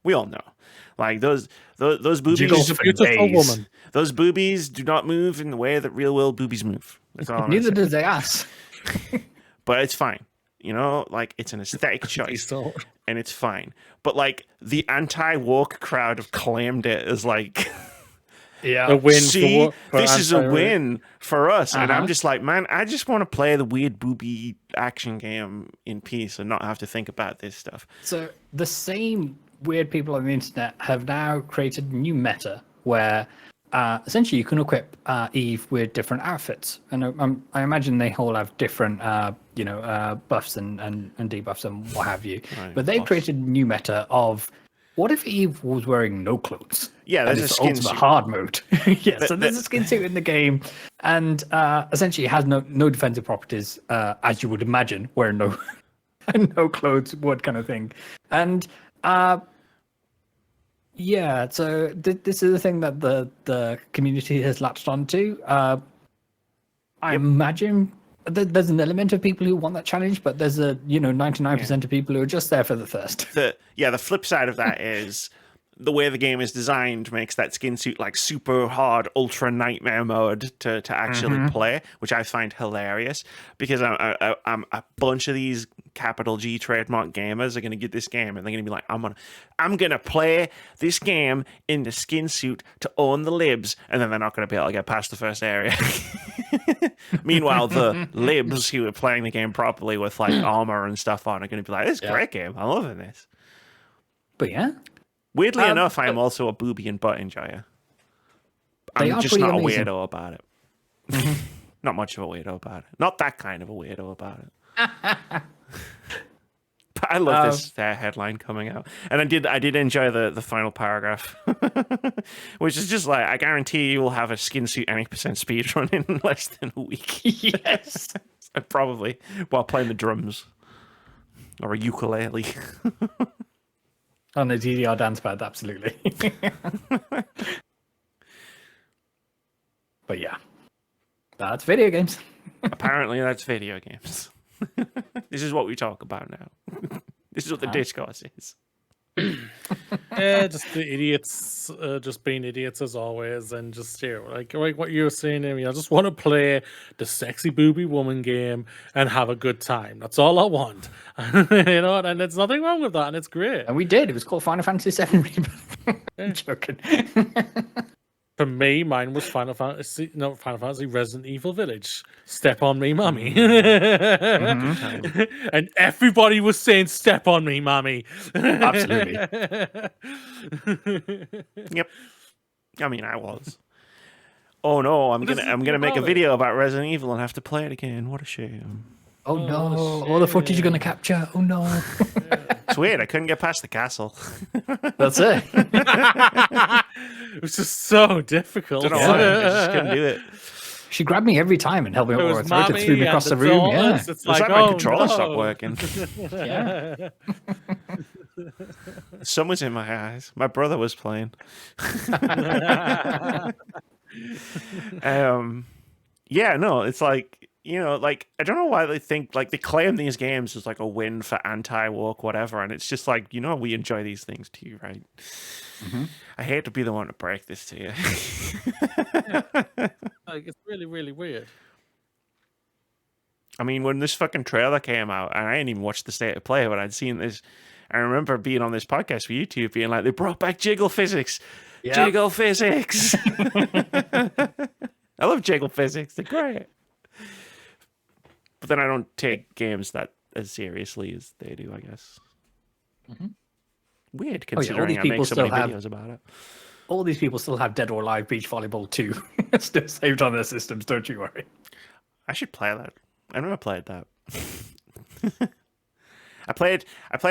We all know. Like those boobies. She's a beautiful woman. Those boobies do not move in the way that real world boobies move. That's all I'm Neither gonna say. does they ass. But it's fine. You know, like it's an aesthetic choice. And it's fine. But like the anti-woke crowd have claimed it as like Yeah. A win see, for this is a anti-woke. win for us. And I'm just like, man, I just want to play the weird booby action game in peace and not have to think about this stuff. So the same weird people on the internet have now created a new meta where essentially you can equip Eve with different outfits, and I imagine they all have different buffs and debuffs and what have you. Right, but they've buffs. created a new meta of what if Eve was wearing no clothes? Yeah, And there's a it's skin ultimate suit. hard mode. Yeah, so there's a skin suit in the game, and essentially it has no defensive properties, as you would imagine, wearing no clothes would kind of thing. And yeah, so this is the thing that the community has latched onto. I imagine there's an element of people who want that challenge, but there's 99% of people who are just there for the thirst. The flip side of that is the way the game is designed makes that skin suit like super hard, ultra nightmare mode to actually play, which I find hilarious because I'm a bunch of these capital G trademark gamers are going to get this game and they're going to be like, I'm going to play this game in the skin suit to own the libs, and then they're not going to be able to get past the first area. Meanwhile, the libs who are playing the game properly with like armor and stuff on are going to be like, this is a great game. I'm loving this. But yeah, Weirdly enough, I'm also a booby and butt enjoyer. They I'm are just pretty not a amazing. weirdo about it. Not much of a weirdo about it. Not that kind of a weirdo about it. But I love this headline coming out, and I did enjoy the final paragraph, which is just like, I guarantee you will have a skin suit 80% speed run in less than a week. Yes. Probably while playing the drums or a ukulele. On the DDR dance pad, absolutely. But yeah, that's video games. Apparently, that's video games. This is what we talk about now. This is what the discourse is. Yeah, just the idiots, just being idiots as always, and just like what you were saying, Amy. I just want to play the sexy booby woman game and have a good time. That's all I want, you know. And there's nothing wrong with that, and it's great. And we did. It was called Final Fantasy VII Rebirth. I'm joking. For me, mine was Final Fantasy Resident Evil Village. Step on me, mommy. And everybody was saying, "Step on me, mommy." Absolutely. Yep. I mean, I was. Oh no, I'm gonna make a video about Resident Evil and have to play it again. What a shame. Oh no! All the footage you're going to capture. Oh no! It's weird. I couldn't get past the castle. That's it. It was just so difficult. Don't know why. I just couldn't do it. She grabbed me every time and helped me It over was her throat and mommy threw me across the room. Yeah. It's It's like, like my oh, controller no. stopped working. Yeah. The sun was in my eyes. My brother was playing. Yeah, no, it's like, you know, like, I don't know why they think, like, they claim these games as like a win for anti-woke, whatever, and it's just like, you know, we enjoy these things too, right? Mm-hmm. I hate to be the one to break this to you. Like, it's really, really weird. I mean, when this fucking trailer came out, and I didn't even watch the state of play, but I'd seen this. I remember being on this podcast for YouTube, being like, they brought back jiggle physics. Yep. Jiggle physics. I love jiggle physics. They're great. But then I don't take games that as seriously as they do, I guess. Mm-hmm. Weird, all these considering I people make so many still have- videos about it. All these people still have Dead or Alive Beach Volleyball 2 still saved on their systems, don't you worry. I should play that. I never played that. I played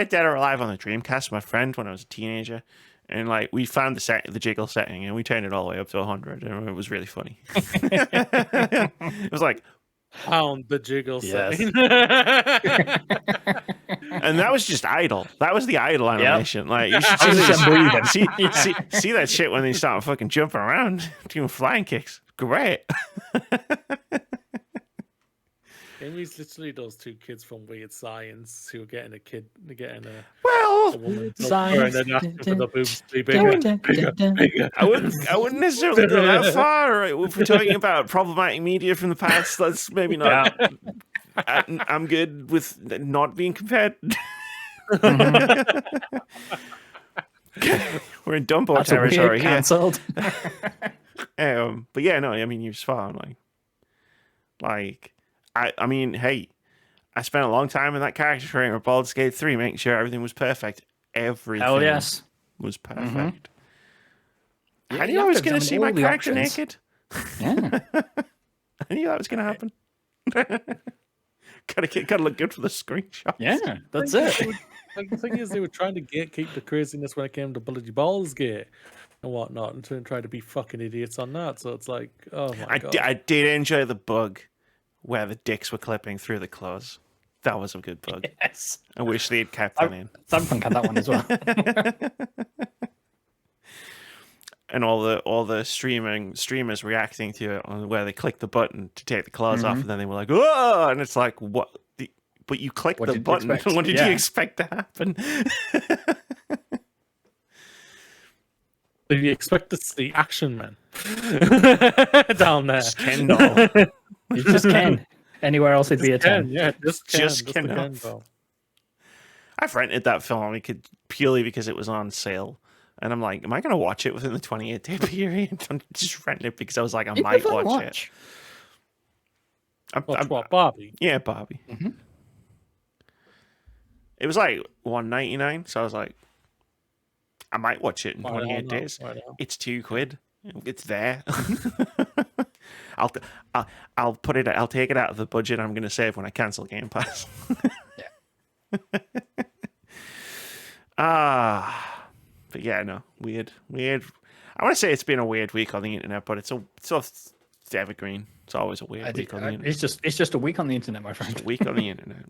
Dead or Alive on the Dreamcast with my friend when I was a teenager, and like we found the jiggle setting and we turned it all the way up to 100, and it was really funny. It was like, Pound the jiggle Yes. setting. and that was just idle. That was the idle animation. Like you should I was just breathing. see that shit when they start fucking jumping around, doing flying kicks. Great. Amy's literally those two kids from Weird Science who are getting a Well, woman Science. and then asking for the boobs to be bigger. I wouldn't necessarily go that far. Right? If we're talking about problematic media from the past, that's maybe not. I'm good with not being compared. We're in Dumbo That's a weird territory here. cancelled. But yeah, no, I mean, you're spot on. Like, I mean, hey, I spent a long time in that character training with Baldur's Gate 3, making sure everything was perfect. Everything Hell yes. was perfect. Yeah, I you knew I have was to going to see examine my all the character options. naked. Yeah. I knew that was going to happen. Gotta look good for the screenshot. Yeah, that's it. Like, the thing is, they were trying to keep the craziness when it came to bloody Baldur's Gate and whatnot, and trying to be fucking idiots on that. So it's like, oh my god. I did enjoy the bug where the dicks were clipping through the clothes. That was a good bug. Yes. I wish they'd kept that in. Cyberpunk had that one as well. And all the streamers reacting to it on where they click the button to take the clothes off, and then they were like, "Oh!" And it's like, what? But you clicked What the did you button. expect? What did Yeah. you expect to happen? Do you expect to see Action Man down there? Just Ken doll. You just can. Anywhere else it'd be a 10. Yeah, just Just the Ken Ken off. doll. I've rented that film purely because it was on sale. And I'm like, am I going to watch it within the 28-day period? I'm just renting it because I was like, I might watch it. Watch what, Barbie? Yeah, Barbie. Mhm. It was like $1.99, so I was like, I might watch it in 28 days. It's £2. It's there. I'll put it. I'll take it out of the budget I'm going to save when I cancel Game Pass. But yeah, no, weird. I want to say it's been a weird week on the internet, but it's evergreen. It's always a weird week on the internet. It's just a week on the internet, my friend. Just a week on the internet.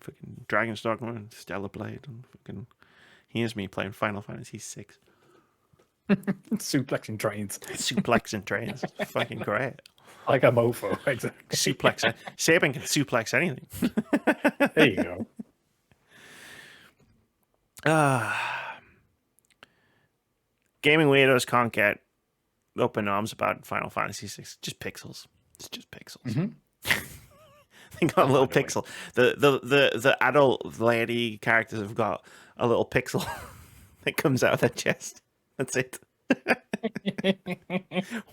Fucking Dragon's Dogma and Stellar Blade and fucking. Here's me playing Final Fantasy VI. Suplexing trains. Suplexing trains. It's fucking great. Like a mofo, exactly. Suplex. Saban can suplex anything. There you go. Gaming weirdos can't get open arms about Final Fantasy VI. Just pixels. It's just pixels. Mm-hmm. They got a little pixel. The adult lady characters have got a little pixel that comes out of their chest. That's it.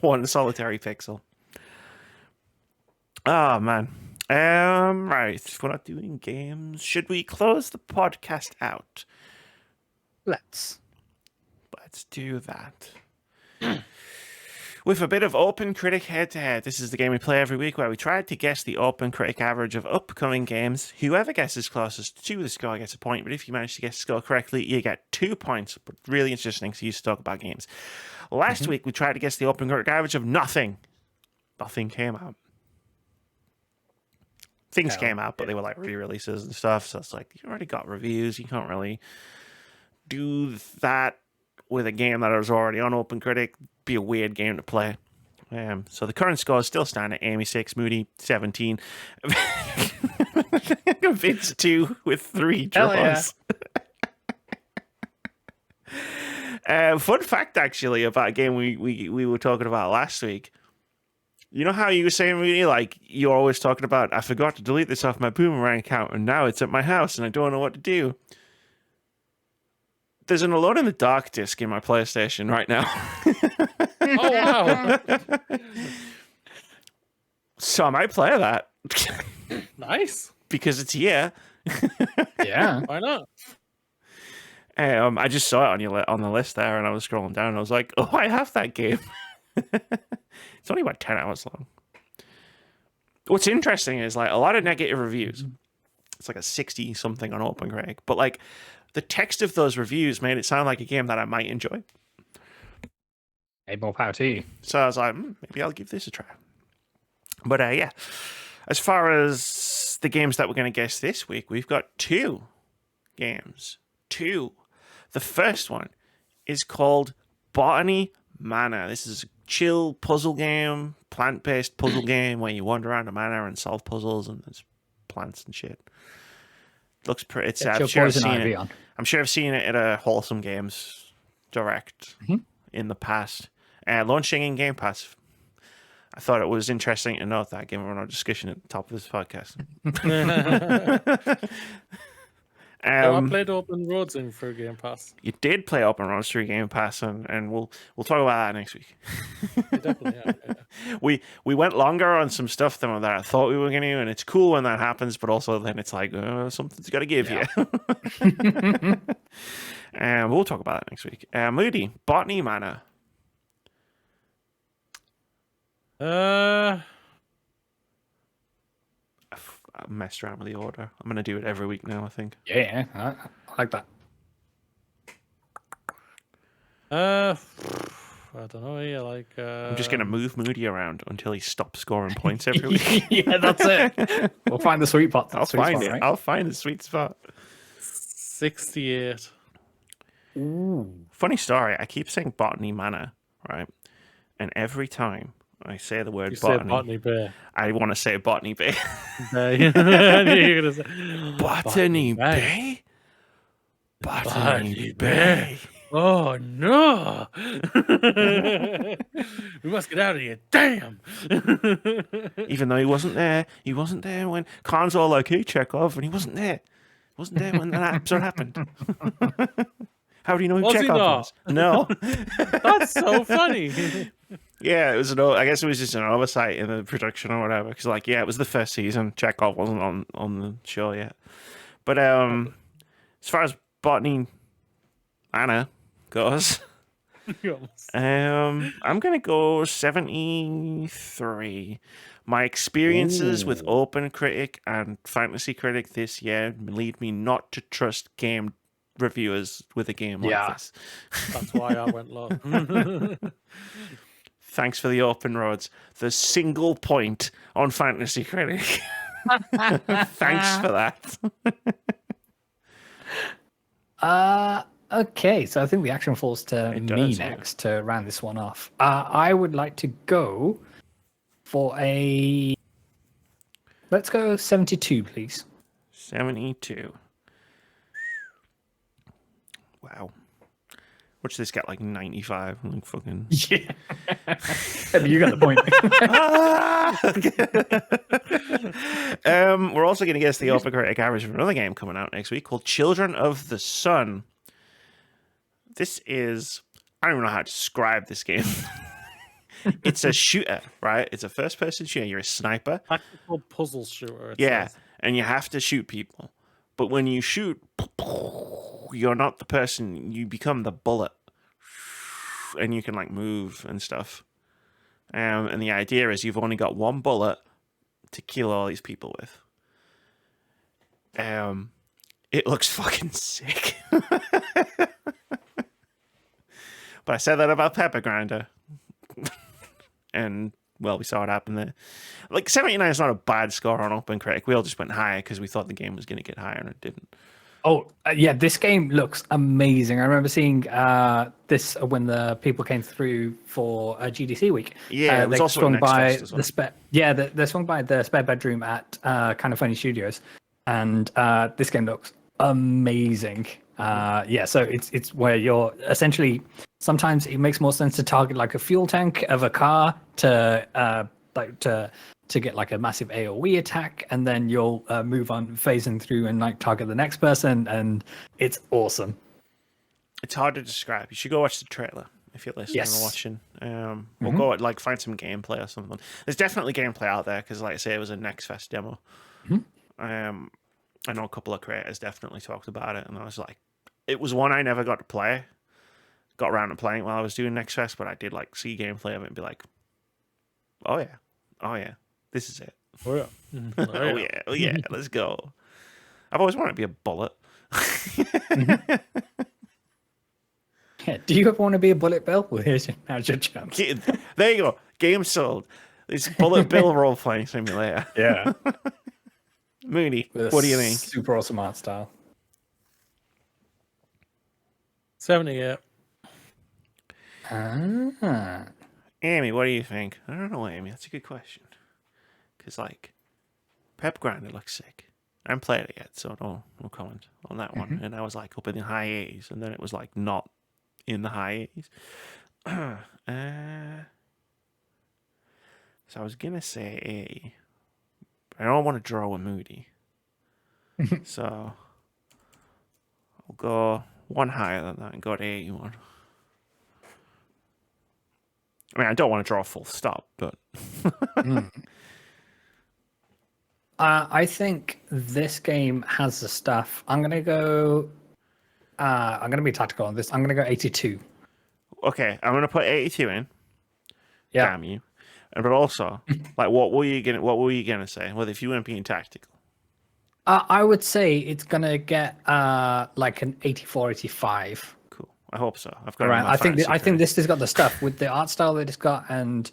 One solitary pixel. Oh man. Right. We're not doing games. Should we close the podcast out? Let's do that. With a bit of OpenCritic Head-To-Head. This is the game we play every week where we try to guess the OpenCritic average of upcoming games. Whoever guesses closest to the score gets a point, but if you manage to guess the score correctly, you get 2 points. But really interesting, so you used to talk about games. Last week, we tried to guess the OpenCritic average of nothing. Nothing came out. Things came out, but they were like re-releases and stuff, so it's like, you already got reviews. You can't really do that with a game that was already on OpenCritic. Be a weird game to play. So the current score is still standing: Amy 6, Moody 17, Vitz 2 with 3 draws. Fun fact, actually, about a game we were talking about last week. You know how you were saying, really, like, you're always talking about, I forgot to delete this off my Boomerang account, and now it's at my house, and I don't know what to do. There's an Alone in the Dark disc in my PlayStation right now. Oh, wow. So I might play that. Nice. Because it's here. Yeah. Why not? I just saw it on the list there, and I was scrolling down, and I was like, oh, I have that game. It's only about 10 hours long. What's interesting is, like, a lot of negative reviews. It's like a 60-something on OpenCritic. But, like, the text of those reviews made it sound like a game that I might enjoy. Hey, more power to you. So I was like, maybe I'll give this a try. But yeah, as far as the games that we're going to guess this week, we've got 2 games. 2. The first one is called Botany Manor. This is a chill puzzle game, plant-based puzzle game where you wander around a manor and solve puzzles, and there's plants and shit. Looks pretty. I'm sure I've seen it at a Wholesome Games Direct in the past. Launching in Game Pass. I thought it was interesting to note that, given our discussion at the top of this podcast. I played Open Roads in for Game Pass. You did play Open Roads through Game Pass, and we'll talk about that next week. Definitely, yeah. We went longer on some stuff than that I thought we were going to, and it's cool when that happens, but also then it's like, something's got to give you. And we'll talk about that next week. Moody, Botany Manor. Uh, I messed around with the order. I'm going to do it every week now, I think. Yeah, I like that. I don't know. Yeah, like I'm just going to move Moody around until he stops scoring points every week. Yeah, that's it. We'll find the sweet spot. I'll find it. Right? I'll find the sweet spot. 68. Ooh. Funny story. I keep saying Botany Manor, right? And every time I say the word Botany Bay. I want to say Botany Bay. You're gonna say, Botany Bay? Botany Bay. Oh no! We must get out of here. Damn! Even though he wasn't there when Khan's all like, hey, Chekhov, and he wasn't there. He wasn't there when that episode happened. How do you know who Chekhov was? No. That's so funny. Yeah, it was I guess it was just an oversight in the production or whatever. Because, like, yeah, it was the first season. Chekhov wasn't on the show yet. But as far as Botany Manor goes, I'm gonna go 73. My experiences with OpenCritic and Fantasy Critic this year lead me not to trust game reviewers with a game like this. That's why I went low. Thanks for the open roads. The single point on Fantasy Critic. Thanks for that. Okay, so I think the action falls to me next to round this one off. I would like to go for let's go 72, please. 72. Wow. What should this get, like 95? Like fucking... Yeah. You got the point. We're also going to guess the OpenCritic average for another game coming out next week called Children of the Sun. This is... I don't even know how to describe this game. It's a shooter, right? It's a first-person shooter. You're a sniper. Tactical puzzle shooter. Yeah, and you have to shoot people. But when you shoot, you're not the person. You become the bullet. And you can, like, move and stuff. And the idea is you've only got one bullet to kill all these people with. It looks fucking sick. But I said that about Pepper Grinder. And, well, we saw what happened there. Like, 79 is not a bad score on OpenCritic. We all just went higher because we thought the game was going to get higher, and it didn't. Oh, yeah, this game looks amazing. I remember seeing this when the people came through for GDC week. Yeah, it was also swung at by Next Fest as well. they swung by the spare bedroom at Kind of Funny Studios, and this game looks amazing. So it's where you're essentially, sometimes it makes more sense to target like a fuel tank of a car to get like a massive AoE attack, and then you'll move on phasing through and like target the next person, and it's awesome. It's hard to describe. You should go watch the trailer if you're listening or watching. Or go like find some gameplay or something. There's definitely gameplay out there because, like I say, it was a Next Fest demo. I know a couple of creators definitely talked about it, and I was like, it was one I never got to play. Got around to playing it while I was doing Next Fest, but I did like see gameplay of it and be like, oh yeah, this is it. Oh yeah. Oh yeah, let's go. I've always wanted to be a bullet. Yeah, do you ever want to be a bullet, Bill? Well, how's your chance? There you go. Game sold. It's Bullet Bill role playing simulator. Yeah. Moody, what do you think? Super awesome art style. 78. Amy, what do you think? I don't know, Amy. That's a good question. Because, like, Pep Grinder looks sick. I haven't played it yet, so no comment on that one. And I was, like, up in the high 80s, and then it was, like, not in the high 80s. So I was going to say 80. But I don't want to draw a Moody. So I'll go one higher than that and go to 81. I mean, I don't want to draw a full stop, but... I think this game has the stuff. I'm going to go... I'm going to be tactical on this. I'm going to go 82. Okay, I'm going to put 82 in. Yeah. Damn you. But also, like, what were you gonna say? Well, if you weren't being tactical. I would say it's going to get like an 84, 85. Cool. I hope so. I've got. Right. I think this has got the stuff with the art style that it's got, and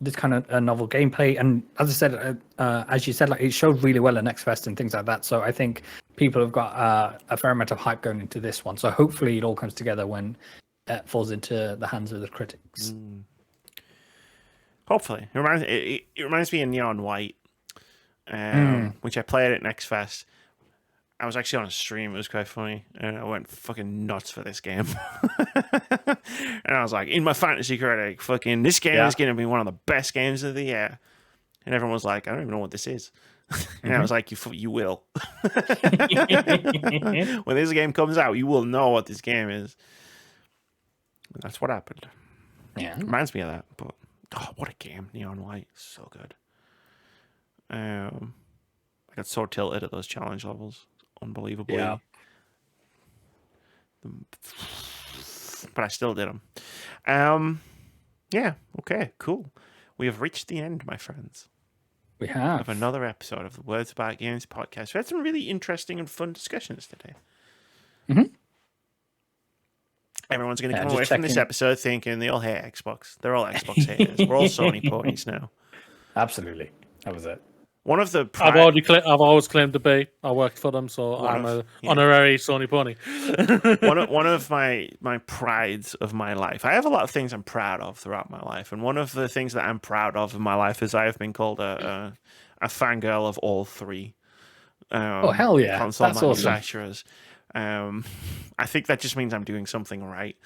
this kind of a novel gameplay. And as I said, as you said, like it showed really well at Next Fest and things like that. So I think people have got a fair amount of hype going into this one. So hopefully it all comes together when it falls into the hands of the critics. Hopefully, it reminds me of Neon White, which I played at Next Fest. I was actually on a stream. It was quite funny, and I went fucking nuts for this game. And I was like, in my Fantasy Critic, fucking this game is going to be one of the best games of the year. And everyone was like, I don't even know what this is. And I was like, you will. When this game comes out, you will know what this game is. And that's what happened. Yeah, It reminds me of that, but oh, what a game! Neon White, so good. I got so tilted at those challenge levels, unbelievably. Yeah. But I still did them. Yeah. Okay. Cool. We have reached the end, my friends, we have of another episode of the Words About Games podcast. We had some really interesting and fun discussions today. Everyone's going to come just away from this checking. episode thinking they all hate Xbox. They're all Xbox haters. We're all Sony ponies now. Absolutely, that was it. One of the I've always claimed to be. I worked for them, so I'm an honorary Sony pony. one of my prides of my life. I have a lot of things I'm proud of throughout my life, and one of the things that I'm proud of in my life is I have been called a fangirl of all three. Oh hell yeah, console that's awesome. manufacturers. I think that just means I'm doing something right.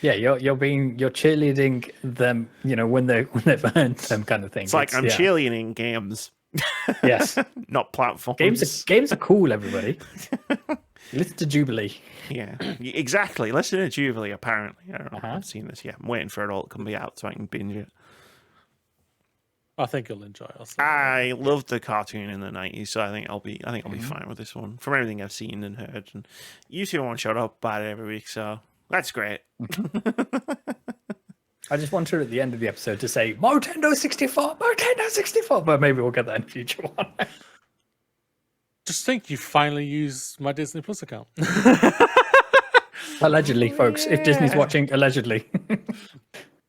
Yeah, you're cheerleading them, when they've earned them kind of thing. It's like I'm cheerleading games. Yes. Not platforms. Games are cool, everybody. Listen to Jubilee. Yeah, exactly. Listen to Jubilee, apparently. I don't know. I've seen this yet. I'm waiting for it all to be out so I can binge it. I think you'll enjoy it. I loved the cartoon in the 90s, so I think I'll be fine with this one. From everything I've seen and heard. And you two won't shut up about it every week, so that's great. I just wanted at the end of the episode to say Nintendo 64, but maybe we'll get that in the future one. Just think you finally used my Disney Plus account. Allegedly, folks. If Disney's watching, allegedly.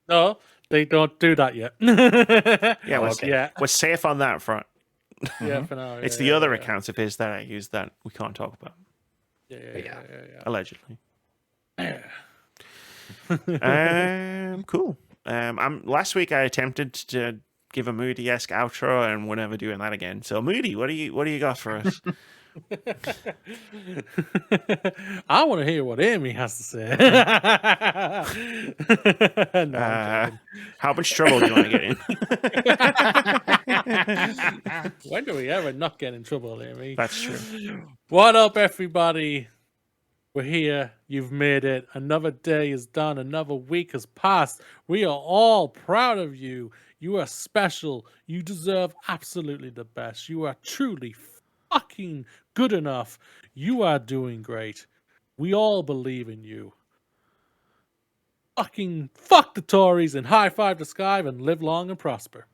No, they don't do that yet. We're safe on that front. Yeah, for now. It's the other accounts of his that I use that we can't talk about. Yeah. Allegedly. Cool. Last week I attempted to give a Moody-esque outro, and we're never doing that again. So Moody, what do you got for us? I want to hear what Amy has to say. How much trouble do you want to get in? When do we ever not get in trouble, Amy? That's true. What up, everybody? We're here. You've made it. Another day is done. Another week has passed. We are all proud of you. You are special. You deserve absolutely the best. You are truly fucking good enough. You are doing great. We all believe in you. Fucking fuck the Tories and high five the sky and live long and prosper.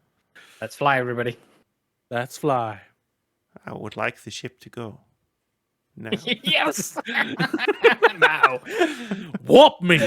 Let's fly, everybody. Let's fly. I would like the ship to go. No. Yes. Now. Whoop me.